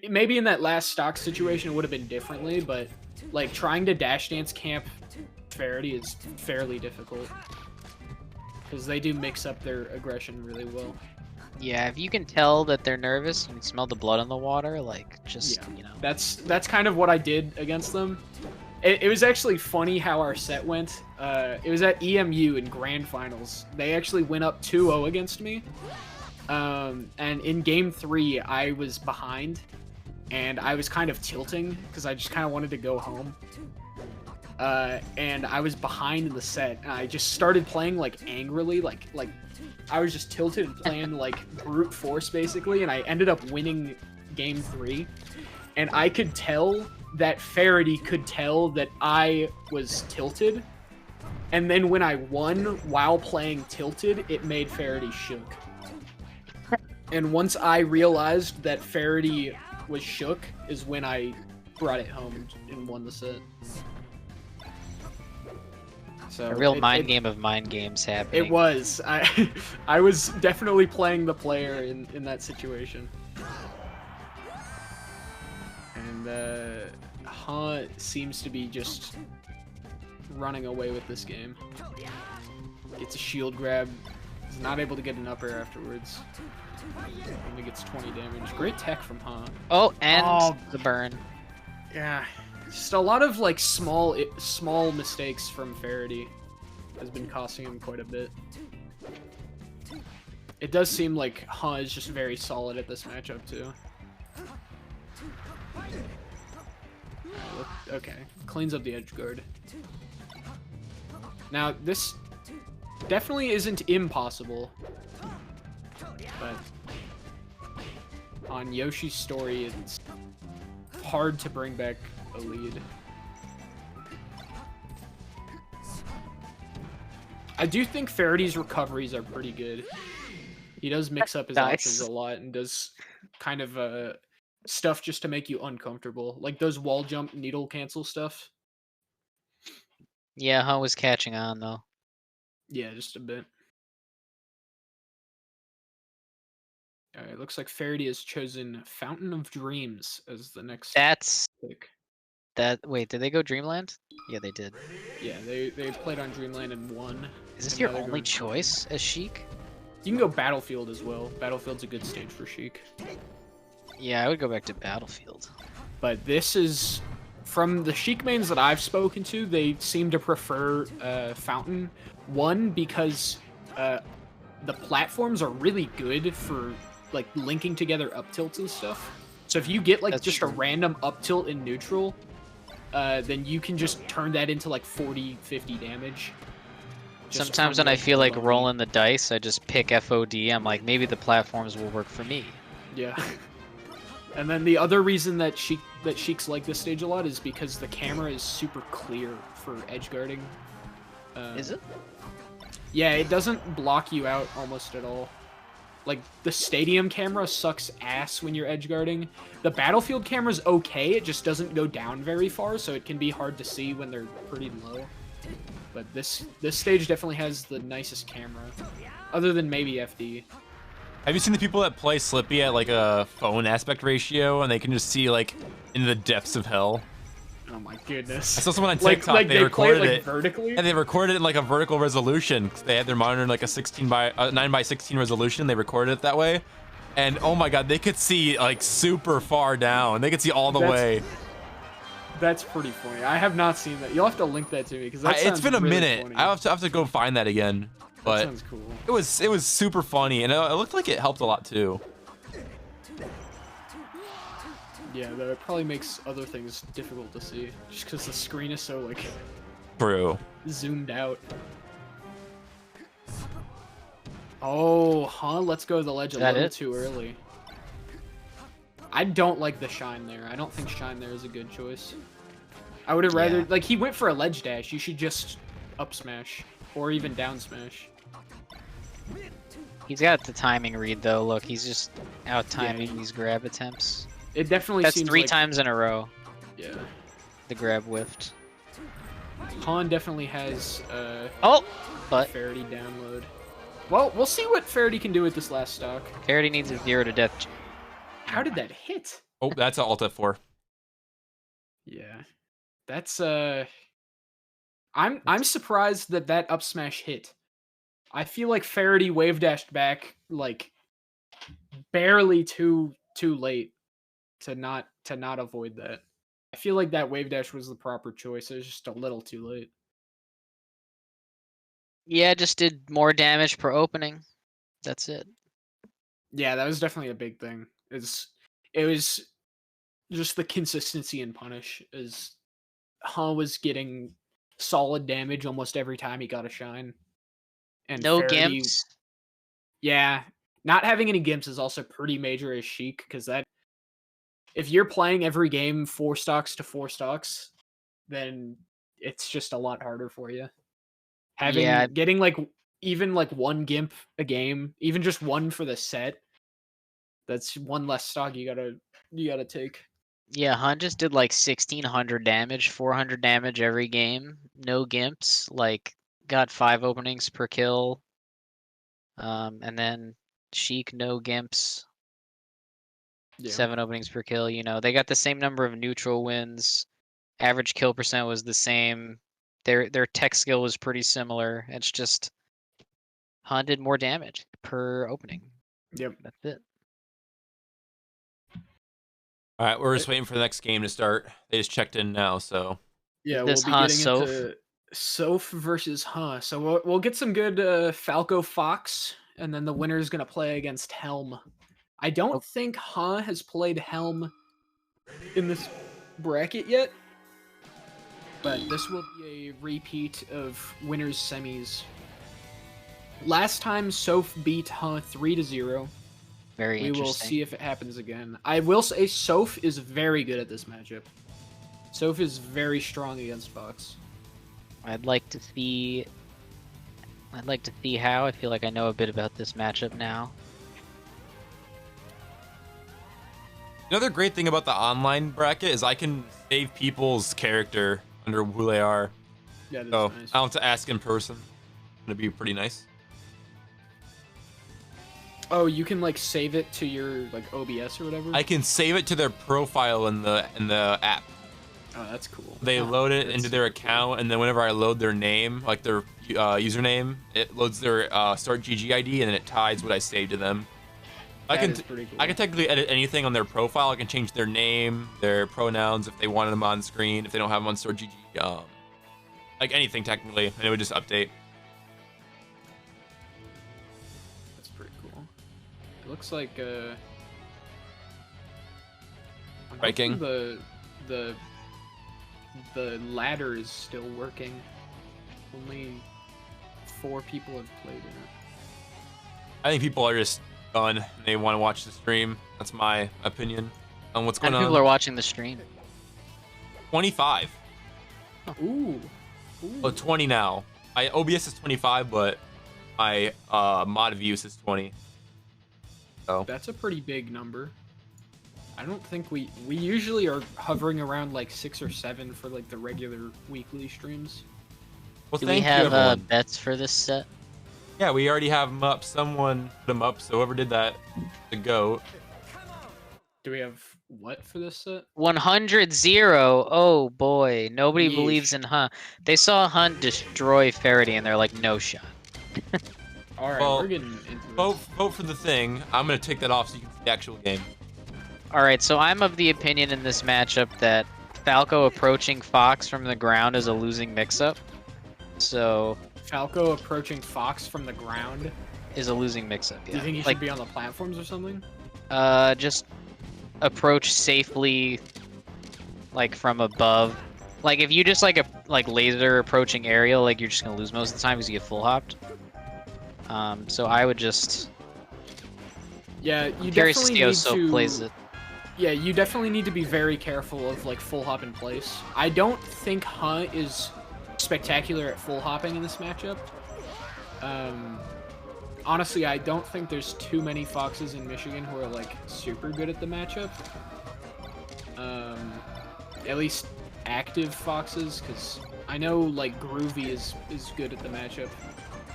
maybe in that last stock situation it would have been differently, but like trying to dash dance camp Faraday is fairly difficult because they do mix up their aggression really well. Yeah, if you can tell that they're nervous, you can smell the blood on the water, like just Yeah. you know. That's kind of what I did against them. It was actually funny how our set went. It was at EMU in grand finals. They actually went up 2-0 against me. And in game 3, I was behind, and I was kind of tilting because I just kind of wanted to go home. And I was behind in the set, and I just started playing like angrily, like I was just tilted and playing like brute force basically, and I ended up winning game 3. And I could tell that Faraday could tell that I was tilted. And then when I won while playing tilted, it made Faraday shook. And once I realized that Faraday was shook is when I brought it home and won the set. So A real mind game of mind games happening. It was. I was definitely playing the player in that situation. And Han seems to be just running away with this game. Gets a shield grab. He's not able to get an upper afterwards. Only gets 20 damage. Great tech from Han. Oh, and Oh. the burn. Yeah. Just a lot of like small mistakes from Faraday has been costing him quite a bit. It does seem like Han is just very solid at this matchup too. Okay, cleans up the edge guard. Now this definitely isn't impossible, but on Yoshi's story, it's hard to bring back a lead. I do think Faraday's recoveries are pretty good. He does mix up his Nice. options a lot and does kind of stuff just to make you uncomfortable, like those wall jump needle cancel stuff. Yeah, Han was catching on though. Yeah, just a bit. Alright, looks like Faraday has chosen Fountain of Dreams as the next That's pick. that. Wait, did they go Dreamland? Yeah, they did. Yeah, they played on Dreamland and won. Is this and your now they're only going- choice as Sheik? You can go Battlefield as well. Battlefield's a good stage for Sheik. Yeah, I would go back to Battlefield. But this is, from the Sheik mains that I've spoken to, they seem to prefer Fountain. One, because the platforms are really good for like linking together up tilts and stuff. So if you get like That's just true. a random up tilt in neutral, then you can just turn that into like 40, 50 damage. just Sometimes from, when I feel like lucky. rolling the dice, I just pick FOD. I'm like, maybe the platforms will work for me. Yeah. And then the other reason that Sheiks like this stage a lot is because the camera is super clear for edge guarding. Is it? Yeah, it doesn't block you out almost at all. Like, the stadium camera sucks ass when you're edge guarding. The Battlefield camera's okay, it just doesn't go down very far, so it can be hard to see when they're pretty low. But this stage definitely has the nicest camera, other than maybe FD. Have you seen the people that play Slippy at like a phone aspect ratio and they can just see like into the depths of hell? Oh my goodness. I saw someone on Like TikTok. they play recorded it like it, vertically? and they recorded it in like a vertical resolution. 'Cause they had their monitor in like a 9:16 resolution. They recorded it that way, and oh my god, they could see like super far down. They could see all the That's way. That's pretty funny. I have not seen that. You'll have to link that to me because It's been a really minute. Funny. I have to go find that again. That But sounds cool. it was super funny, and it looked like it helped a lot too. Yeah, that probably makes other things difficult to see, just because the screen is so like True. zoomed out. Oh, huh? Let's go to the ledge a that little it? too early. I don't like the shine there. I don't think shine there is a good choice. I would have rather Yeah. like he went for a ledge dash. You should just up smash or even down smash. He's got the timing read though. Look, he's just out timing Yeah. these grab attempts. It definitely That's seems 3 like, times in a row. Yeah, The grab whiffed. Han definitely has Oh, but Faraday download. Well, we'll see what Faraday can do with this last stock. Faraday needs a 0 to death. How did that hit? Oh, that's an Alt F4. Yeah, that's I'm surprised that that up smash hit. I feel like Faraday wave dashed back like barely too late to not avoid that. I feel like that wave dash was the proper choice. It was just a little too late. Yeah, just did more damage per opening. That's it. Yeah, that was definitely a big thing. It was just the consistency in punish. As Han was getting solid damage almost every time he got a shine. And No Faraday, gimps. yeah, not having any gimps is also pretty major as Sheik, because that if you're playing every game 4 stocks to 4 stocks, then it's just a lot harder for you. Yeah. Getting like even like 1 gimp a game, even just 1 for the set, that's 1 less stock you gotta take. Yeah, Han just did like 1600 damage, 400 damage every game. No gimps. Like, got 5 openings per kill. And then Sheik, no gimps. Yeah. 7 openings per kill. You know, they got the same number of neutral wins. Average kill percent was the same. Their tech skill was pretty similar. It's just Han did more damage per opening. Yep. That's it. All right, we're just waiting for the next game to start. They just checked in now, so Yeah, This we'll be getting Soph? into Soph versus So we'll get some good Falco Fox, and then the winner is gonna play against Helm. I don't think has played Helm in this bracket yet, but this will be a repeat of winners semis. Last time Soph beat 3-0. Very We interesting. will see if it happens again. I will say Soph is very good at this matchup. Soph is very strong against Fox. I'd like to see how. I feel like I know a bit about this matchup now. another great thing about the online bracket is I can save people's character under who they are. Yeah, that's So nice. I don't have to ask in person. It'd be pretty nice. Oh, you can like save it to your like OBS or whatever. I can save it to their profile in the app. Oh, that's cool. They Huh, load it that's into their super cool. account, and then whenever I load their name, like their username, it loads their start GG ID, and then it ties what I saved to them. I That can is pretty cool. I can technically edit anything on their profile. I can change their name, their pronouns if they wanted them on screen. If they don't have them on start GG, like anything technically, and it would just update. That's pretty cool. It looks like I'm Viking. hoping the ladder is still working. Only 4 people have played in it. I think people are just done. And they want to watch the stream. That's my opinion on what's How going many on. people are watching the stream? 25. Ooh. Well, 20 now. OBS is 25, but my mod views is 20. So That's a pretty big number. I don't think we usually are hovering around like 6 or 7 for like the regular weekly streams. well, Do we thank you, have everyone. bets for this set? Yeah, we already have them up. Someone put them up, so whoever did that, the GOAT. Do we have what for this set? 100-0. Oh boy, nobody Yeesh. believes in Hunt. They saw Hunt destroy Faraday, and they're like, no shot. All right, Well, we're getting into Vote for the thing. I'm gonna take that off so you can see the actual game. All right, so I'm of the opinion in this matchup that Falco approaching Fox from the ground is a losing mix-up. So Falco approaching Fox from the ground. is a losing mix-up. Do you Yeah. think he Like, should be on the platforms or something? just approach safely, like from above. Like if you just like laser approaching aerial, like you're just gonna lose most of the time because you get full hopped. So I would just. Yeah, you Curious to definitely see how need Soap to. plays it. Yeah, you definitely need to be very careful of like full hop in place. I don't think Hunt is spectacular at full hopping in this matchup. Honestly, I don't think there's too many Foxes in Michigan who are like super good at the matchup. At least active Foxes, because I know like Groovy is good at the matchup,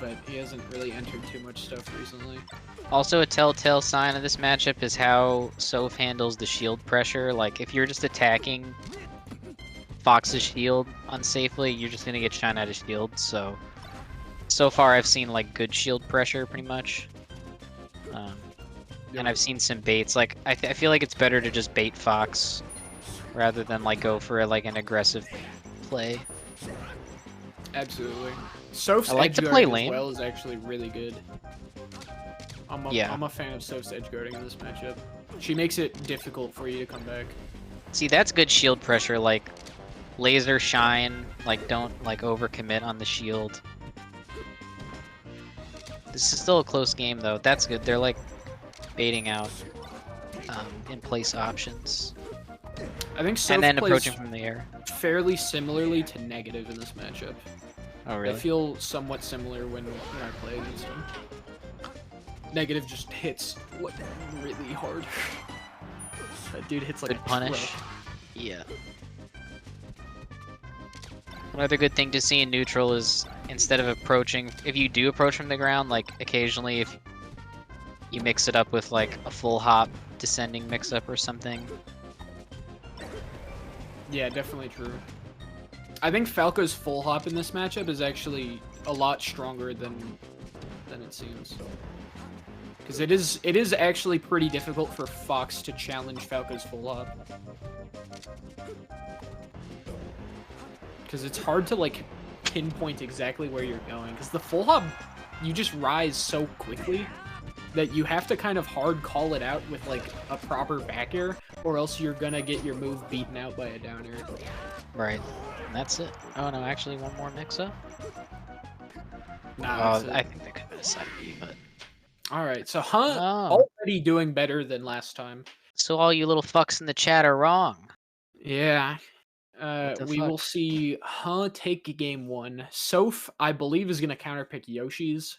but he hasn't really entered too much stuff recently. Also, a telltale sign of this matchup is how Soph handles the shield pressure. Like, if you're just attacking Fox's shield unsafely, you're just gonna get shot out of shield. So far I've seen like good shield pressure, pretty much. And I've seen some baits. Like, I feel like it's better to just bait Fox rather than like go for like an aggressive play. Absolutely. Soph's I like edge to play guarding lane. as well is actually really good. Yeah. I'm a fan of Soph's edge guarding in this matchup. She makes it difficult for you to come back. See, that's good shield pressure. Like, laser shine. Like, don't like overcommit on the shield. This is still a close game though. That's good. They're like baiting out in place options. I think Soph And then plays approaching from the air. fairly similarly to Negative in this matchup. Oh, They really? feel somewhat similar when I play against him. Negative just hits like really hard. That dude hits like Good a punish. truck. Yeah. Another good thing to see in neutral is instead of approaching, if you do approach from the ground, like occasionally if you mix it up with like a full hop descending mix up or something. Yeah, definitely true. I think Falco's full hop in this matchup is actually a lot stronger than it seems. Because it is actually pretty difficult for Fox to challenge Falco's full hop. Because it's hard to like pinpoint exactly where you're going. Because the full hop, you just rise so quickly that you have to kind of hard call it out with like a proper back air, or else you're gonna get your move beaten out by a down air. Right. And that's it. Oh no, actually one more mix up. Nah, I think that could have been a side B, but. Alright, so Hunt Oh. already doing better than last time. So all you little fucks in the chat are wrong. Yeah. the We fuck? will see Hunt take game one. Soph, I believe, is gonna counterpick Yoshi's.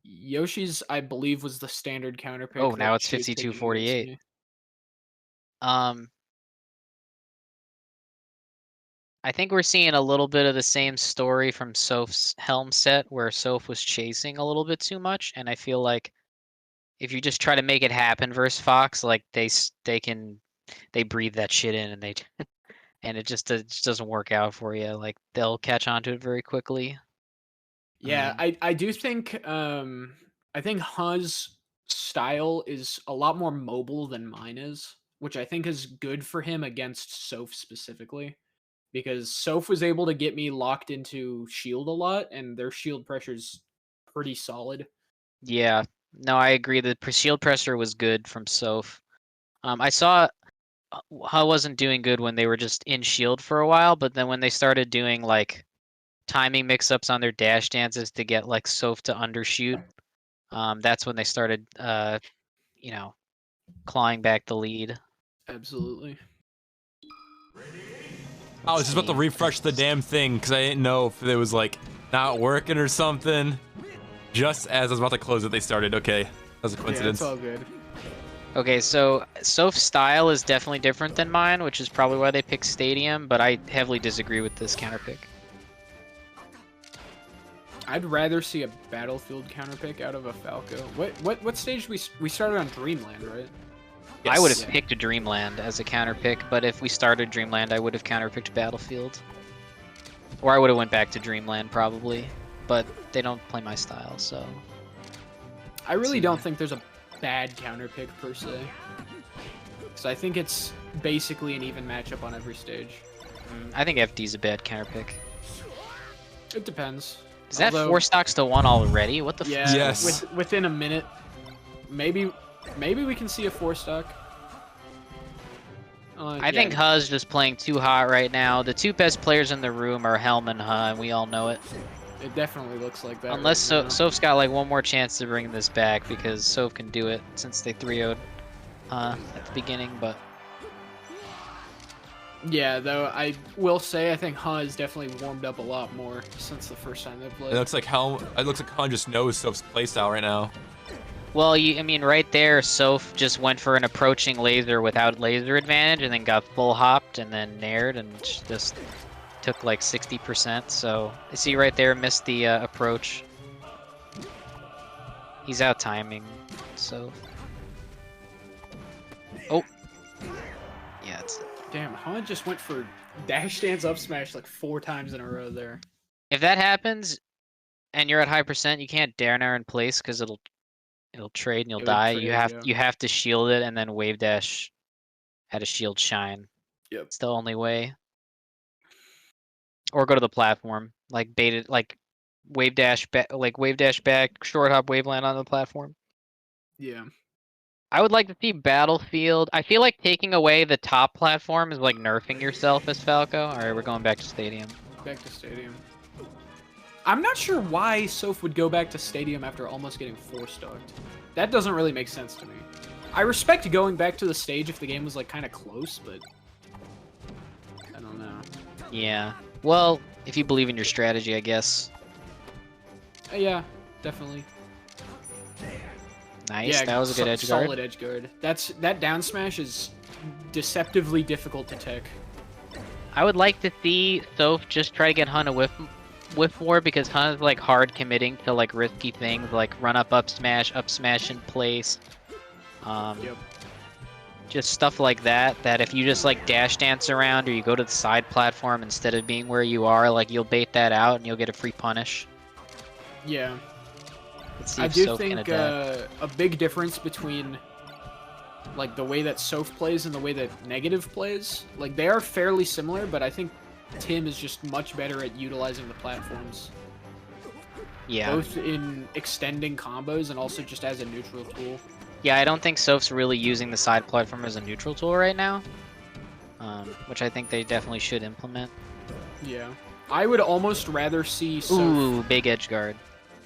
Yoshi's, I believe, was the standard counterpick. Oh, that now it's she was taking 52-48. against me. I think we're seeing a little bit of the same story from Soph's Helm set, where Soph was chasing a little bit too much, and I feel like if you just try to make it happen versus Fox, like they breathe that shit in, and and it just doesn't work out for you. Like they'll catch on to it very quickly. Yeah, I do think I think Hunt's style is a lot more mobile than mine is, which I think is good for him against Soph specifically. Because Soph was able to get me locked into shield a lot, and their shield pressure's pretty solid. Yeah, no, I agree. The shield pressure was good from Soph. I saw Hu wasn't doing good when they were just in shield for a while, but then when they started doing like timing mix-ups on their dash dances to get like Soph to undershoot, that's when they started, clawing back the lead. Absolutely. I was just about to refresh the damn thing because I didn't know if it was like not working or something. Just as I was about to close it, they started. Okay, that was a Yeah, coincidence. it's all good. Okay, so Soph's style is definitely different than mine, which is probably why they picked Stadium, but I heavily disagree with this counter pick. I'd rather see a Battlefield counterpick out of a Falco. What stage we started on Dreamland, right? I would have Yes. picked a Dreamland as a counter pick, but if we started Dreamland, I would have counter picked Battlefield. Or I would have went back to Dreamland probably, but they don't play my style, so. I really See. don't think there's a bad counterpick per se. Because I think it's basically an even matchup on every stage. I think FD's a bad counter pick. It depends. Is that Although- 4 stocks to 1 already? What the Yeah, fuck? Yes. within a minute. Maybe Maybe we can see a 4-stock. I think Huh's just playing too hot right now. The two best players in the room are Helm and Huh, and we all know it. It definitely looks like that. Unless right now. Soph's got like one more chance to bring this back, because Soph can do it since they 3-0'd at the beginning, but... Yeah, though I will say I think Huh has definitely warmed up a lot more since the first time they played. It looks like Huh just knows Soph's playstyle right now. Well, I mean, right there, Soph just went for an approaching laser without laser advantage, and then got full hopped, and then nared, and just took like 60%. So, you see right there, missed the approach. He's out timing, so. Oh. Yeah, it's. Damn, Huh just went for dash dance up smash like 4 times in a row there. If that happens, and you're at high percent, you can't dare nair in place because it'll trade and you'll It would die. trade, yeah. You have to shield it and then wave dash at a shield shine. Yep. It's the only way. Or go to the platform, like bait it, like wave dash back, short hop, wave land on the platform. Yeah. I would like to see Battlefield. I feel like taking away the top platform is like nerfing yourself as Falco. All right, we're going back to Stadium. Back to Stadium. I'm not sure why Soph would go back to Stadium after almost getting 4-stocked. That doesn't really make sense to me. I respect going back to the stage if the game was like kind of close, but I don't know. Yeah. Well, if you believe in your strategy, I guess. Yeah, definitely. Nice. Yeah, That was a good edge guard. Solid edge guard. That down smash is deceptively difficult to tech. I would like to see Soph just try to get Hun a whiff more, because Hun is like hard committing to like risky things like run up smash in place. Yep. Just stuff like that, that if you just like dash dance around or you go to the side platform instead of being where you are, like you'll bait that out and you'll get a free punish. Yeah. Let's see I if do Soph can think adapt. a big difference between like the way that Soph plays and the way that Negative plays, like they are fairly similar, but I think Tim is just much better at utilizing the platforms. Yeah. Both in extending combos and also just as a neutral tool. Yeah, I don't think Soph's really using the side platform as a neutral tool right now, which I think they definitely should implement. Yeah. I would almost rather see Soph... Ooh, big edge guard.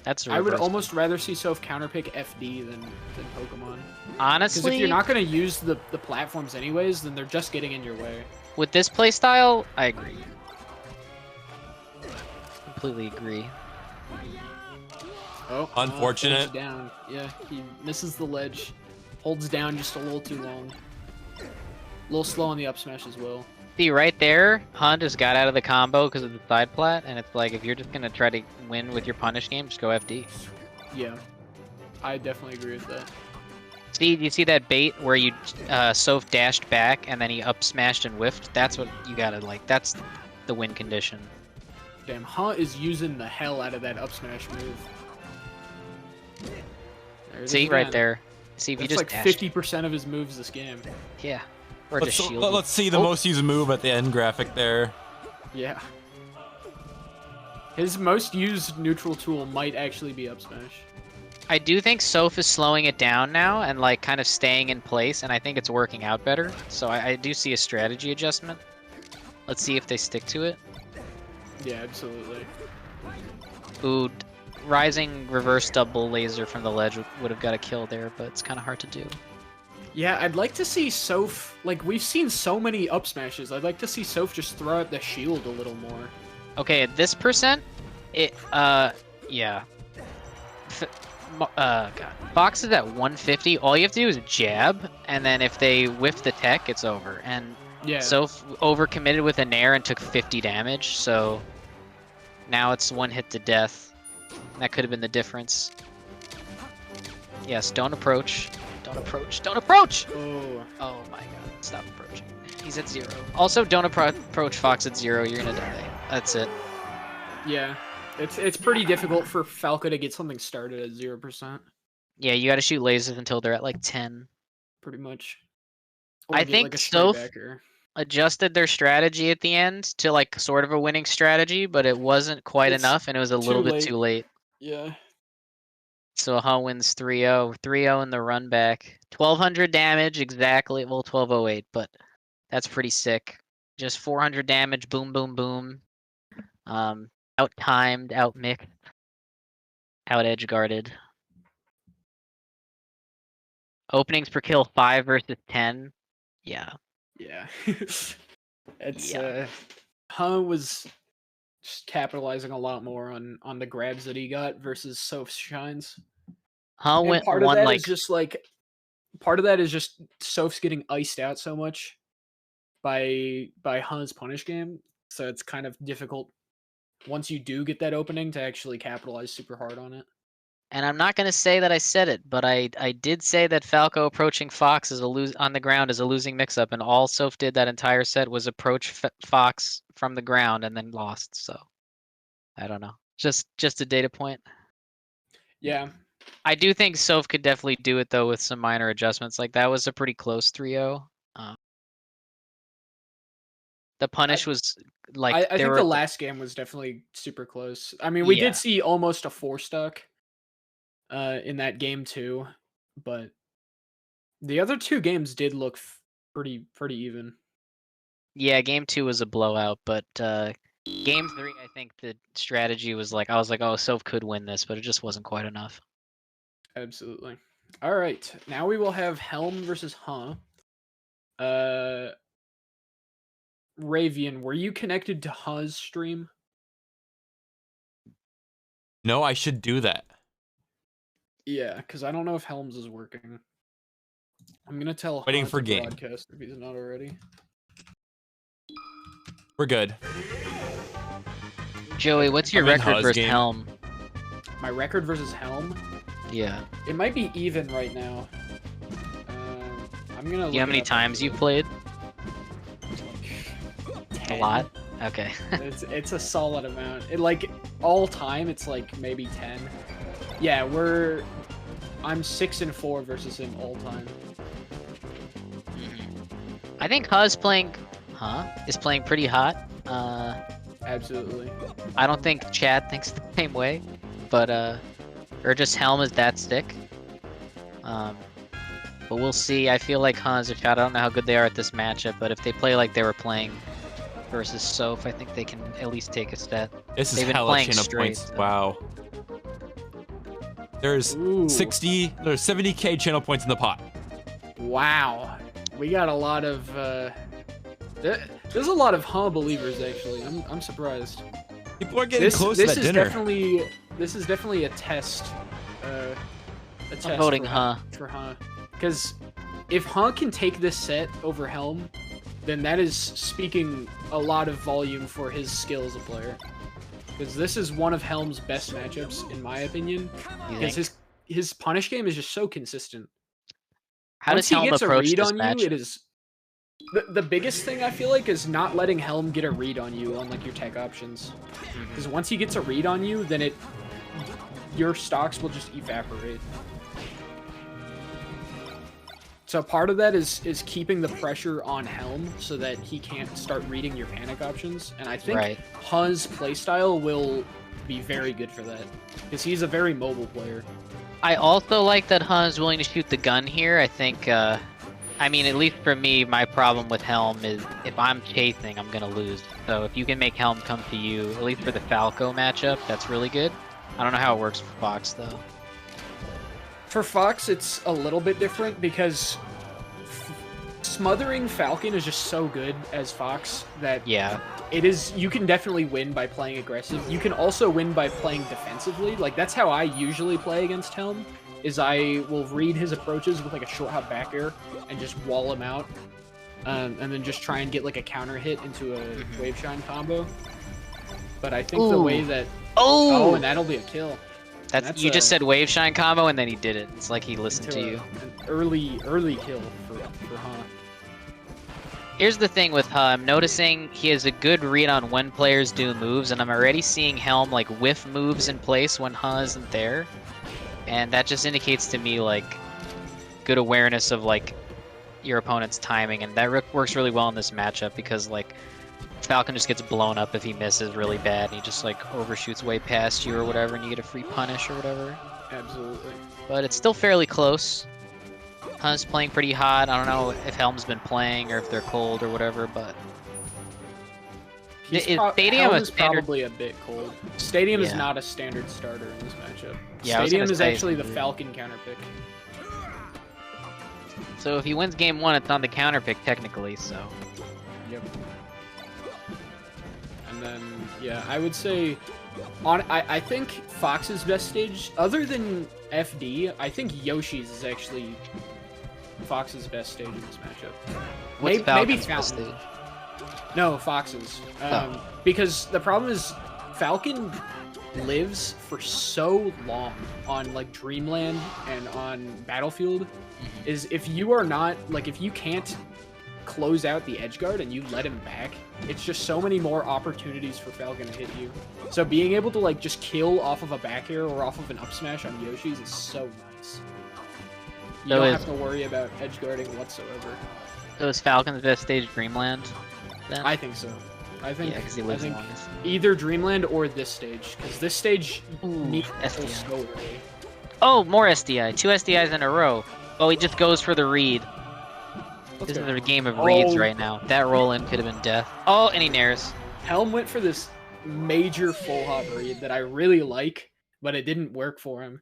That's a I would reverse. almost rather see Soph counterpick FD than Pokemon. Because Honestly, if you're not going to use the platforms anyways, then they're just getting in your way. with this playstyle, I agree. Completely agree. Oh, Unfortunate. holds down. Yeah, he misses the ledge. Holds down just a little too long. A little slow on the up smash as well. See, right there, Hun just got out of the combo because of the side plat, and it's like, if you're just going to try to win with your punish game, just go FD. Yeah, I definitely agree with that. See, you see that bait where you Soph dashed back and then he up smashed and whiffed? That's what you gotta like. That's the win condition. Damn, Huh is using the hell out of that up smash move. There it See, is right again. there. See, if That's you just like dash. 50% of his moves this game. Yeah. Or just shield. Let's see the most used move at the end graphic there. Yeah. His most used neutral tool might actually be up smash. I do think Soph is slowing it down now and like kind of staying in place, and I think it's working out better. So I do see a strategy adjustment. Let's see if they stick to it. Yeah, absolutely. Ooh, rising reverse double laser from the ledge would have got a kill there, but it's kind of hard to do. Yeah, I'd like to see Soph, like, we've seen so many up smashes. I'd like to see Soph just throw out the shield a little more. Okay, at this percent, yeah. God. Fox is at 150. All you have to do is jab, and then if they whiff the tech, it's over. And Yeah. Soph overcommitted with a nair and took 50 damage, so now it's one hit to death. That could have been the difference. Yes, don't approach. Don't approach. Don't approach! Oh. Oh my god, stop approaching. He's at 0. Also, don't approach Fox at 0, you're gonna die. That's it. Yeah. It's pretty difficult for Falco to get something started at 0%, Yeah, you gotta shoot lasers until they're at like 10. pretty much. Or I get, think like, a straight Soph backer. adjusted their strategy at the end to like sort of a winning strategy, but it wasn't quite It's enough, and it was a too little bit late. too late. Yeah. So Huh wins 3-0. 3-0 in the run back. 1200 damage exactly. Well, 1208, but that's pretty sick. Just 400 damage. Boom, boom, boom. Out timed, out mixed, out edge guarded. Openings per kill 5 versus 10. Yeah. Yeah. It's Yeah. Huh was just capitalizing a lot more on the grabs that he got versus Soph's shines. Huh And went part of one that like is just like part of that is just Soph's getting iced out so much by Huh's punish game. So it's kind of difficult once you do get that opening to actually capitalize super hard on it. and I'm not gonna say that I said it, but I did say that Falco approaching Fox is on the ground is a losing mix-up, and all Soph did that entire set was approach Fox from the ground and then lost. So I don't know, just a data point. Yeah. I do think Soph could definitely do it though with some minor adjustments. Like that was a pretty close 3-0. The punish was like I there think were the last game was definitely super close. I mean, we Yeah. did see almost a 4-stuck in that game too, but the other two games did look pretty even. Yeah, game 2 was a blowout, but game 3 I think the strategy was like I was like, oh, Soph could win this, but it just wasn't quite enough. Absolutely. All right, now we will have Helm versus Huh. Ravian, were you connected to Huh's stream? No, I should do that. Yeah, because I don't know if Helm's is working. I'm gonna tell Waiting Huh for to game. broadcast if he's not already. We're good. Joey, what's your I'm in record Huh's versus game. Helm? My record versus Helm? Yeah. It might be even right now. I'm gonna. Do you know how many times you've played? A lot? Okay. It's a solid amount. It like all time, it's like maybe 10. Yeah, I'm 6-4 versus him all time. I think Huh's is playing pretty hot. Absolutely. I don't think Chad thinks the same way, but or just Helm is that stick. But we'll see. I feel like Huh's a shot. I don't know how good they are at this matchup, but if they play like they were playing versus Soph, I think they can at least take a step. This is They've been hella playing chain of straight, points. so- Wow. There's Ooh. 70k channel points in the pot. Wow. We got a lot of there's a lot of Huh believers actually. I'm surprised. People are getting close to that dinner. This is definitely a test. A test I'm voting for Huh. For Huh. Because if Huh can take this set over Helm, then that is speaking a lot of volume for his skill as a player. Because this is one of Helm's best matchups, in my opinion. You Because think? his punish game is just so consistent. How Once does he Helm gets a approach read this on match? you, it is the biggest thing I feel like is not letting Helm get a read on you on like your tech options. Because once he gets a read on you, then your stocks will just evaporate. So part of that is keeping the pressure on Helm so that he can't start reading your panic options. And I think Right. Huh's playstyle will be very good for that. Because he's a very mobile player. I also like that Huh is willing to shoot the gun here. I think, I mean, at least for me, my problem with Helm is if I'm chasing, I'm gonna lose. So if you can make Helm come to you, at least for the Falco matchup, that's really good. I don't know how it works for Fox though. For Fox, it's a little bit different because smothering Falcon is just so good as Fox that Yeah. you can definitely win by playing aggressive. You can also win by playing defensively. Like that's how I usually play against Helm, is I will read his approaches with like a short hop back air and just wall him out. And then just try and get like a counter hit into a wave shine combo. But I think the way Ooh. that Oh! and that'll be a kill. That's you just said wave shine combo and then he did it. It's like he listened to you. An early kill for Huh. Here's the thing with Huh. I'm noticing he has a good read on when players do moves, and I'm already seeing Helm like whiff moves in place when Huh isn't there. And that just indicates to me like good awareness of like your opponent's timing, and that works really well in this matchup because like Falcon just gets blown up if he misses really bad and he just like overshoots way past you or whatever and you get a free punish or whatever. Absolutely. but it's still fairly close. Hunt's playing pretty hot. I don't know if Helm's been playing or if they're cold or whatever, but Stadium Helm a is standard? probably a bit cold. Stadium is Yeah. not a standard starter in this matchup. Yeah, I was Stadium gonna is say- actually the Falcon counter pick. So if he wins game 1, it's on the counter pick technically. So Yep. And then yeah, I would say I think Fox's best stage, other than FD, I think Yoshi's is actually Fox's best stage in this matchup. what's Maybe Falcon's best Fountain. stage? No, Fox's. Oh. Because the problem is Falcon lives for so long on like Dreamland and on Battlefield is if you are not like if you can't close out the edge guard and you let him back, it's just so many more opportunities for Falcon to hit you. So being able to like just kill off of a back air or off of an up smash on Yoshi's is so nice. You So don't is- have to worry about edge guarding whatsoever. So is Falcon's best stage Dreamland? Then? I think so. I think yeah, because he I lives think longest. either Dreamland or this stage, because this stage needs to SDI. so early. Oh, more SDI. 2 SDIs in a row. Oh, he just goes for the read. Let's This go. is a game of reads Oh. right now. That roll in could have been death. Oh, and he nairs. Helm went for this major full hop read that I really like, but it didn't work for him.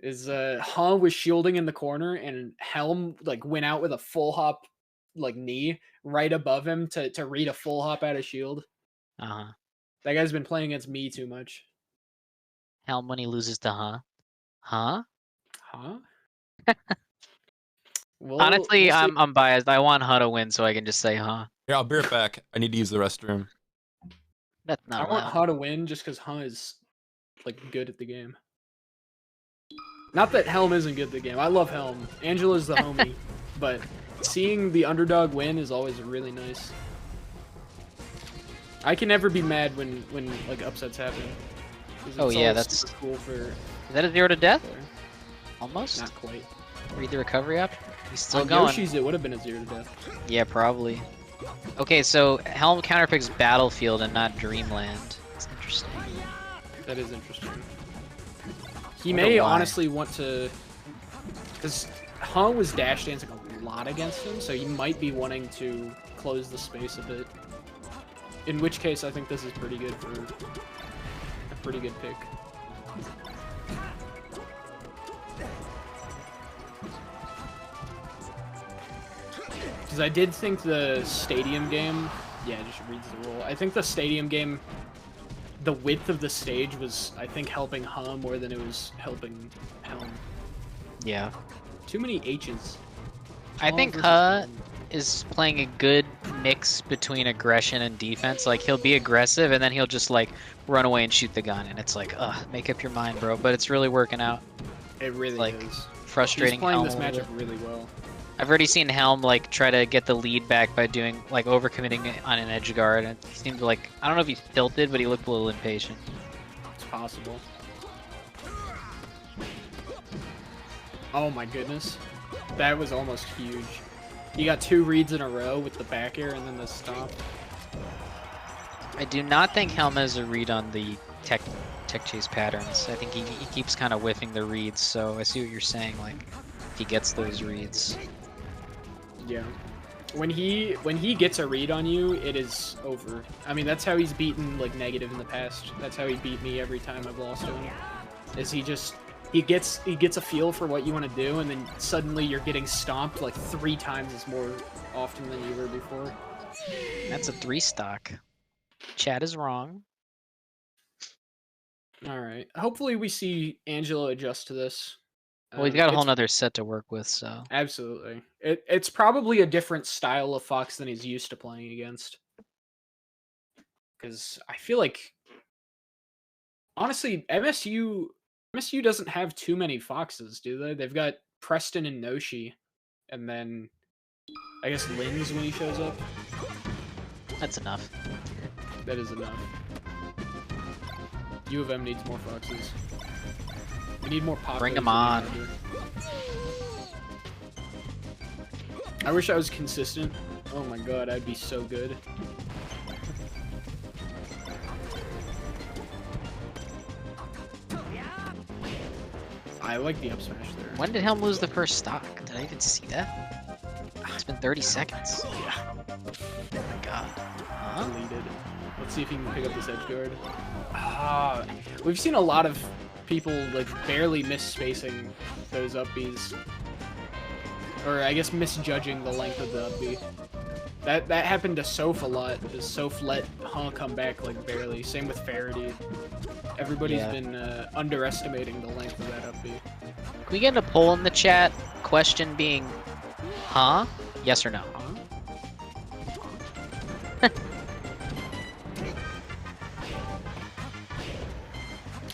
Is Han was shielding in the corner and Helm like went out with a full hop like knee right above him to read a full hop out of shield. Uh-huh. That guy's been playing against me too much. Helm when he loses to Huh? Huh? Well, Honestly, we'll see. I'm biased. I want Huh to win so I can just say Huh. Here, I'll be right back. I need to use the restroom. That's I not want allowed. Ha to win just because Ha is like good at the game. Not that Helm isn't good at the game. I love Helm. Angela's the homie, but seeing the underdog win is always really nice. I can never be mad when like upsets happen. 'Cause Oh, it's yeah, all that's- super cool for Is that a 0 to death? player. Almost? Not quite. Read the recovery up? He's still On going. Yoshi's, it would have been a 0 to death. Yeah, probably. Okay, so Helm counterpicks Battlefield and not Dreamland. It's interesting. That is interesting. He Wonder may why. honestly want to, because Han was dash dancing a lot against him, so he might be wanting to close the space a bit. In which case, I think this is pretty good for a pretty good pick. Because I did think the stadium game, yeah, it just reads the rule. I think the stadium game, the width of the stage was, I think, helping Ha more than it was helping Helm. Yeah. Too many H's. I Ha think versus Huh Helm. is playing a good mix between aggression and defense. Like, he'll be aggressive and then he'll just, like, run away and shoot the gun. And it's like, ugh, make up your mind, bro. But it's really working out. It really like, is. Frustrating He's playing Helm this a little matchup really well. I've already seen Helm like try to get the lead back by doing like overcommitting on an edge guard, and he seemed like I don't know if he's tilted, but he looked a little impatient. It's possible. Oh my goodness. That was almost huge. You got 2 reads in a row with the back air and then the stomp. I do not think Helm has a read on the tech chase patterns. I think he keeps kind of whiffing the reads. So I see what you're saying. Like if he gets those reads. Yeah. When he gets a read on you, it is over. I mean, that's how he's beaten like negative in the past. That's how he beat me every time I've lost to him. Is he gets a feel for what you want to do, and then suddenly you're getting stomped like 3 times as more often than you were before. That's a 3 stock. Chad is wrong. All right. Hopefully we see Angela adjust to this. Well, we've got a whole It's- nother set to work with, so Absolutely. It's probably a different style of Fox than he's used to playing against. Because I feel like, honestly, MSU doesn't have too many Foxes, do they? They've got Preston and Noshi, and then I guess Linz when he shows up. that's enough. That is enough. U of M needs more Foxes. We need more pop. Bring 'em goes in on. the order. I wish I was consistent. Oh my god, I'd be so good. I like the up smash there. When did Helm lose the first stock? Did I even see that? It's been 30 seconds. Yeah. Oh my god. Huh? Deleted. Let's see if he can pick up this edge guard. We've seen a lot of people like barely misspacing those up Bs. Or I guess misjudging the length of the up B. That happened to Soph a lot. Soph let Huh come back like barely. Same with Faraday. Everybody's been underestimating the length of that up B. Can we get a poll in the chat? Question being, huh? Yes or no?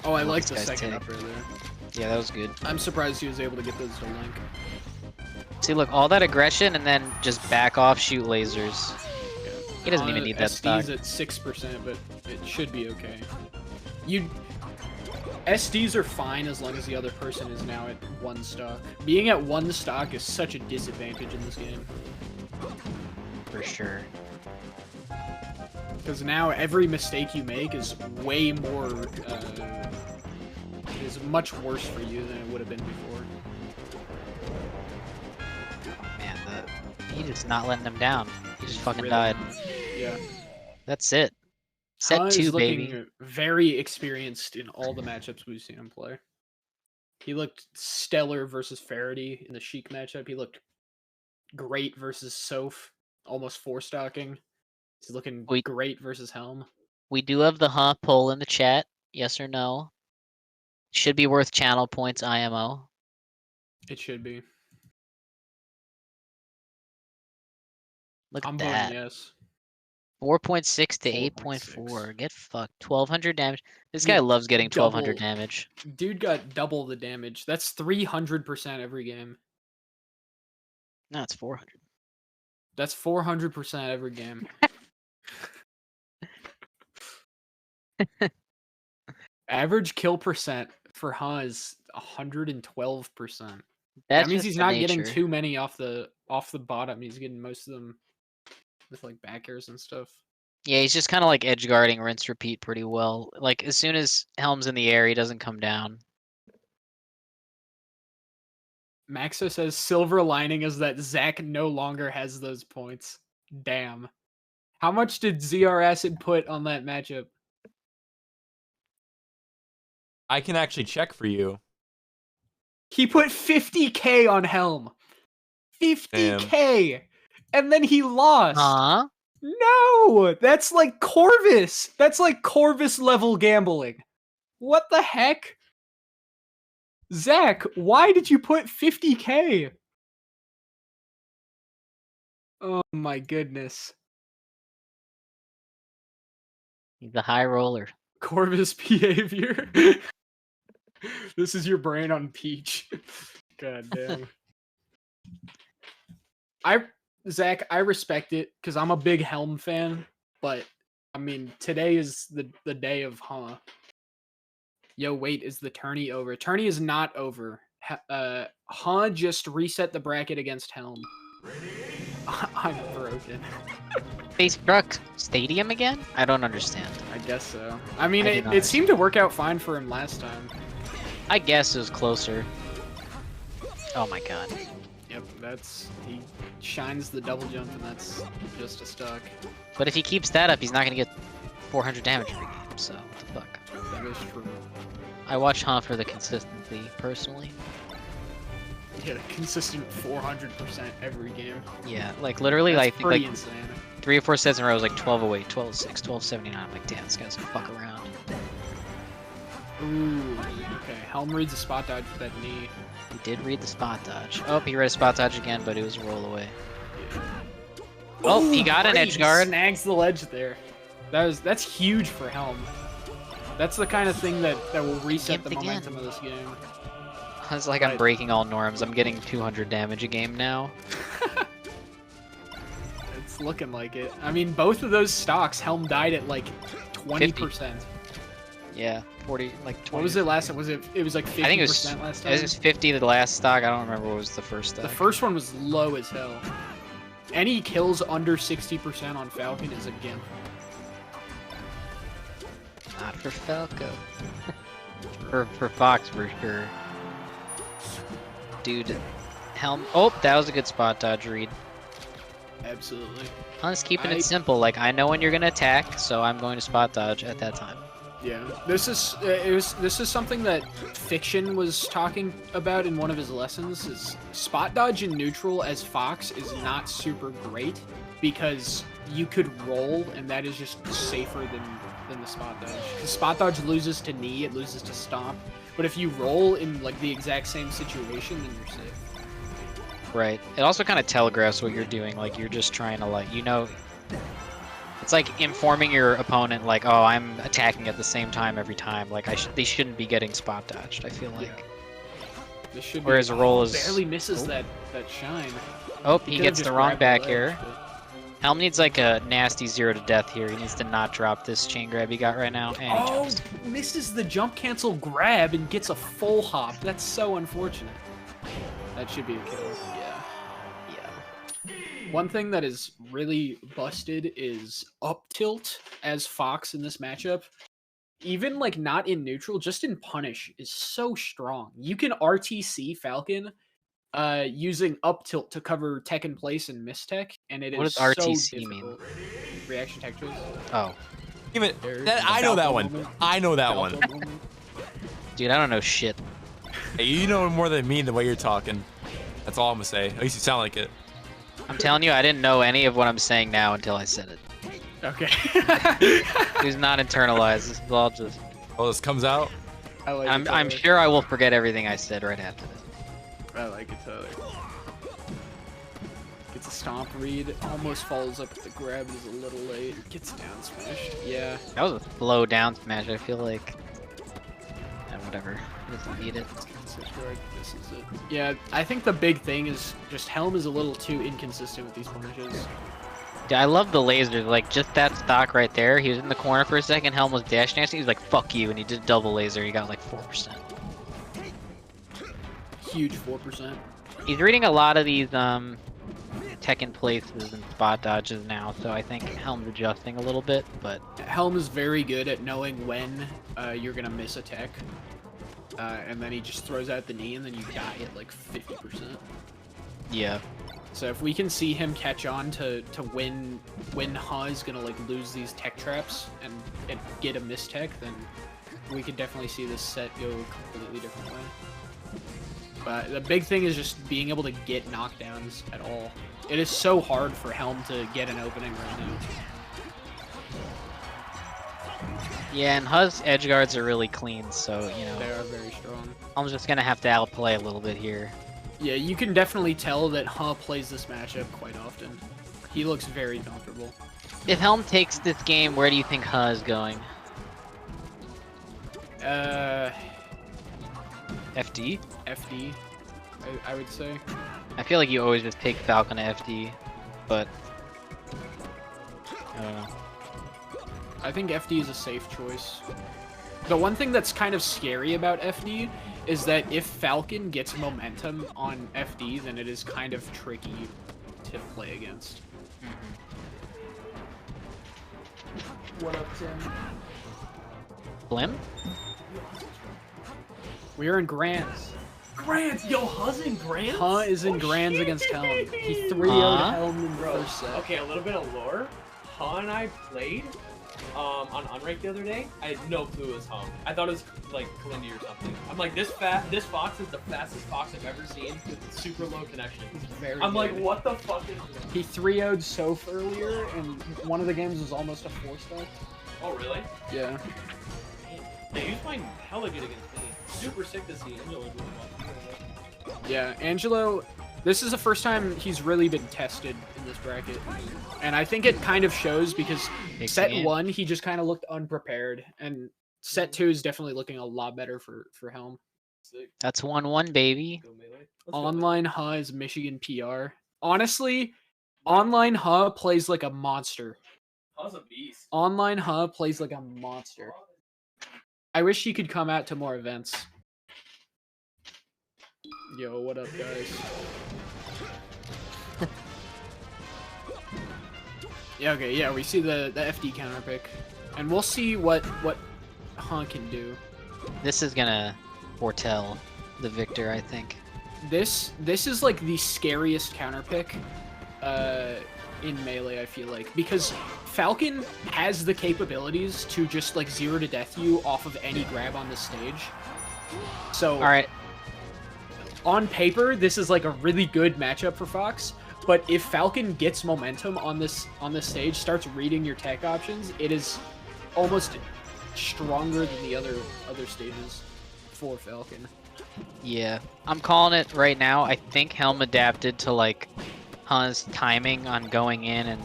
Oh, I like this the guy's second take. up right there. Yeah, that was good. I'm surprised he was able to get those to link. See, look, all that aggression and then just back off, shoot lasers. He doesn't even need that stock. SD's at 6%, but it should be okay. SDs are fine as long as the other person is now at 1 stock. Being at 1 stock is such a disadvantage in this game. For sure. Because now every mistake you make is way more, is much worse for you than it would have been before. Man, he just not letting him down. He just fucking Really died. not. Yeah. That's it. Set Huh 2, is baby. looking very experienced in all the matchups we've seen him play. He looked stellar versus Faraday in the Sheik matchup. He looked great versus Soph, almost 4-stocking. He's looking great versus Helm. We do have the huh poll in the chat. Yes or no? Should be worth channel points, IMO. It should be. Look I'm at voting that. yes. 4.6 to 4.6. 8.4. Get fucked. 1200 damage. This guy loves getting 1200 double. damage. Dude got double the damage. That's 300% every game. No, it's 400. That's 400% every game. Average kill percent for Huh is 112%. That means he's not getting too many off the bottom. He's getting most of them with like back airs and stuff. Yeah, he's just kind of like edge guarding rinse repeat pretty well. Like as soon as Helm's in the air, he doesn't come down. Maxo says silver lining is that Zach no longer has those points. Damn. How much did ZR Acid put on that matchup? I can actually check for you. He put 50k on Helm. 50k. And then he lost. Huh? No, that's like Corvus. That's like Corvus level gambling. What the heck? Zach, why did you put 50k? Oh my goodness. He's a high roller. Corvus behavior. This is your brain on Peach. God damn. Zach, I respect it because I'm a big Helm fan, but I mean today is the day of Huh. Yo, wait, is the tourney over? Tourney is not over. Huh just reset the bracket against Helm. I'm broken. They struck Stadium again? I don't understand. I guess so. I mean, I do not it seemed to work out fine for him last time. I guess it was closer. Oh my god. Yep, he shines the double jump and that's just a stock. But if he keeps that up, he's not gonna get 400 damage every game, so what the fuck. That is true. I watch Huh for the consistency, personally. Yeah, consistent 400% every game. Yeah, like literally, That's I think pretty like insane. 3 or 4 sets in a row was like 1208, 1206, 1279. I'm like, damn, this guy's gonna fuck around. Ooh, okay. Helm reads a spot dodge with that knee. He did read the spot dodge. Oh, he read a spot dodge again, but it was a roll away. Yeah. Oh, he got an great, edge guard. Snags the ledge there. That's huge for Helm. That's the kind of thing that will reset the Gimped again. momentum of this game. It's like I'm breaking all norms. I'm getting 200 damage a game now. It's looking like it. I mean, both of those stocks, Helm died at like 20%. Yeah, 40, like 20. What was it last time? It was like 50% I think it was, last time? it was 50 the last stock. I don't remember what was the first stock. The first one was low as hell. Any kills under 60% on Falcon is a gimp. Not for Falco. for Fox, for sure. dude. Helm. Oh, that was a good spot dodge read. Absolutely. I'm just keeping I- it simple. Like I know when you're gonna attack, so I'm going to spot dodge at that time. Yeah, this is something that Fiction was talking about in one of his lessons. Is spot dodge in neutral as Fox is not super great because you could roll, and that is just safer than the spot dodge. The spot dodge loses to knee, it loses to stomp, but if you roll in like the exact same situation, then you're safe. Right. It also kind of telegraphs what you're doing. Like you're just trying to like it's like informing your opponent like, oh, I'm attacking at the same time every time. Like they shouldn't be getting spot dodged. I feel like. This should be, Whereas roll is barely misses that shine. Oh, He he could've gets just the wrong grabbed back ledge, here. but- Helm needs like a nasty 0 to death here. He needs to not drop this chain grab he got right now. And he Oh, jumps. misses the jump cancel grab and gets a full hop. That's so unfortunate. That should be a kill. Yeah. Yeah. One thing that is really busted is up tilt as Fox in this matchup. Even like not in neutral, just in punish is so strong. You can RTC Falcon using up tilt to cover tech in place and miss tech, and it is What does so RTC mean? difficult. Reaction tech choice. Oh, Even There's I know the that Falco one. moment. I know that one. Falco moment. dude, I don't know shit. Hey, you know more than me the way you're talking. That's all I'm gonna say. At least you sound like it. I'm telling you, I didn't know any of what I'm saying now until I said it. Okay. It's not internalized. This is all just. Oh, this comes out. I like I'm it, Tyler. sure I will forget everything I said right after this. I like it, Tyler. Gets a stomp read, almost follows up with the grab, is a little late. Gets down smashed. Yeah. That was a slow down smash. I feel like. Whatever. He doesn't need it. This is it. Yeah, I think the big thing is just Helm is a little too inconsistent with these punishes. Dude, I love the lasers. Like just that stock right there. He was in the corner for a second. Helm was dash dancing. He was like, "Fuck you," and he did double laser. He got like 4%. Huge 4%. He's reading a lot of these tech in places and spot dodges now, so I think Helm's adjusting a little bit. But Helm is very good at knowing when you're gonna miss a tech. And then he just throws out the knee and then you die at like 50%. yeah, So if we can see him catch on to when Ha is gonna like lose these tech traps and get a miss tech, then we could definitely see this set go a completely different way. But the big thing is just being able to get knockdowns at all. It is so hard for Helm to get an opening right now. yeah, and Hu's edge guards are really clean, so you know They are very strong. I'm just gonna have to outplay a little bit here. Yeah, you can definitely tell that Ha plays this matchup quite often. He looks very comfortable. If Helm takes this game, where do you think Hu is going? FD? FD, I would say. I feel like you always just take Falcon to FD, but I don't know. I think FD is a safe choice. The one thing that's kind of scary about FD is that if Falcon gets momentum on FD, then it is kind of tricky to play against. What up, Tim? Blim? We are in Grands. Grant, yo, Hu's in Grant? Ha is in Grands against Helm. He 3-0'd Huh? Helm in the Bro, first set. okay, a little bit of lore. Ha and I played on Unranked the other day. I had no clue it was Hum. I thought it was like Kalindi or something. I'm like, this fox is the fastest fox I've ever seen with super low connection. Very I'm like, good. what the fuck is this? He 3-0'd Soph earlier, and one of the games was almost a 4-star. Oh, really? Yeah. Yeah, he was playing hella good against me. Super sick to see Angelo doing well. Yeah, Angelo, this is the first time he's really been tested in this bracket. And I think it kind of shows because Big set fan. 1, he just kind of looked unprepared. And set 2 is definitely looking a lot better for Helm. Sick. That's 1-1, baby. Go melee. Let's go Online Ha is Michigan PR. Honestly, online Ha plays like a monster. Hu's a beast. Online Ha plays like a monster. I wish he could come out to more events. Yo, what up, guys? Yeah, okay, yeah, we see the FD counter pick. And we'll see what Ha can do. This is gonna foretell the victor, I think. this is like the scariest counter pick in Melee, I feel like, because Falcon has the capabilities to just like 0 to death you off of any grab on the stage. So All right. on paper, this is like a really good matchup for Fox. But if Falcon gets momentum on this stage, starts reading your tech options, it is almost stronger than the other stages for Falcon. Yeah, I'm calling it right now. I think Helm adapted to like Han's timing on going in, and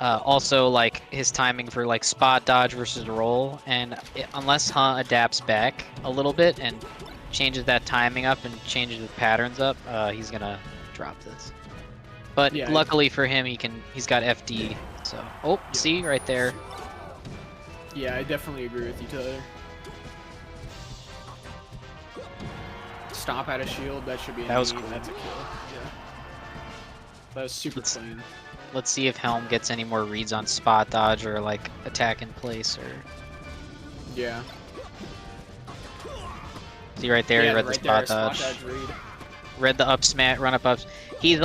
also like his timing for like spot dodge versus roll. And unless Han adapts back a little bit and changes that timing up and changes the patterns up, he's gonna drop this. But Yeah, luckily for him, he's got FD. So see right there. Yeah, I definitely agree with you, Tyler. Stomp out a shield, that should be That was neat. cool. That's a kill. Yeah. That was super clean. Let's see if Helm gets any more reads on spot dodge or like attack in place or. Yeah. See right there, yeah, he read right the there, spot dodge. read. Read the up smash, run up ups. He's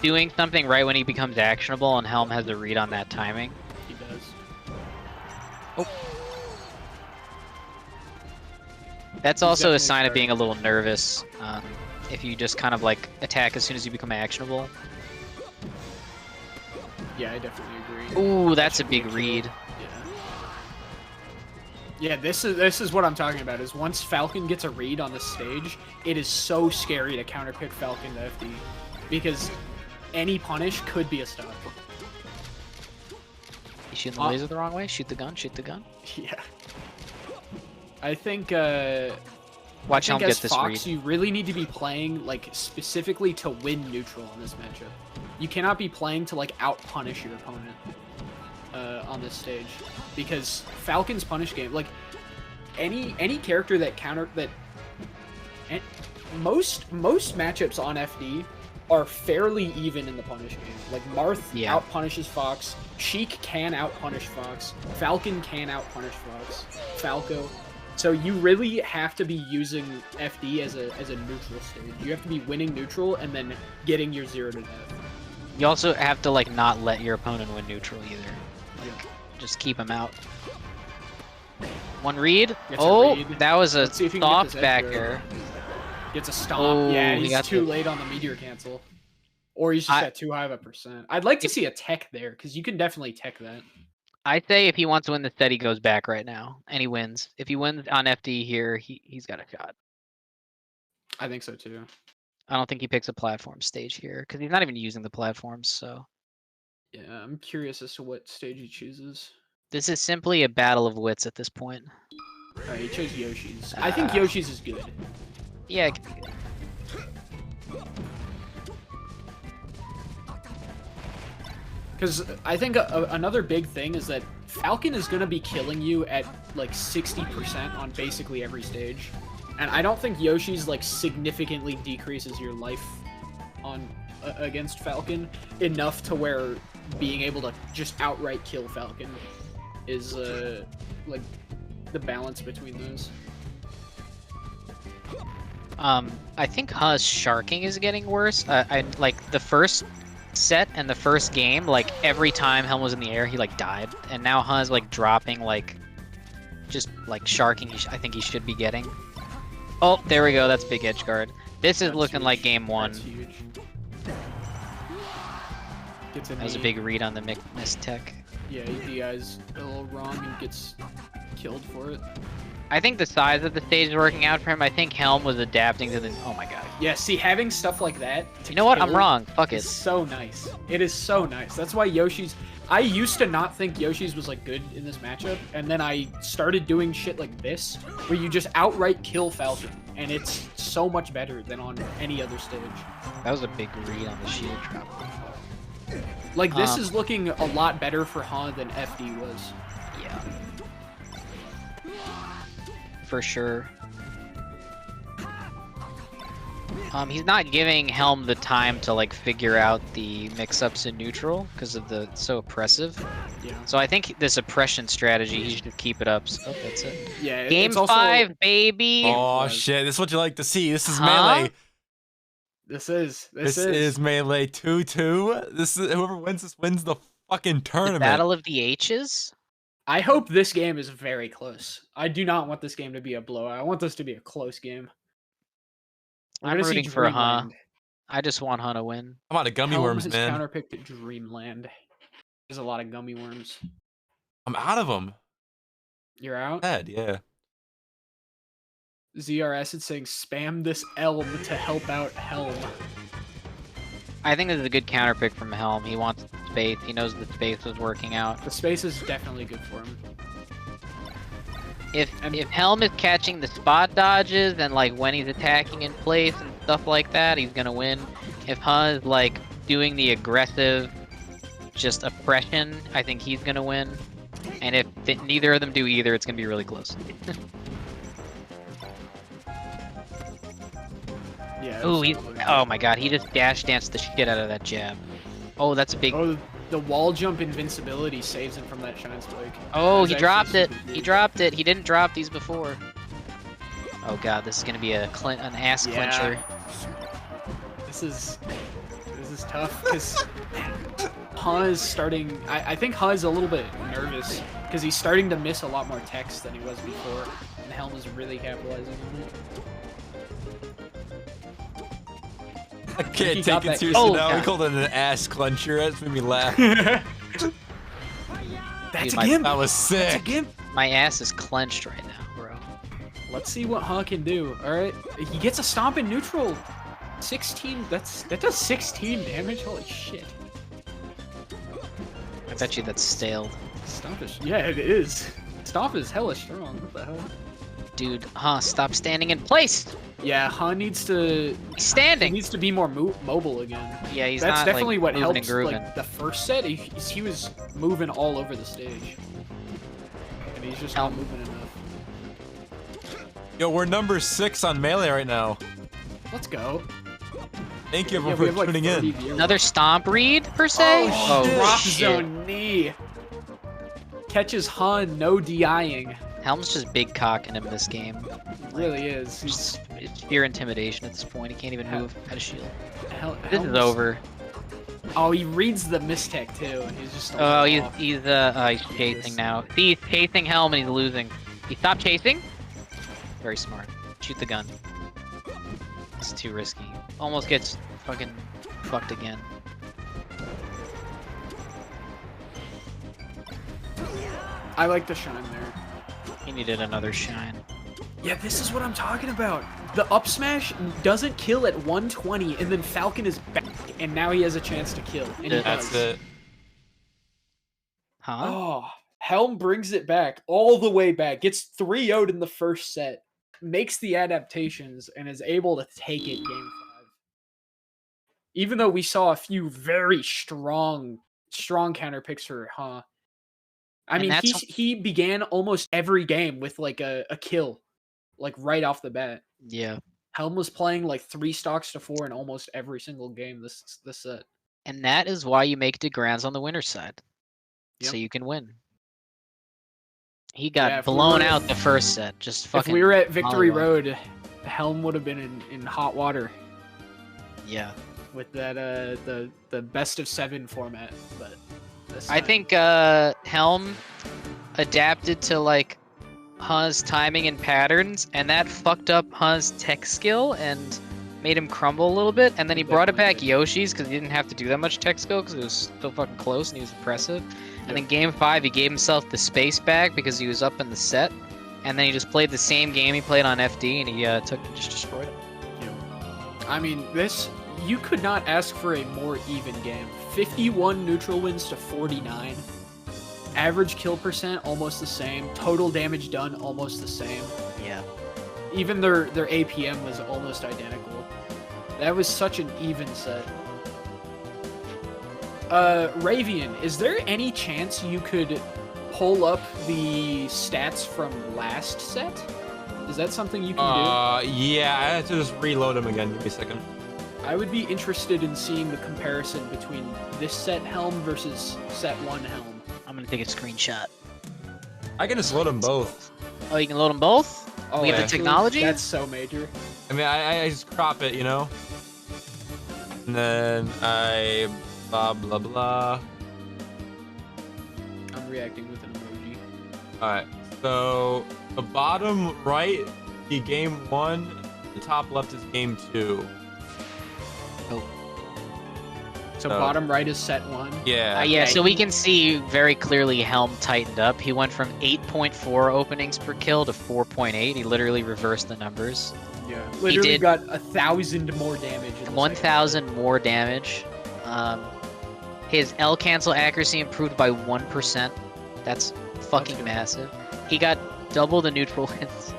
doing something right when he becomes actionable, and Helm has a read on that timing. He does. That's He's also a definitely sign of starting. being a little nervous. If you just kind of like attack as soon as you become actionable. Yeah, I definitely agree. Ooh, that's a should be big kill. read. Yeah, this is what I'm talking about. Is once Falcon gets a read on the stage, it is so scary to counterpick Falcon to FD, because any punish could be a stop. You shooting the laser the wrong way? Shoot the gun. Shoot the gun. Yeah. I think. Watch Helm as get this Fox, read. you really need to be playing like specifically to win neutral in this matchup. You cannot be playing to like out punish your opponent on this stage, because Falcon's punish game, like any character that most matchups on FD are fairly even in the punish game. Like Marth out punishes Fox, Sheik can out punish Fox, Falcon can out punish Fox, Falco. So you really have to be using FD as a neutral stage. You have to be winning neutral and then getting your 0 to death. You also have to like not let your opponent win neutral either. Like, just keep him out. One read. Gets a Oh, read. that was a Let's see if he can get soft this edge backer. Gets a stomp. Oh, Yeah, he he's got too the- late on the meteor cancel. Or he's just at too high of a percent. I'd like to see a tech there, because you can definitely tech that. I say if he wants to win the set, he goes back right now, and he wins. If he wins on FD here, he's got a shot. I think so too. I don't think he picks a platform stage here, because he's not even using the platforms, so. Yeah, I'm curious as to what stage he chooses. This is simply a battle of wits at this point. Alright, he chose Yoshi's. I think Yoshi's is good. Yeah, it could be good. Because I think another big thing is that Falcon is going to be killing you at like 60% on basically every stage. And I don't think Yoshi's like significantly decreases your life on against Falcon enough to where being able to just outright kill Falcon is like the balance between those. I think Ha's sharking is getting worse. I like the first set and the first game, like every time Helm was in the air, he like died, and now Ha's like dropping like just like sharking. I think he should be getting. Oh, there we go. That's big edge guard. This is looking like game one. That's huge. That was a big read on the miss tech. Yeah, he DI's a little wrong and gets killed for it. I think the size of the stage is working out for him. I think Helm was adapting to the. Oh my god. Yeah, see, having stuff like that. You know what? I'm kill wrong. Fuck is it. so nice. It is so nice. That's why Yoshi's. I used to not think Yoshi's was like good in this matchup, and then I started doing shit like this, where you just outright kill Falcon, and it's so much better than on any other stage. That was a big read on the shield drop. Like this is looking a lot better for Han than FD was. Yeah. For sure. He's not giving Helm the time to like figure out the mix-ups in neutral because of the so oppressive. Yeah. So I think this oppression strategy, he should keep it up. Oh, that's it. Yeah. Game it's also, 5, baby. Oh shit! This is what you like to see. This is Huh? Melee. This is Melee 2-2. This is whoever wins this wins the fucking The tournament. Battle of the H's? I hope this game is very close. I do not want this game to be a blowout. I want this to be a close game. We're I'm gonna see rooting for Huh. Dreamland. I just want Huh to win. I'm out of gummy Helm worms, has man. counterpicked Dreamland. There's a lot of gummy worms. I'm out of them. You're out. Dead, yeah. ZRS is saying spam this Elm to help out Helm. I think this is a good counter pick from Helm. He wants space. He knows the space was working out. The space is definitely good for him. If Helm is catching the spot dodges and like when he's attacking in place and stuff like that, he's gonna win. If Huh is like doing the aggressive, just oppression, I think he's gonna win. And if neither of them do either, it's gonna be really close. Yeah. Ooh, he's, absolutely. oh my god, he just dash danced the shit out of that jab. Oh, that's a big. Oh, the wall jump invincibility saves him from that shine spike. Oh, That's he actually dropped it. super He good. dropped it. He didn't drop these before. Oh god, this is gonna be an ass Yeah. clincher. This is tough because Huh is starting. I think Huh is a little bit nervous because he's starting to miss a lot more text than he was before, and Helm is really capitalizing on it. I can't he take got it that- seriously Oh, now. We God. called it an ass clencher. That made me laugh. That's Dude, a my- gimp. That was That's a sick. gimp. My ass is clenched right now, bro. Let's see what Huh can do. All right, he gets a stomp in neutral. 16. That does 16 damage. Holy shit. I bet you that's staled. Stomp is. Yeah, it is. Stomp is hella strong. What the hell? Dude, Huh, stop standing in place! Yeah, Huh needs to. He's He standing! needs to be more mobile again. Yeah, he's That's not definitely like, what moving and helps. grooving. Like the first set, he was moving all over the stage, and he's just not Helm. moving enough. Yo, we're number 6 on Melee right now. Let's go. Thank you Yeah, everyone we for have like tuning 30 in. viewers. Another stomp read, per se? Oh, drop shit. zone knee. Catches Huh, no DIing. Helm's just big cocking him this game. Really is. He's It's pure intimidation at this point. He can't even move out of shield. This is Helm's- over. Oh, he reads the mistech too, and he's just. Oh, he's off. he's chasing now. See, he's chasing Helm and he's losing. He stopped chasing. Very smart. Shoot the gun. It's too risky. Almost gets fucking fucked again. I like the shine there. He needed another shine. Yeah, this is what I'm talking about. The up smash doesn't kill at 120, and then Falcon is back, and now he has a chance to kill. And he That's does. it. Huh? Oh, Helm brings it back all the way back. Gets 3-0'd in the first set, makes the adaptations, and is able to take it game 5. Even though we saw a few very strong counter picks for Huh. I And mean, that's- he began almost every game with like a kill, like right off the bat. Yeah. Helm was playing like 3 stocks to 4 in almost every single game this set. And that is why you make DeGrands on the winner's side. So Yep. you can win. He got Yeah, if we blown were- out the first set. Just fucking. If we were at Victory mollywop. Road, Helm would have been in hot water Yeah. with that the best of 7 format. But this I time- think Helm adapted to like Huh's timing and patterns, and that fucked up Huh's tech skill and made him crumble a little bit. And then he brought it Definitely back did. Yoshi's because he didn't have to do that much tech skill because it was so fucking close and he was impressive. And then game 5, he gave himself the space back because he was up in the set. And then he just played the same game he played on FD, and he just destroyed it. I mean, this you could not ask for a more even game. 51 neutral wins to 49. Average kill percent almost the same. Total damage done almost the same. Yeah. Even their APM was almost identical. That was such an even set. Ravian, is there any chance you could pull up the stats from last set? Is that something you can Yeah, I have to just reload him again. Give me a second. do? I would be interested in seeing the comparison between this set Helm versus set 1 Helm. I'm gonna take a screenshot. I can just load them both. Oh, you can load them both? Oh, We have the actually, technology? That's so major. I mean, I just crop it, you know? And then I blah blah blah. I'm reacting with an emoji. Alright, so the bottom right, the game 1, the top left is game 2. So bottom right is set 1. Yeah. Yeah, so we can see very clearly Helm tightened up. He went from 8.4 openings per kill to 4.8. He literally reversed the numbers. Yeah. Literally did- got 1,000 more damage. in the 1,000 more damage. His L cancel accuracy improved by 1%. That's fucking good. massive. He got double the neutral hits.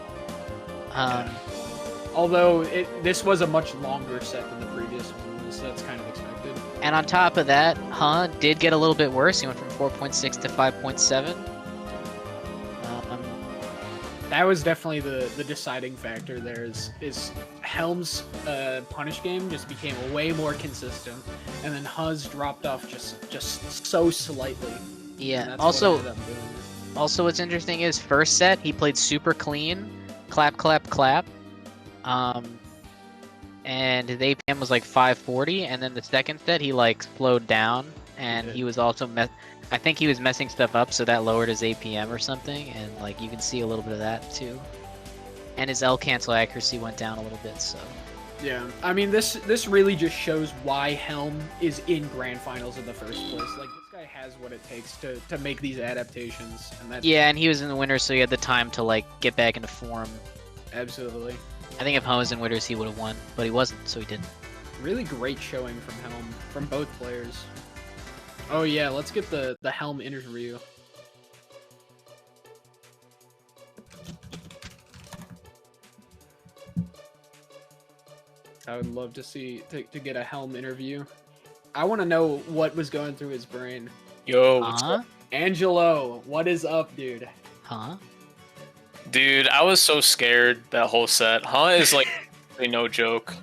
second. Although this was a much longer set than the previous one, so that's kind of expected. And on top of that, did get a little bit worse. He went from 4.6 to 5.7. That was definitely the deciding factor there is Helm's punish game just became way more consistent, and then Huz dropped off just so slightly. And Yeah. that's Also, what ended up doing it. Also, what's interesting is first set he played super clean, clap, clap, clap, and his APM was like 540. And then the second set he like slowed down, and he was also I think he was messing stuff up, so that lowered his APM or something, and like you can see a little bit of that too. And his L cancel accuracy went down a little bit, so. Yeah, I mean this really just shows why Helm is in grand finals in the first place. Like this guy has what it takes to make these adaptations, and that's Yeah, and he was in the winners, so he had the time to like get back into form. absolutely I think if Helm was in winners, he would have won, but he wasn't, so he didn't. really great showing from Helm from both players. Oh yeah, let's get the Helm interview. I would love to see to get a Helm interview. I want to know what was going through his brain. Yo, what's Huh? up? Angelo, what is up, dude? Huh? Dude, I was so scared that whole set. Is like no joke.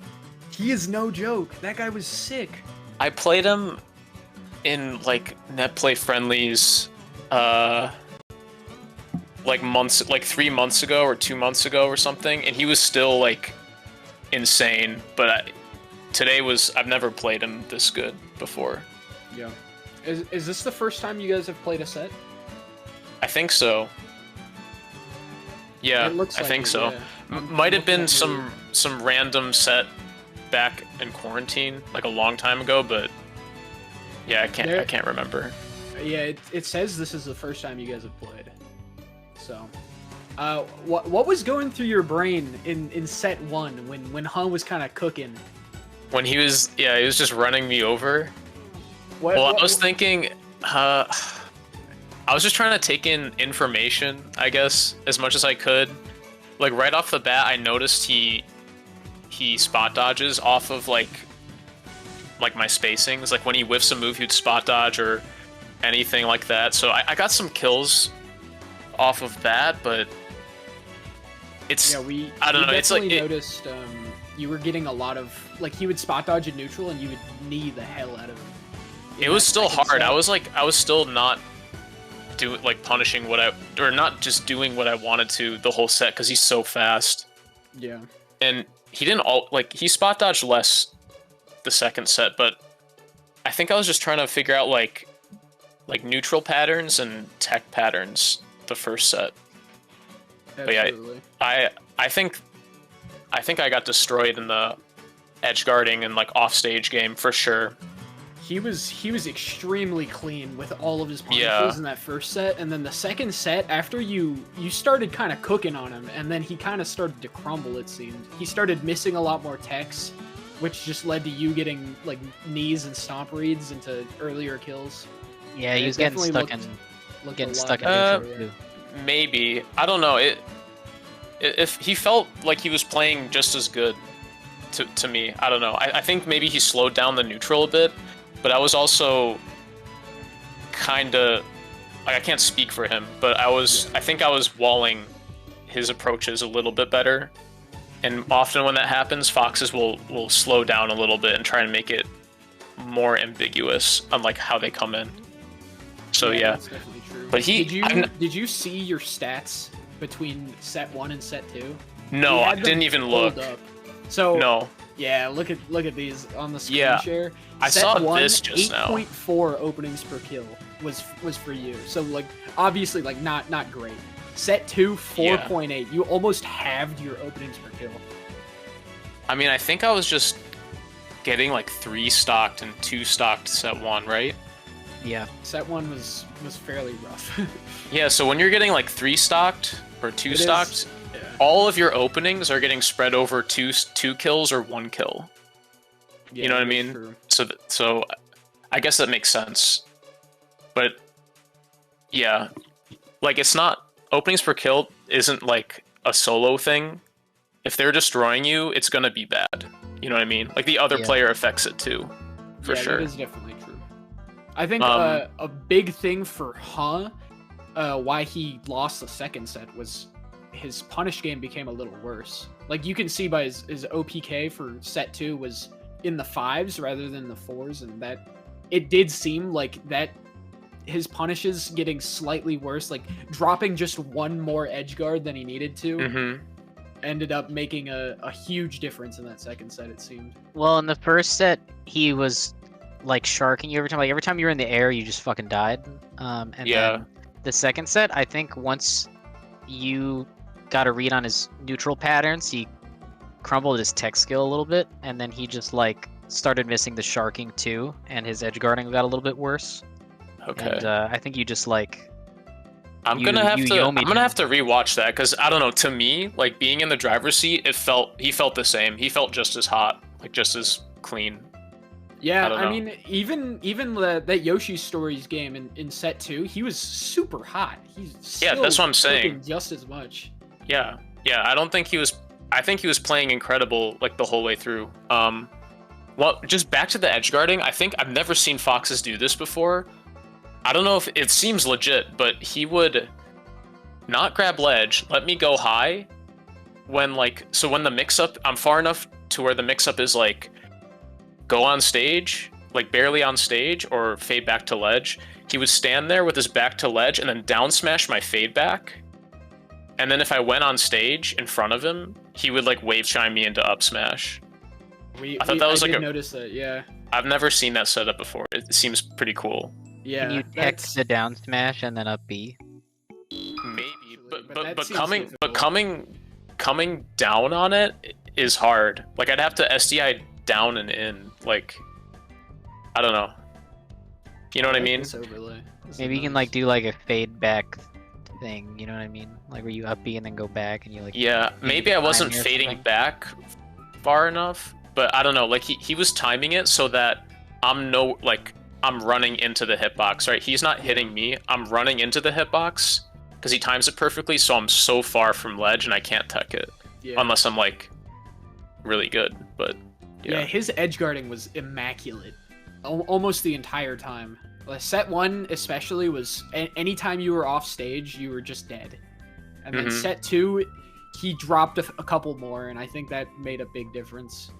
He is no joke. That guy was sick. I played him in like net play friendlies like 3 months ago or 2 months ago or something, and he was still like insane. But I've never played him this good before. Yeah. Is this the first time you guys have played a set? I think so. Yeah, It looks I like think it, so. yeah. I'm Might have looking been at your- some random set back in quarantine, like a long time ago, but yeah, I can't remember. Yeah, it says this is the first time you guys have played. So, what was going through your brain in set 1 when Han was kind of cooking? When he was just running me over. What, Well, what- I was thinking, I was just trying to take in information, I guess, as much as I could. Like right off the bat, I noticed he spot dodges off of like my spacings. Like when he whiffs a move, he'd spot dodge or anything like that. So I got some kills off of that, but it's yeah, I don't we know. It's like definitely noticed you were getting a lot of like he would spot dodge in neutral and you would knee the hell out of him. in it was that still second hard. set. I was still not punishing not just doing what I wanted to the whole set because he's so fast. Yeah. And he didn't he spot dodged less the second set, but I think I was just trying to figure out like neutral patterns and tech patterns the first set. But yeah, Absolutely. I think I got destroyed in the edge guarding and like off stage game for sure. He was extremely clean with all of his punishes Yeah. in that first set, and then the second set, after you started kind of cooking on him, and then he kind of started to crumble. It seemed he started missing a lot more techs, which just led to you getting like knees and stomp reads into earlier kills. Yeah, he It was getting definitely stuck looked getting a lot stuck in better, neutral too. Maybe, I don't know. If he felt like he was playing just as good to me, I don't know. I think maybe he slowed down the neutral a bit, but I was also kind of like, I can't speak for him, but I think I was walling his approaches a little bit better. And often when that happens, foxes will slow down a little bit and try and make it more ambiguous on like how they come in. So yeah. That's definitely true. But did you see your stats between set 1 and set 2? No, He I had them didn't even pulled look. up. So No. Yeah, look at these on the screen Yeah, share. I Set saw one, this just now. 8.4 openings per kill was for you. So like obviously like not great. Set 2, 4.8. You almost halved your openings per kill. I mean, I think I was just getting like 3 stocked and 2 stocked set 1, right? Yeah. Set 1 was fairly rough. Yeah, so when you're getting like 3 stocked or 2 It is- stocked, yeah. all of your openings are getting spread over two kills or 1 kill. Yeah, You know what I that's mean? true. So I guess that makes sense. But yeah, like it's not openings per kill isn't like a solo thing. If they're destroying you, it's gonna be bad. You know what I mean? Like the other Yeah. player affects it too, for Yeah, sure. that is definitely true. I think Um, a big thing for why he lost the second set was his punish game became a little worse. Like you can see by his OPK for set 2 was in the 5s rather than the 4s, and that it did seem like that his punishes getting slightly worse, like dropping just one more edge guard than he needed to, Mm-hmm. ended up making a huge difference in that second set, it seemed. Well, in the first set, he was like sharking you every time. Like every time you were in the air, you just fucking died. And Yeah. then the second set, I think once you got a read on his neutral patterns, he crumbled his tech skill a little bit, and then he just like started missing the sharking too, and his edge guarding got a little bit worse. Okay. And I think you just like I'm you- gonna have you to. I'm yomied gonna him. have to rewatch that because I don't know. To me, like being in the driver's seat, he felt the same. He felt just as hot, like just as clean. Yeah, I don't I know. mean, even that Yoshi Stories game in set 2, he was super hot. He's Yeah, still that's what I'm saying. cooking just as much. Yeah. I don't think he was. I think he was playing incredible like the whole way through. Well, just back to the edge guarding. I think I've never seen Foxes do this before. I don't know if it seems legit, but he would not grab ledge, let me go high when when the mix-up, I'm far enough to where the mix-up is like go on stage, like barely on stage, or fade back to ledge. He would stand there with his back to ledge and then down smash my fade back. And then if I went on stage in front of him, he would like wave chime me into up smash. I thought that was I like did a- notice that. Yeah, I've never seen that setup before. It seems pretty cool. yeah. can you text the down smash and then up B? Maybe, But but that but seems coming difficult. coming down on it is hard. Like I'd have to SDI down and in. Like I don't know. You know what I like mean? this overlay. This is Maybe you can nice. like do like a fade back thing. You know what I mean? Like where you up B and then go back and you like. Yeah, maybe I wasn't timing or fading something. back far enough, but I don't know. Like he was timing it so that I'm running into the hitbox, right? He's not hitting me. I'm running into the hitbox because he times it perfectly. So I'm so far from ledge and I can't tech it Yeah. unless I'm like really good. But Yeah, yeah. his edge guarding was immaculate, almost the entire time. Like, set 1 especially was anytime you were off stage, you were just dead. And then Mhm. set 2, he dropped a couple more, and I think that made a big difference.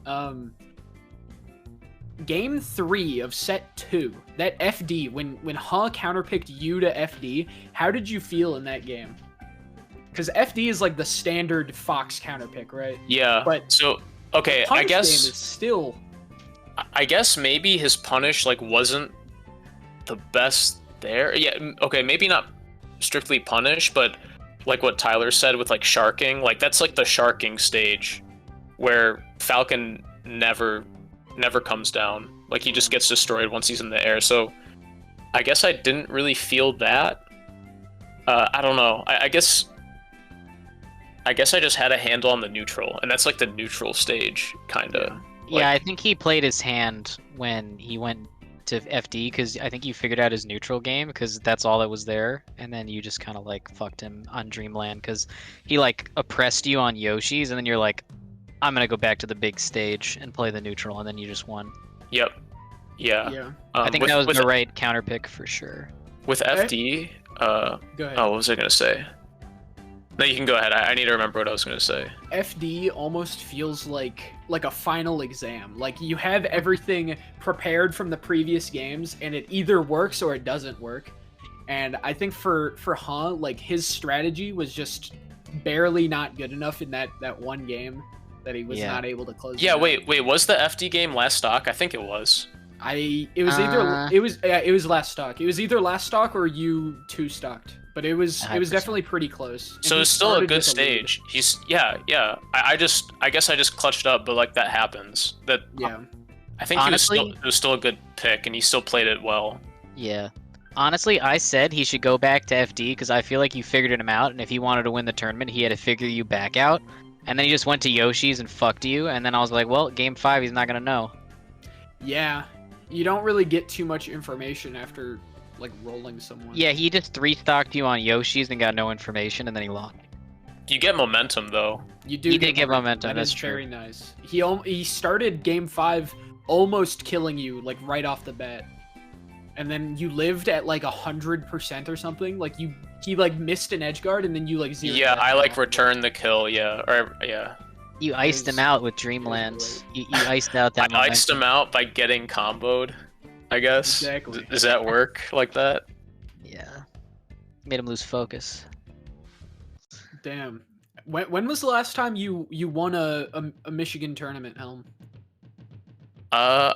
Game 3 of set 2, that FD, when counterpicked you to FD, how did you feel in that game? Because FD is like the standard Fox counterpick, right? Yeah. But So okay, Punish I guess game is still maybe his punish like wasn't the best there. Yeah, okay, maybe not strictly punish, but like what Tyler said with like sharking, like that's like the sharking stage where Falcon never comes down. Like he just gets destroyed once he's in the air. So I guess I didn't really feel that. I don't know. I guess I just had a handle on the neutral, and that's like the neutral stage, kind of. Yeah, I think he played his hand when he went to FD because I think you figured out his neutral game because that's all that was there, and then you just kind of like fucked him on Dreamland because he like oppressed you on Yoshi's, and then you're like, I'm gonna go back to the big stage and play the neutral, and then you just won. Yep. Yeah. yeah. I think with, that was with, the right counter pick for sure. with FD. Go ahead. Oh, what was I gonna say? No, you can go ahead. I need to remember what I was gonna say. FD almost feels like a final exam. Like you have everything prepared from the previous games, and it either works or it doesn't work. And I think for like his strategy was just barely not good enough in that one game. that he was Yeah. not able to close. Yeah, it out. wait, was the FD game last stock? I think it was. It was either it was last stock. It was either last stock or you two stocked, but it was 100%. definitely pretty close. And So he it's still a started good with lead. stage. He's yeah. I guess I just clutched up, but like that happens. That Yeah. I think Honestly- it was still a good pick, and he still played it well. Yeah. Honestly, I said he should go back to FD because I feel like you figured him out, and if he wanted to win the tournament, he had to figure you back out. And then he just went to Yoshi's and fucked you, and then I was like, well, game 5, he's not gonna know. Yeah. You don't really get too much information after like rolling someone. Yeah, he just 3-stocked you on Yoshi's and got no information, and then he lost. You get momentum though. You do. He did get momentum, That that's is true. very nice. He started game 5 almost killing you like right off the bat, and then you lived at like 100% or something. Like he like missed an edge guard, and then you like zeroed. Yeah, that I like off. returned the kill. Yeah, or yeah. You iced him was- out with was Dreamlands. You iced out I that iced momentum. him out by getting comboed. I guess. Exactly. Does that work like that? Yeah. Made him lose focus. Damn. When was the last time you won a Michigan tournament, Helm? I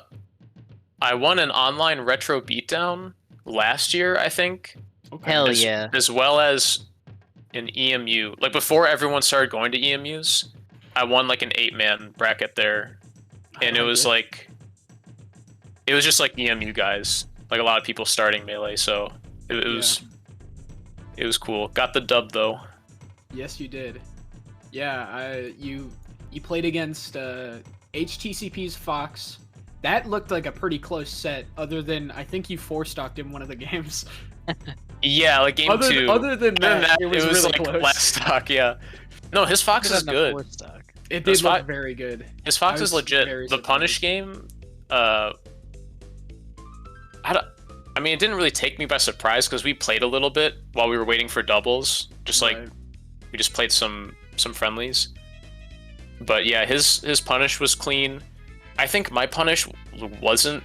won an online retro beatdown last year, I think. Okay. Hell as, yeah. As well as an EMU. Like before everyone started going to EMUs, I won like an 8-man bracket there. And it was like it was just like EMU guys. Like a lot of people starting Melee, so it was cool. Got the dub though. Yes, you did. Yeah, you played against HTCP's Fox. That looked like a pretty close set. Other than I think you 4-stocked in one of the games. Yeah, like game 2. Other than that, it was, really like close. last stock, yeah. No, his Fox is good. It His did look Fo- very good. His Fox I is was legit. very The Punish surprised. game, I mean, it didn't really take me by surprise because we played a little bit while we were waiting for doubles. Just like Right. we just played some friendlies. But yeah, his punish was clean. I think my punish wasn't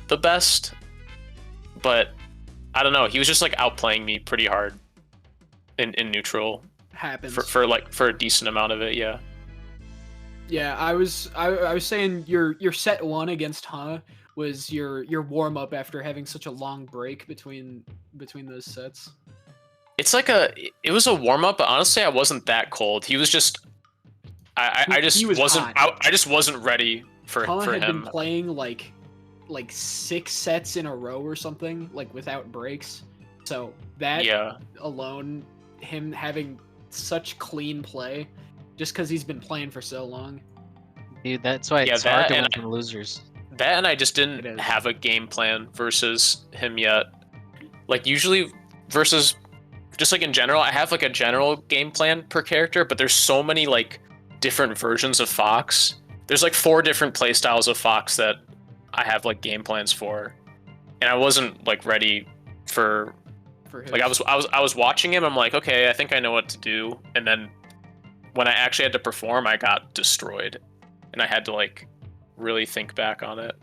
the best, but I don't know. He was just like outplaying me pretty hard in neutral Happens. for a decent amount of it. Yeah. Yeah, I was saying your set 1 against Ha was your warm up after having such a long break between those sets. It's like it was a warm up, but honestly, I wasn't that cold. He was just, I just He was wasn't, hot. I just wasn't ready for Ha had him. been playing like 6 sets in a row or something, like without breaks. So that Yeah, alone, him having such clean play, just because he's been playing for so long. Dude, that's why Yeah, it's hard that to win and- from losers. that and I just It didn't is. have a game plan versus him yet. Like usually versus, just like in general, I have like a general game plan per character, but there's so many like different versions of Fox. There's like 4 different playstyles of Fox that I have like game plans for, and I wasn't like ready for For his. like I was watching him. I'm like, okay, I think I know what to do. And then when I actually had to perform, I got destroyed, and I had to like really think back on it.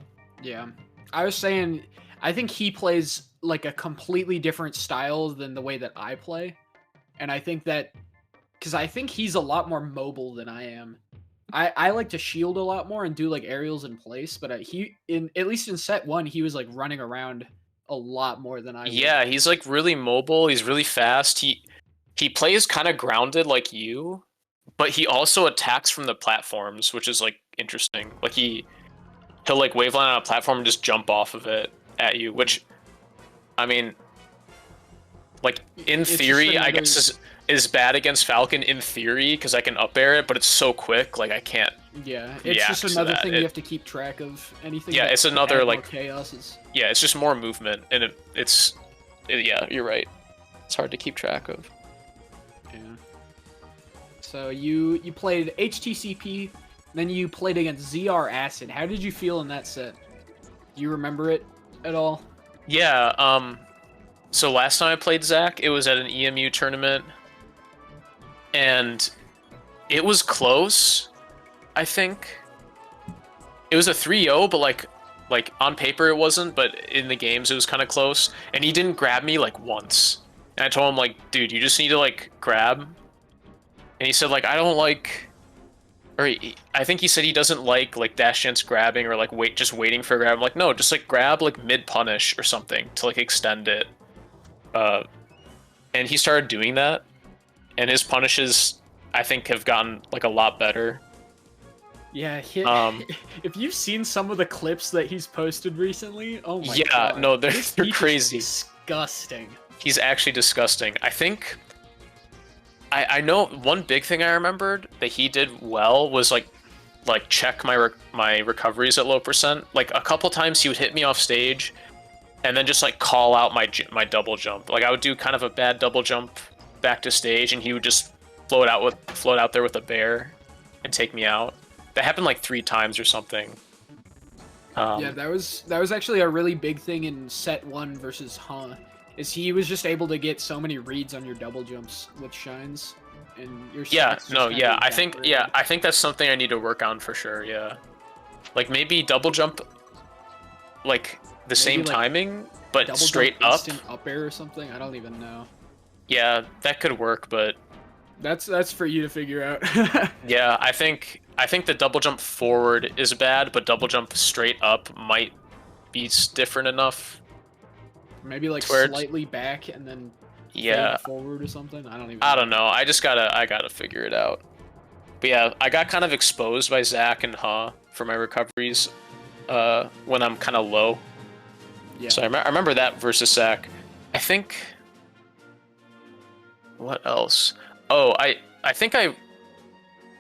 Yeah. I was saying, I think he plays like a completely different style than the way that I play. And I think that, because I think he's a lot more mobile than I am. I like to shield a lot more and do like aerials in place, but at least in set 1, he was like running around a lot more than I would. Yeah, he's like really mobile. He's really fast. He plays kind of grounded like you, but he also attacks from the platforms, which is like interesting. Like he'll like waveline on a platform and just jump off of it at you, which I mean, like in It's just theory, I another- guess is bad against Falcon in theory because I can up air it, but it's so quick, like I can't. Yeah, it's react just to another that. thing It- you have to keep track of. Anything. Yeah, that it's could another, add more like- chaos is. Yeah, it's just more movement, and yeah, you're right. It's hard to keep track of. Yeah. So you played HTCP, then you played against ZR Acid. How did you feel in that set? Do you remember it at all? Yeah, so last time I played Zach, it was at an EMU tournament, and it was close, I think. It was a 3-0, but like on paper it wasn't, but in the games it was kind of close, and he didn't grab me like once. And I told him like, dude, you just need to like grab. And he said like, I don't like I think he said he doesn't like dash dance grabbing or like just waiting for a grab. I'm like, no, just like grab like mid punish or something to like extend it. And he started doing that, and his punishes I think have gotten like a lot better. Yeah, Um, if you've seen some of the clips that he's posted recently, oh my Yeah, god. no, they're This they're Peach is crazy. disgusting. He's actually disgusting. I think I know one big thing I remembered that he did well was like check my recoveries at low percent. Like a couple times he would hit me off stage, and then just like call out my double jump. Like I would do kind of a bad double jump back to stage, and he would just float out there with a bear and take me out. That happened like 3 times or something. Yeah, that was actually a really big thing in set 1 versus is he was just able to get so many reads on your double jumps with shines, and your Yeah, stats just no, kinda yeah, I think evaporated. that's something I need to work on for sure. Yeah, like maybe double jump, like the same like, timing, but double straight jump up. instant up air or something. I don't even know. Yeah, that could work, but That's for you to figure out. yeah, I think the double jump forward is bad, but double jump straight up might be different enough. Maybe like to where it's- slightly back and then Yeah, fade forward or something. I don't even. I don't know. I gotta figure it out. But yeah, I got kind of exposed by Zach and for my recoveries when I'm kind of low. Yeah. So I remember that versus Zach. I think. What else? Oh, I think I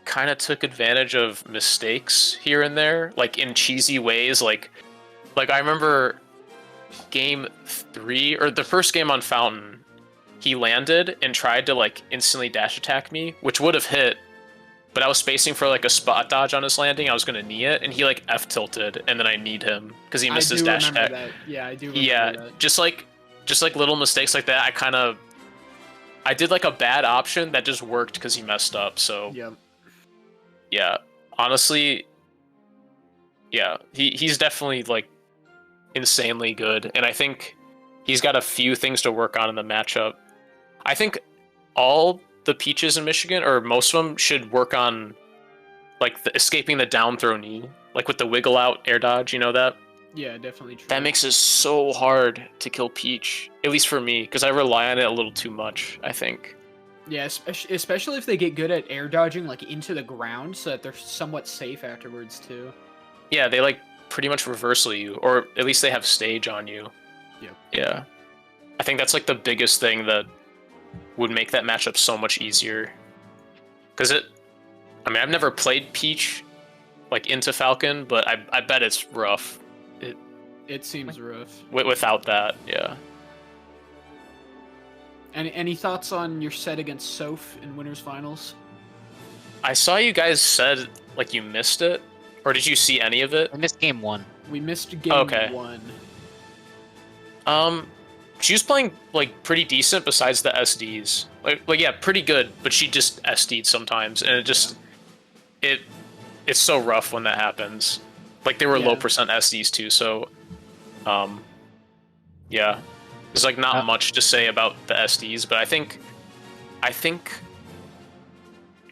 kind of took advantage of mistakes here and there, like in cheesy ways. Like I remember game 3 or the first game on Fountain, he landed and tried to like instantly dash attack me, which would have hit, but I was spacing for like a spot dodge on his landing. I was gonna knee it, and he like F tilted, and then I kneed him because he missed his dash attack. That. Yeah, I do remember Yeah, that. just like little mistakes like that. I did like a bad option that just worked because he messed up. So Yep. yeah, honestly, yeah, he's definitely like insanely good, and I think he's got a few things to work on in the matchup. I think all the Peaches in Michigan, or most of them, should work on like escaping the down throw knee, like with the wiggle out air dodge. You know that? Yeah, definitely true. That makes it so hard to kill Peach, at least for me, because I rely on it a little too much, I think. Yeah, especially if they get good at air dodging like into the ground, so that they're somewhat safe afterwards too. Yeah, they like pretty much reversal you, or at least they have stage on you. Yep. Yeah. I think that's like the biggest thing that would make that matchup so much easier. Because I mean, I've never played Peach like into Falcon, but I bet it's rough. It seems rough. Without that, yeah. Any thoughts on your set against Soph in winners finals? I saw you guys said like you missed it, or did you see any of it? I missed game 1. We missed game Okay. 1. She was playing like pretty decent besides the SDs. Like yeah, pretty good, but she just SD'd sometimes, and it's so rough when that happens. Like they were Yeah. low percent SDs too, so yeah. There's like not much to say about the SDs, but I think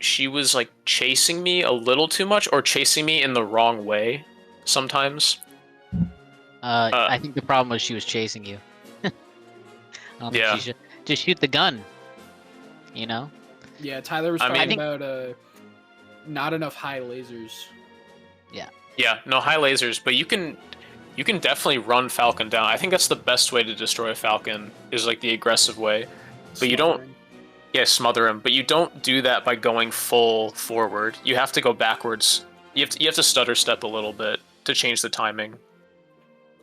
she was like chasing me a little too much, or chasing me in the wrong way sometimes. I think the problem was she was chasing you. I don't think Yeah. she should just shoot the gun. You know? Yeah, Tyler was I talking mean- about not enough high lasers. Yeah, no high lasers, but you can definitely run Falcon down. I think that's the best way to destroy a Falcon, is like the aggressive way. But you don't, Smothering. yeah, smother him. But you don't do that by going full forward. You have to go backwards. You have to stutter step a little bit to change the timing. Go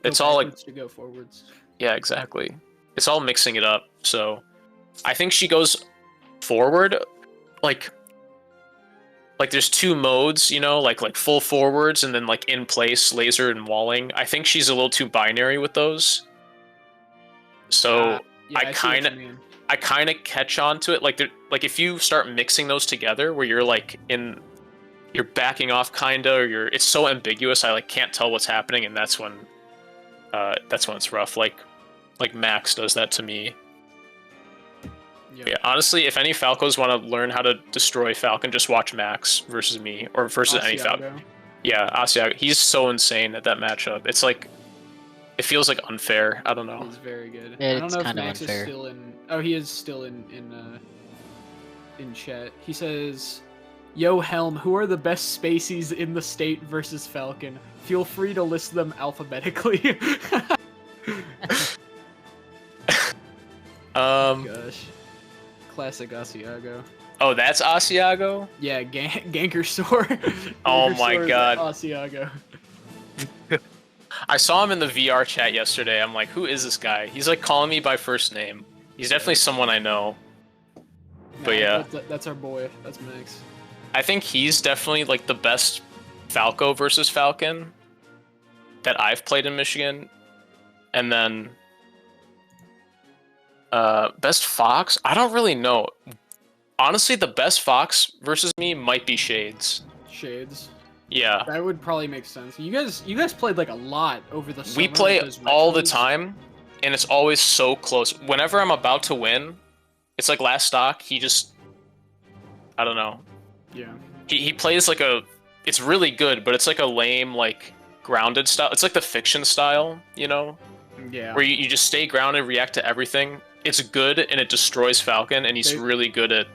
It's all like, backwards to go forwards. yeah, exactly. It's all mixing it up. So I think she goes forward, like there's 2 modes, you know, like full forwards and then like in place laser and walling. I think she's a little too binary with those. So Yeah, I see what you kinda- mean. I kind of catch on to it. Like if you start mixing those together, where you're like you're backing off kinda, or it's so ambiguous, I like can't tell what's happening, and that's when it's rough. Like Max does that to me. Yeah. Yeah, honestly, if any Falcos want to learn how to destroy Falcon, just watch Max versus me or versus any Falcon. Asiago. Yeah, Asiago. He's so insane at that matchup. It's like, it feels like unfair. I don't know. He's very good. Yeah, I don't it's know if kinda Max unfair. is still in. Oh, he is still in chat. He says, "Yo, Helm, who are the best Spaceys in the state versus Falcon? Feel free to list them alphabetically." Gosh, classic Asiago. Oh, that's Asiago? Yeah, Gankersaur. Oh my Gankersaur is God. Asiago. I saw him in the VR chat yesterday. I'm like, who is this guy? He's like calling me by first name. He's definitely someone I know. But yeah. That's our boy. That's Max. I think he's definitely like the best Falco versus Falcon that I've played in Michigan. And then best Fox? I don't really know. Honestly, the best Fox versus me might be Shades. Shades. Yeah. That would probably make sense. You guys played like a lot over the summer. We play with those all the retros. time, and it's always so close. Whenever I'm about to win, it's like last stock, he just... I don't know. Yeah. He plays like a... It's really good, but it's like a lame, like, grounded style. It's like the fiction style, you know? Yeah. Where you just stay grounded, react to everything. It's good, and it destroys Falcon, and he's really good at,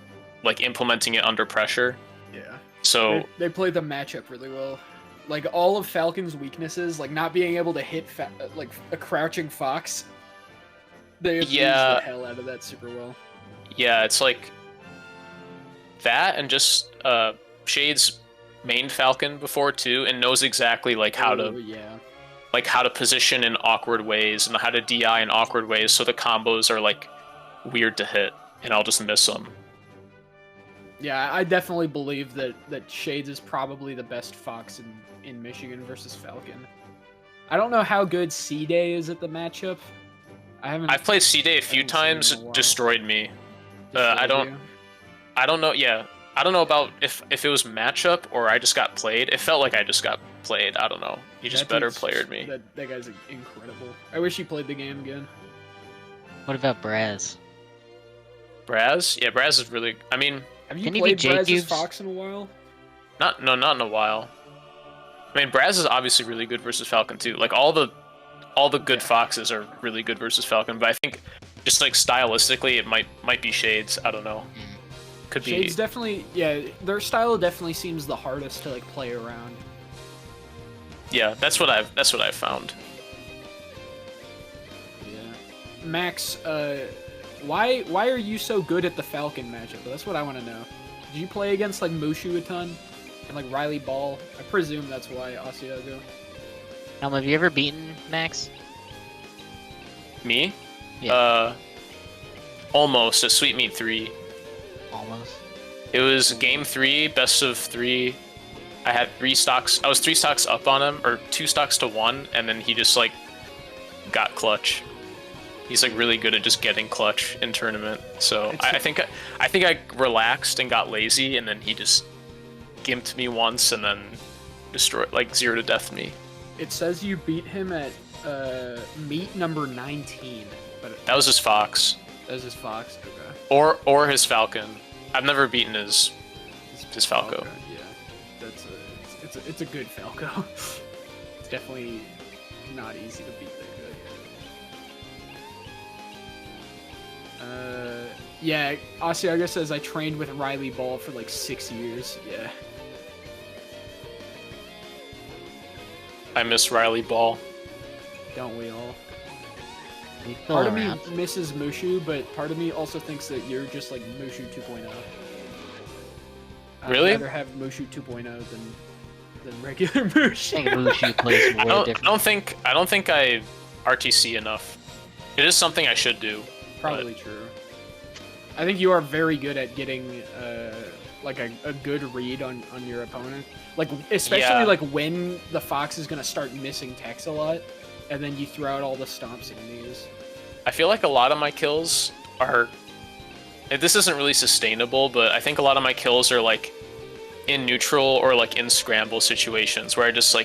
like, implementing it under pressure. Yeah. So... They play the matchup really well. Like all of Falcon's weaknesses, like not being able to hit like a crouching fox, they abuse the hell out of that super well. Yeah, it's like that, and just Shade's main Falcon before too, and knows exactly like how to position in awkward ways and how to DI in awkward ways, so the combos are like weird to hit, and I'll just miss them. Yeah, I definitely believe that Shades is probably the best Fox in Michigan versus Falcon. I don't know how good C-Day is at the matchup. I've played C-Day a few times, destroyed me. I don't know. Yeah, I don't know about if it was matchup or I just got played. It felt like I just got played. I don't know. He just better playered me. That guy's incredible. I wish he played the game again. What about Braz? Braz? Yeah, Braz is really. I mean, have you Can he played be Braz's J-Cubes? Fox in a while? not in a while. I mean, Braz is obviously really good versus Falcon too. Like all the good Foxes are really good versus Falcon, but I think just like stylistically, it might be Shades. I don't know. Could be. Shades definitely, yeah. Their style definitely seems the hardest to like play around. Yeah, that's what I've found. Yeah. Max, why are you so good at the Falcon matchup? That's what I want to know. Did you play against like Mushu a ton and like Riley Ball? I presume that's why Asiago. Have you ever beaten Max? Me? Yeah. Almost at Sweet Meat 3. Almost. It was game 3, best of 3. I had 3 stocks. I was 3 stocks up on him, or 2 stocks to 1, and then he just like got clutch. He's like really good at just getting clutch in tournament. So I think I relaxed and got lazy, and then he just gimped me once and then destroyed, like 0 to death me. It says you beat him at meet number 19, but That was his Fox. that was his Fox. Okay. Or his Falcon. I've never beaten his Falco. Yeah, it's a good Falco. It's definitely not easy to beat that good. Yeah, Asiago says I trained with Riley Ball for like 6 years. Yeah. I miss Riley Ball. Don't we all? He's still Part of around. me misses Mushu, but part of me also thinks that you're just like Mushu 2.0. Really? I'd rather have Mushu 2.0 than regular Mushu. I think Mushu plays way I different. don't think I RTC enough. It is something I should do. Probably true. I think you are very good at getting like a good read on your opponent. Like especially like when the Fox is gonna start missing techs a lot, and then you throw out all the stomps and knees. I feel like a lot of my kills are... This isn't really sustainable, but I think a lot of my kills are like in neutral or like in scramble situations where I just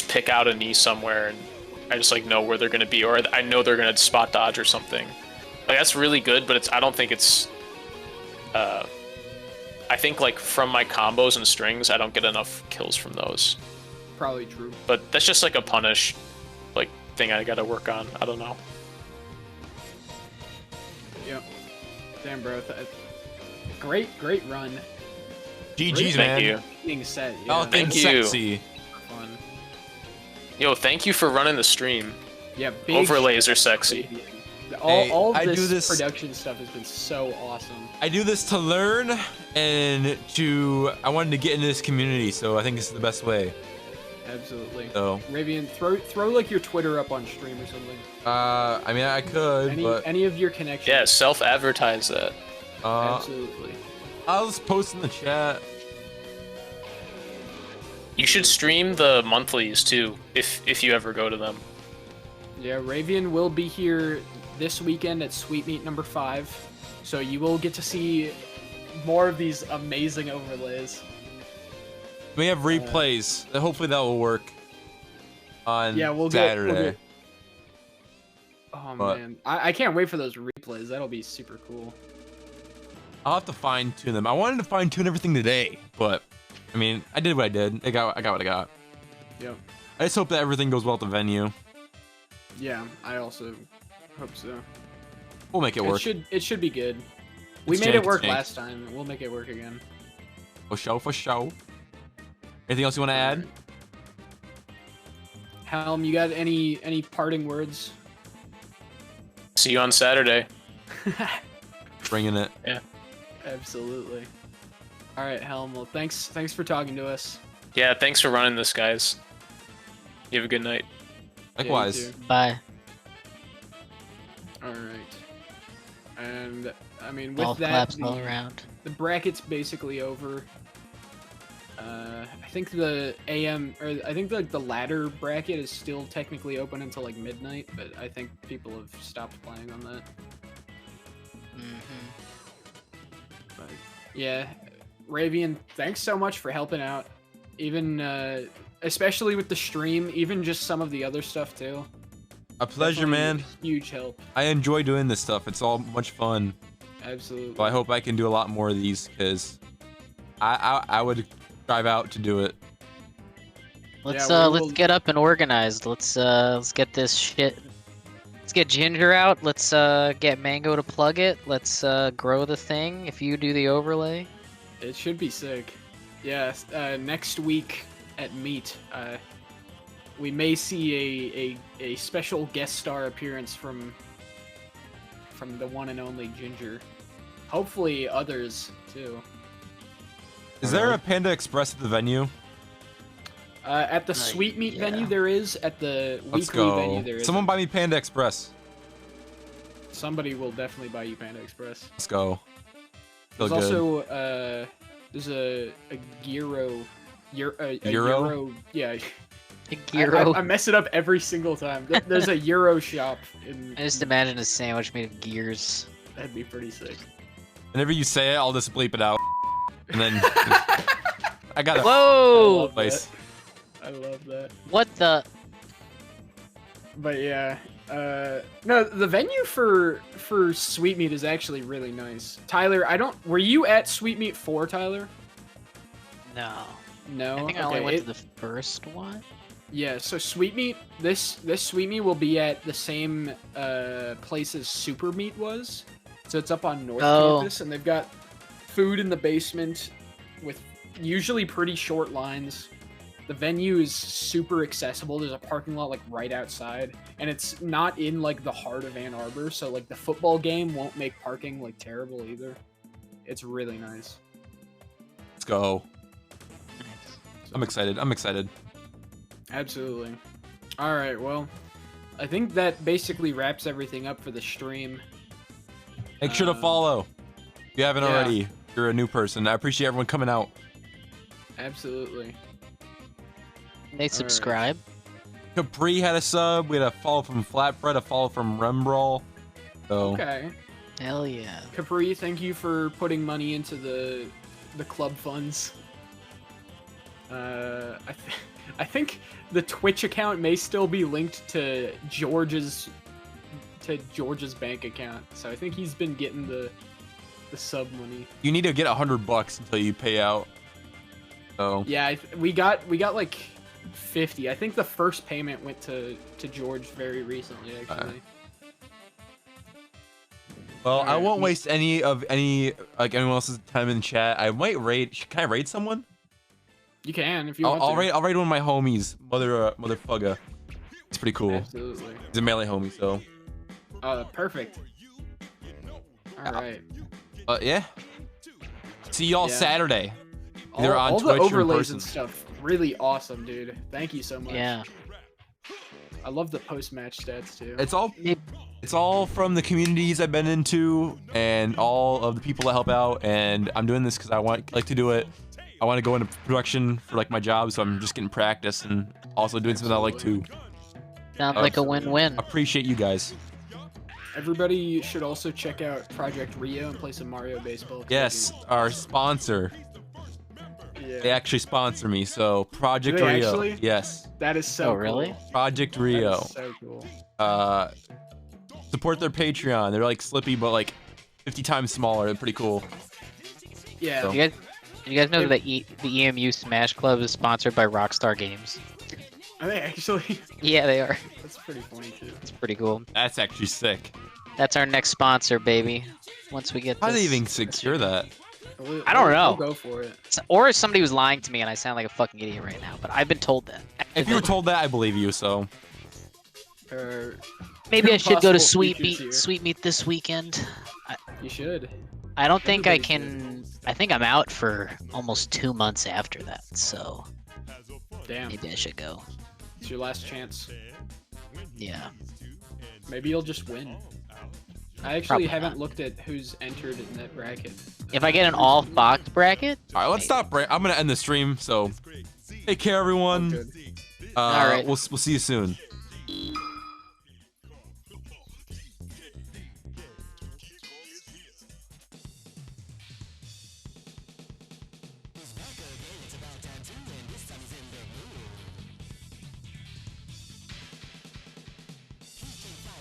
pick out a knee somewhere and I just like know where they're gonna be, or I know they're gonna spot dodge or something. Like that's really good, but I don't think it's. I think like from my combos and strings, I don't get enough kills from those. Probably true. But that's just like a punish, like thing I gotta work on. I don't know. Yep. Damn, bro. Great run. GG's, Thank man. you. Being set. Yeah. Oh, Thank thank you. sexy. Fun. Yo, thank you for running the stream. Yeah. Big Overlays are sexy. All I of do this this- production stuff has been so awesome. I do this to learn and I wanted to get into this community, so I think this is the best way. Absolutely. So, Ravian, throw like your Twitter up on stream or something. I mean, I could, but Any of your connections. Yeah, self-advertise that. Absolutely. I'll just post in the chat. You should stream the monthlies too, if you ever go to them. Yeah, Ravian will be here this weekend at Sweetmeat number 5, so you will get to see more of these amazing overlays. We have replays. Hopefully that will work on We'll Saturday. get. Oh But- man, I can't wait for those replays. That'll be super cool. I'll have to fine tune them. I wanted to fine tune everything today, but I mean, I did what I did. I got what I got. Yep. I just hope that everything goes well at the venue. Yeah, I also hope so. We'll make it work. It should be good. We It's made it jank, work it's jank. last time. We'll make it work again. For show, for show. Anything else you want to add? Helm, you got any parting words? See you on Saturday. Bringing it. Absolutely. All right, Helm. Well, thanks for talking to us. Yeah, thanks for running this, guys. You have a good night. Likewise. Yeah, you too. Bye. All right. And I mean, with Golf that, claps all around. the bracket's basically over. I think the the ladder bracket is still technically open until like midnight, but I think people have stopped playing on that. But yeah, Ravian, thanks so much for helping out. Even especially with the stream, even just some of the other stuff too. A pleasure, Definitely man. Huge help. I enjoy doing this stuff. It's all much fun. Absolutely. So I hope I can do a lot more of these because I would drive out to do it. Let's Yeah, we let's will- get up and organized. Let's get this shit. Let's get Ginger out. Let's get Mango to plug it. Let's grow the thing. If you do the overlay. It should be sick. Yeah, next week at Meet, we may see a special guest star appearance from the one and only Ginger. Hopefully others too. Is there a Panda Express at the venue? At the Sweetmeat yeah. venue there is. At the Let's weekly go. venue there is. Someone buy me Panda Express. Somebody will definitely buy you Panda Express. Let's go. Feel There's good. also there's a gyro. A Gyro? Euro, yeah. Gyro. I mess it up every single time. There's a Euro shop in. I just imagine a sandwich made of gears. That'd be pretty sick. Whenever you say it, I'll just bleep it out. And then I got it. Whoa! Place. I love that. What the? But yeah, no, the venue for Sweetmeat is actually really nice. Tyler, were you at Sweetmeat 4, Tyler? No. No. I think I only Okay, went to the first one. Yeah, so Sweetmeat, this Sweetmeat will be at the same place as Super Meat was. So it's up on North Campus, and they've got food in the basement with usually pretty short lines. The venue is super accessible. There's a parking lot like right outside, and it's not in like the heart of Ann Arbor, so like the football game won't make parking like terrible either. It's really nice. Let's go. Nice. I'm excited. I'm excited. Absolutely. All right, well, I think that basically wraps everything up for the stream. Make sure to follow. If you haven't yeah. already, you're a new person. I appreciate everyone coming out. Absolutely. They subscribe. Capri had a sub. We had a follow from Flatbread, a follow from Rembrawl. So Okay. Hell yeah. Capri, thank you for putting money into the club funds. I think the Twitch account may still be linked to George's to George's bank account, so I think he's been getting the sub money. You need to get $100 until you pay out. So Yeah, we got like 50. I think the first payment went to George very recently, actually. well, I Alright, won't waste anyone else's time in chat. I might raid. Can I raid someone? You can if you want I'll to. raid one of my homies, motherfucker. It's pretty cool. Absolutely. He's a melee homie, so. Perfect. All right. Yeah. See y'all Yeah. Saturday. Either on all Twitch the or in overlays person. and stuff, really awesome, dude. Thank you so much. Yeah. I love the post-match stats too. It's all from the communities I've been into and all of the people that help out. And I'm doing this because I like to do it. I want to go into production for like my job, so I'm just getting practice and also doing something I like too. Sounds like a win-win. Appreciate you guys. Everybody should also check out Project Rio and play some Mario Baseball. 'cause Yes, our sponsor. Yeah. They actually sponsor me, so Project Do they Rio. actually? Yes, That is so Oh, really? cool. Project That Rio. is so cool. Support their Patreon. They're like Slippy, but like 50 times smaller. They're pretty cool. Yeah. So- You guys know that the EMU Smash Club is sponsored by Rockstar Games? Are they actually? Yeah, they are. That's pretty funny too. It's pretty cool. That's actually sick. That's our next sponsor, baby. Once we get How do they this. even secure that? I don't know. We'll go for it. Or if somebody was lying to me and I sound like a fucking idiot right now, but I've been told that. If you were told that, I believe you. So Maybe I should go to Impossible features here. Sweet Meat this weekend. You should. I don't think I Everybody can. I think I'm out for almost 2 months after that, so Damn. maybe I should go. It's your last chance. Yeah. Maybe you'll just win. I actually Probably haven't not. looked at who's entered in that bracket. If I get an all Fox bracket, all right, let's stop. I'm gonna end the stream. So take care, everyone. Good. All right. We'll see you soon.